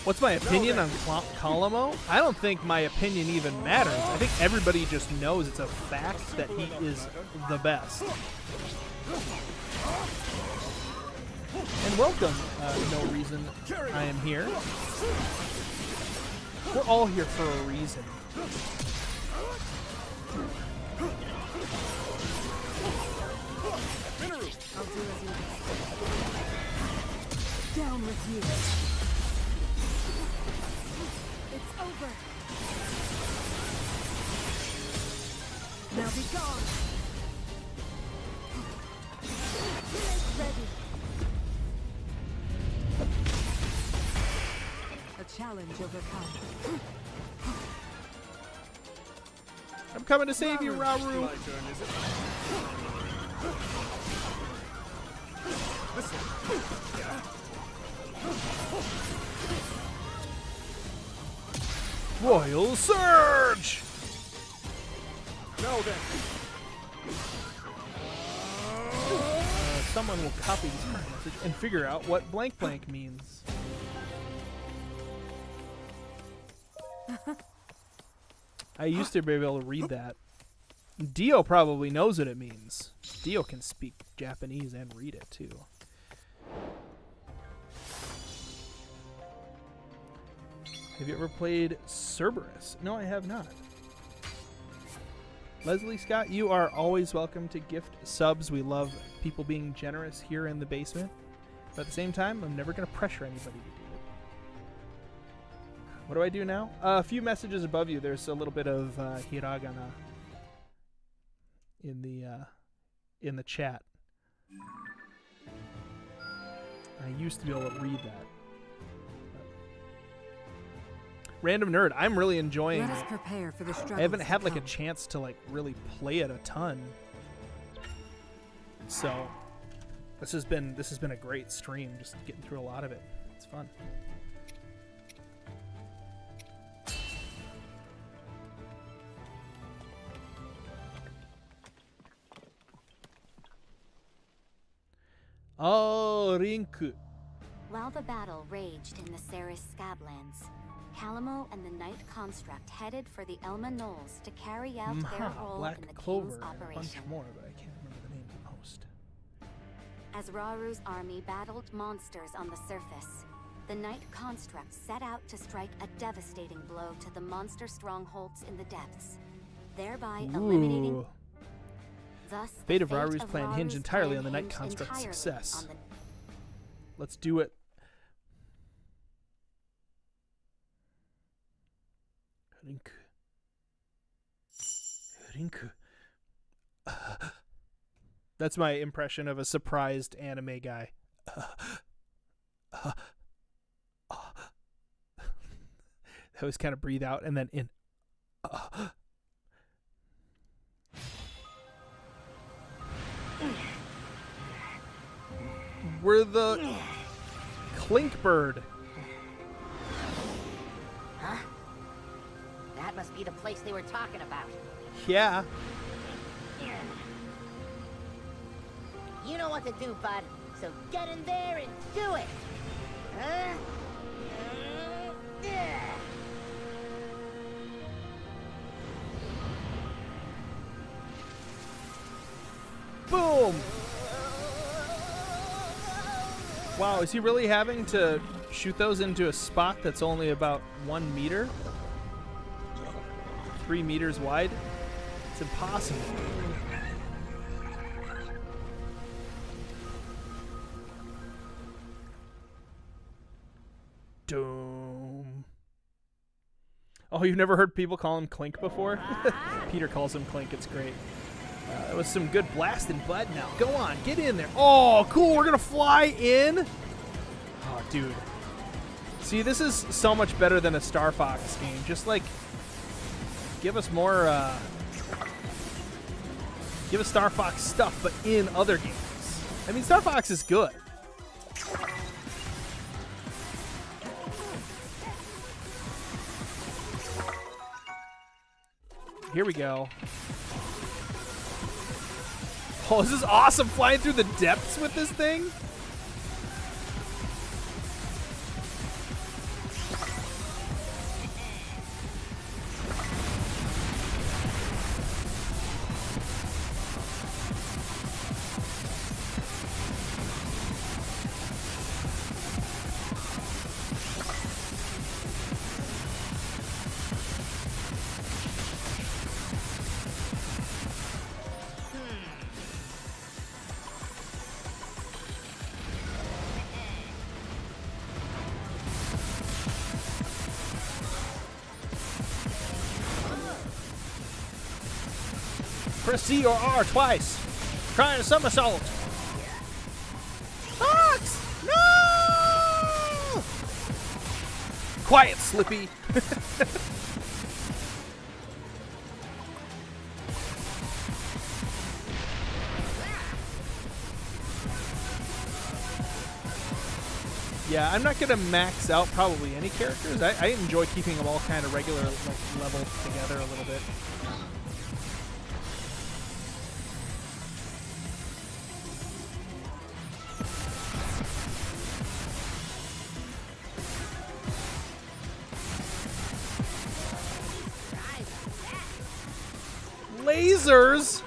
What's my opinion on Colombo? I don't think my opinion even matters. I think everybody just knows it's a fact that he is the best. And welcome, No Reason I Am Here. We're all here for a reason. I'll do as you wish. Down with you. It's over. Now be gone. Ready. A challenge overcome. I'm coming to save you, Rauru. My turn, is it? This one. Royal Surge! Now then. Someone will copy this current message and figure out what blank blank means. I used to be able to read that. Dio probably knows what it means. Dio can speak Japanese and read it too. Have you ever played Cerberus? No, I have not. Leslie Scott, you are always welcome to gift subs. We love people being generous here in the basement. But at the same time, I'm never going to pressure anybody to do it. What do I do now? A few messages above you. There's a little bit of hiragana in the chat. I used to be able to read that. Random Nerd, I'm really enjoying. Let us prepare for the struggles I haven't had to like a come. chance to like really play it a ton. So this has been a great stream, just getting through a lot of it. It's fun. Oh, Rinku. While the battle raged in the Ceres Scablands, Calamo and the Night Construct headed for the Elma Knolls to carry out their role Black in the Clover, King's and a bunch operation. more, but I can't remember the names of most. As Raru's army battled monsters on the surface, the Night Construct set out to strike a devastating blow to the monster strongholds in the depths, thereby eliminating. Ooh. Thus, Fate the of Raru's of plan hinged Raru's entirely plan on the Night hinged Construct's entirely success. on the Let's do it. Rinku. That's my impression of a surprised anime guy. That was kind of breathe out and then in. We're the Clink Bird. Huh? That must be the place they were talking about. Yeah. You know what to do, bud. So get in there and do it. Huh? Boom! Wow, is he really having to shoot those into a spot that's only about 1 meter? 3 meters wide? It's impossible. Doom. Oh, you've never heard people call him Clink before? Peter calls him Clink. It's great. That was some good blasting bud now. Go on, get in there. Oh, cool. We're going to fly in. Oh, dude. See, this is so much better than a Star Fox game. Just like, give us more, give us Star Fox stuff, but in other games. I mean, Star Fox is good. Here we go. Oh, this is awesome, flying through the depths with this thing. Press C or R twice. Try a somersault. Fox! No! Quiet, Slippy. Yeah, I'm not gonna max out probably any characters. I enjoy keeping them all kind of regular, like level together a little bit. Lasers.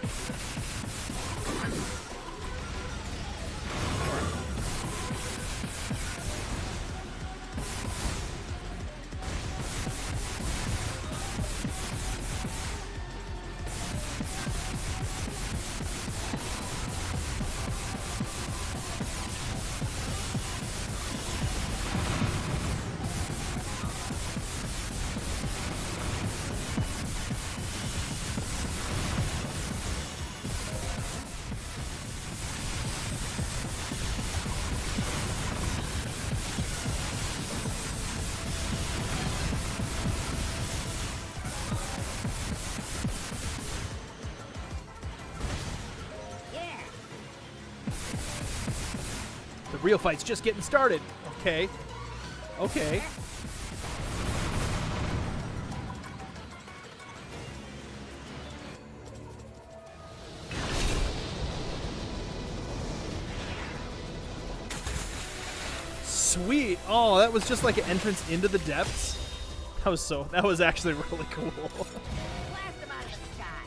real fight's just getting started. Okay. Okay. Sweet. Oh, that was just like an entrance into the depths. That was actually really cool. Blast them out of the sky.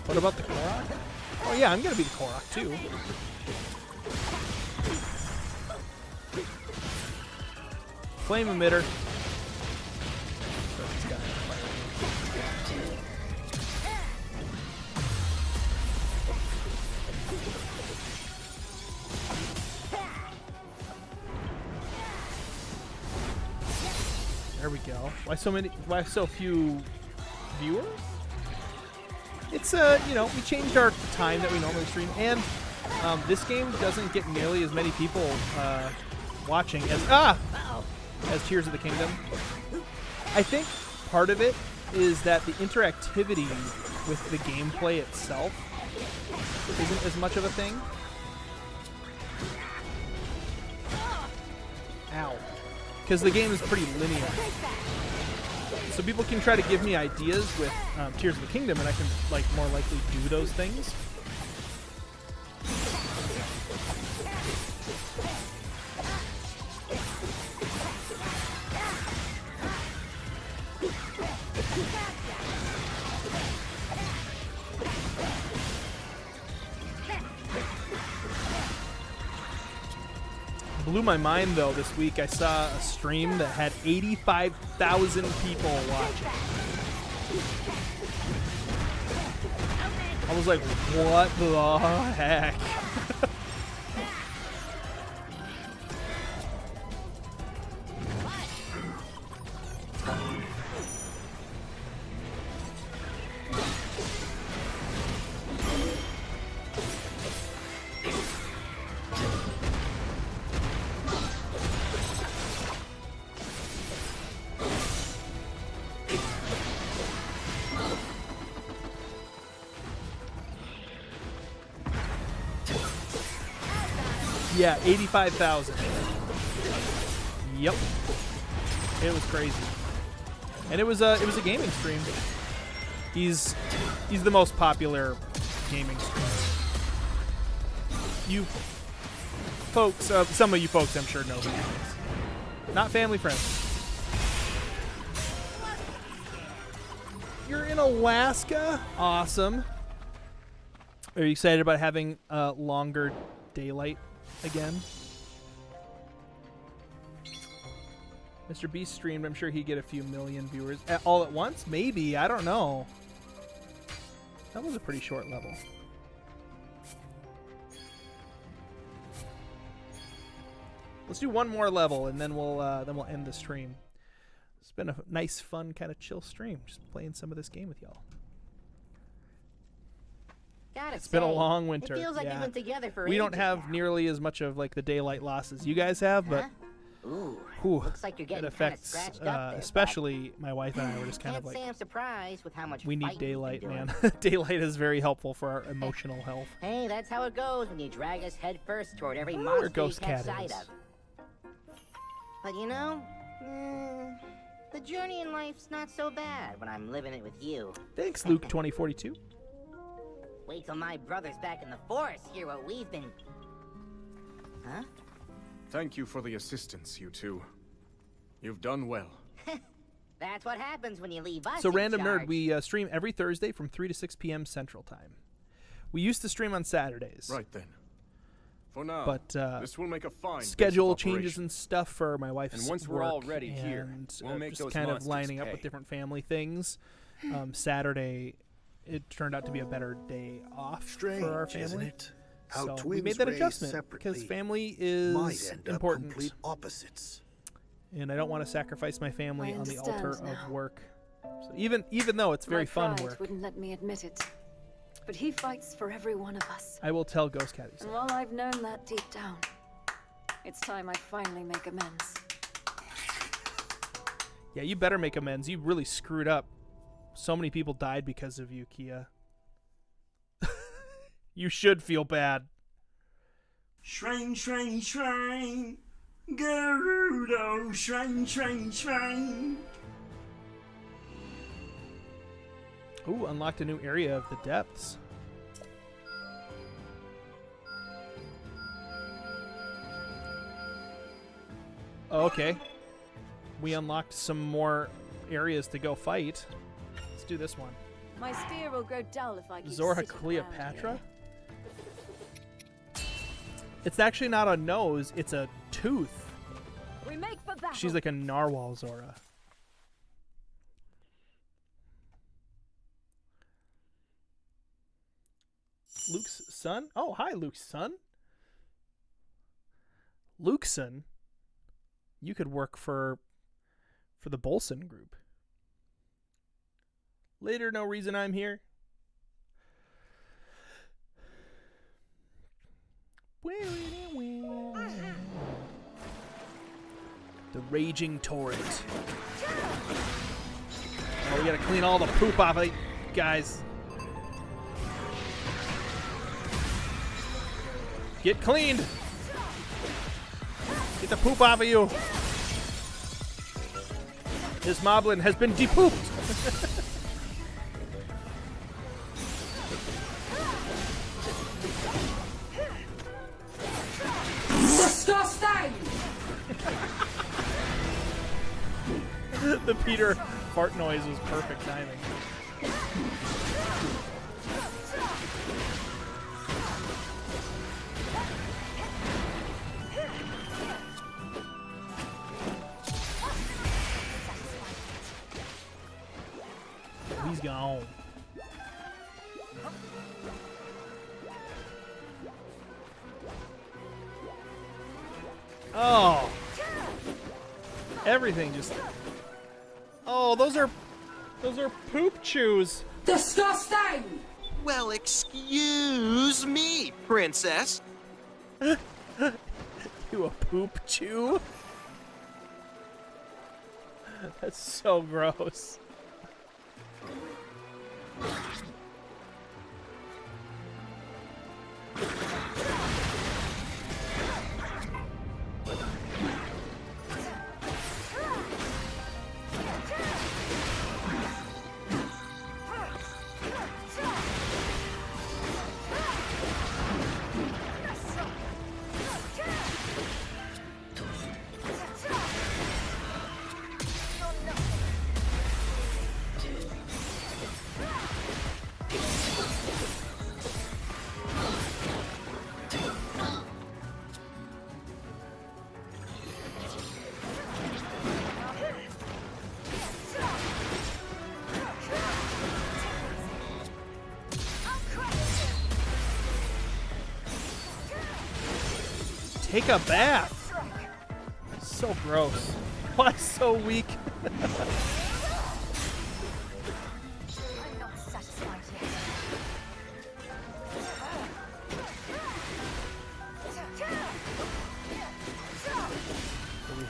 What about the Korok? Oh yeah, I'm gonna be the Korok too. Flame emitter. There we go. Why so few viewers? It's you know, we changed our time that we normally stream, and this game doesn't get nearly as many people watching as Tears of the Kingdom. I think part of it is that the interactivity with the gameplay itself isn't as much of a thing. Ow. Because the game is pretty linear. So people can try to give me ideas with Tears of the Kingdom, and I can like more likely do those things. Blew my mind though this week. I saw a stream that had 85,000 people watching. I was like, what the heck? Yeah, 85,000. Yep. It was crazy. And it was a gaming stream. He's the most popular gaming streamer. You folks, some of you folks I'm sure know who he is. Not family friendly. You're in Alaska? Awesome. Are you excited about having longer daylight again? Mr. Beast streamed. I'm sure he'd get a few million viewers all at once. Maybe. I don't know. That was a pretty short level. Let's do one more level, and then we'll end the stream. It's been a nice, fun, kind of chill stream. Just playing some of this game with y'all. It's been a long winter. It feels like we've been together for we don't ages have now. nearly as much of like the daylight losses you guys have, but Ooh, Whew, looks like you're it getting kind of affects, scratched up there, especially my wife and I were just kind Can't of say like, I'm surprised with how much we need fighting you've daylight, been man. doing. Daylight is very helpful for our emotional health. Hey, that's how it goes when you drag us headfirst toward every Where monster you Ghost catch Cat sight is. of. But you know, the journey in life's not so bad when I'm living it with you. Thanks, Luke 2042. Wait till my brother's back in the forest, hear what we've been... Huh? Thank you for the assistance, you two. You've done well. That's what happens when you leave us So in Random charge. Nerd, we stream every Thursday from 3 to 6 p.m. Central Time. We used to stream on Saturdays. Right then. For now, But this will make a fine schedule base of changes operation. and stuff for my wife's And once we're work all ready here, and, we'll make just those kind of monsters lining up pay. with different family things. Saturday, it turned out to be a better day off Strange, for our family. isn't it? How So we twins made that raised adjustment separately because family might is end up important, complete opposites. and I don't want to sacrifice my family I on the altar understand now. of work. So even though it's very My fun pride work, wouldn't let me admit it, but he fights for every one of us. I will tell Ghost Cat. And while I've known that deep down, it's time I finally make amends. Yeah, you better make amends. You really screwed up. So many people died because of you, Kia. You should feel bad. Shrine, shrine, shrine. Gerudo, shrine, shrine, shrine. Ooh, unlocked a new area of the depths. Oh, okay. We unlocked some more areas to go fight. Let's do this one. My spear will grow dull if I keep Zora sitting around Cleopatra? here. It's actually not a nose, it's a tooth. We make for battle. She's like a narwhal Zora. Luke's son? Oh, hi, Luke's son. Luke's son? You could work for the Bolson group. Later, no reason I'm here. The raging torrent. Oh, we gotta clean all the poop off of it, guys. Get cleaned. Get the poop off of you. This moblin has been depooped. Disgusting! The Peter fart noise was perfect timing. He's gone. Oh. Everything just... Oh, those are poop chews. Disgusting! Well, excuse me, princess. You a poop chew? That's so gross. Take a bath. So gross. Why so weak?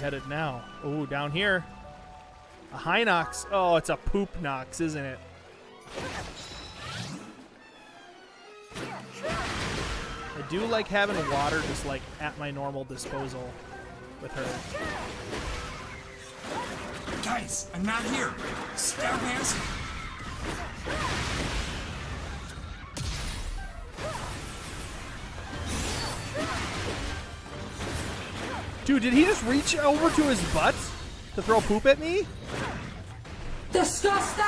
headed now? Oh, down here. A Hinox. Oh, it's a poop Nox, isn't it? I do like having water just like at my normal disposal with her. Guys, I'm not here. Scout hands. Dude, did he just reach over to his butt to throw poop at me? Disgusting!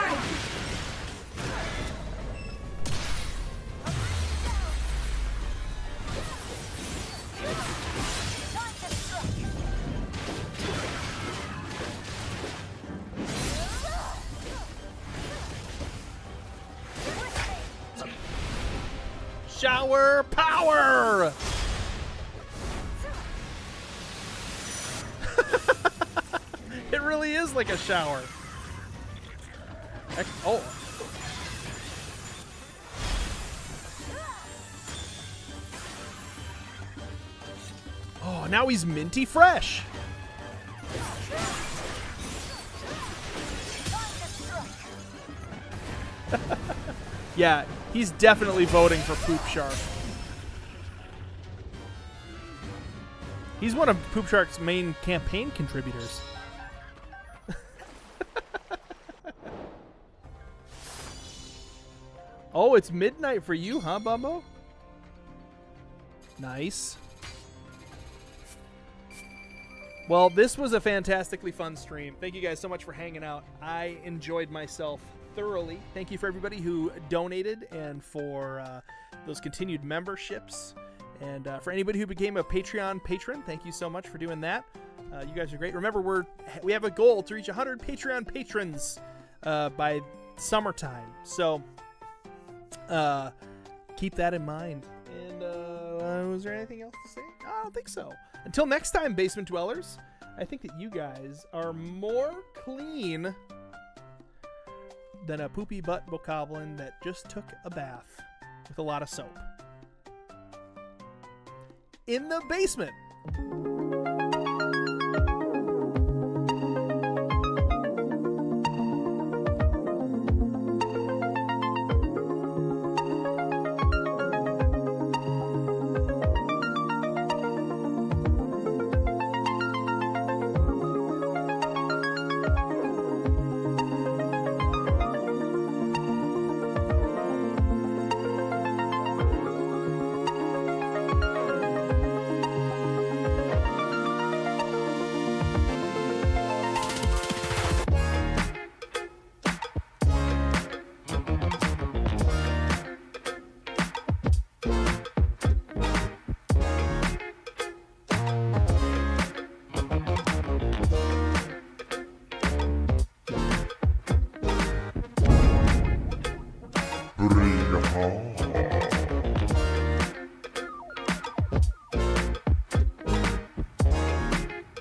Shower power! It really is like a shower. Oh. Oh, now he's minty fresh. Yeah, he's definitely voting for Poop Shark. He's one of Poop Shark's main campaign contributors. Oh, it's midnight for you, huh, Bumbo? Nice. Well, this was a fantastically fun stream. Thank you guys so much for hanging out. I enjoyed myself thoroughly. Thank you for everybody who donated and for those continued memberships. And for anybody who became a Patreon patron, thank you so much for doing that. You guys are great. Remember, we have a goal to reach 100 Patreon patrons by summertime. So keep that in mind. And was there anything else to say? I don't think so. Until next time, Basement Dwellers, I think that you guys are more clean than a poopy butt bokoblin that just took a bath with a lot of soap. In the basement.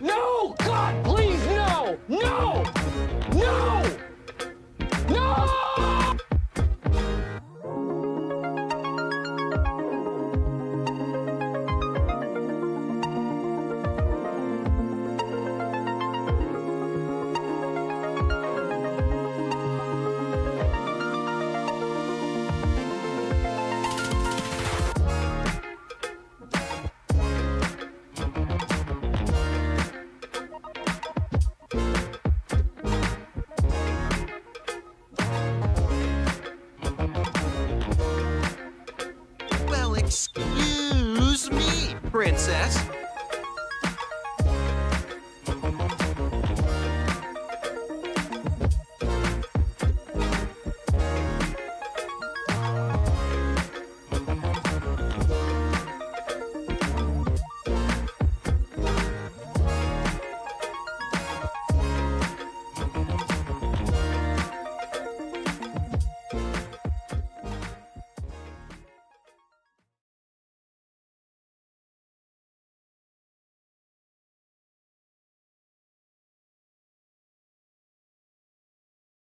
No! God, please, no! No! No! No! Well, excuse me, princess.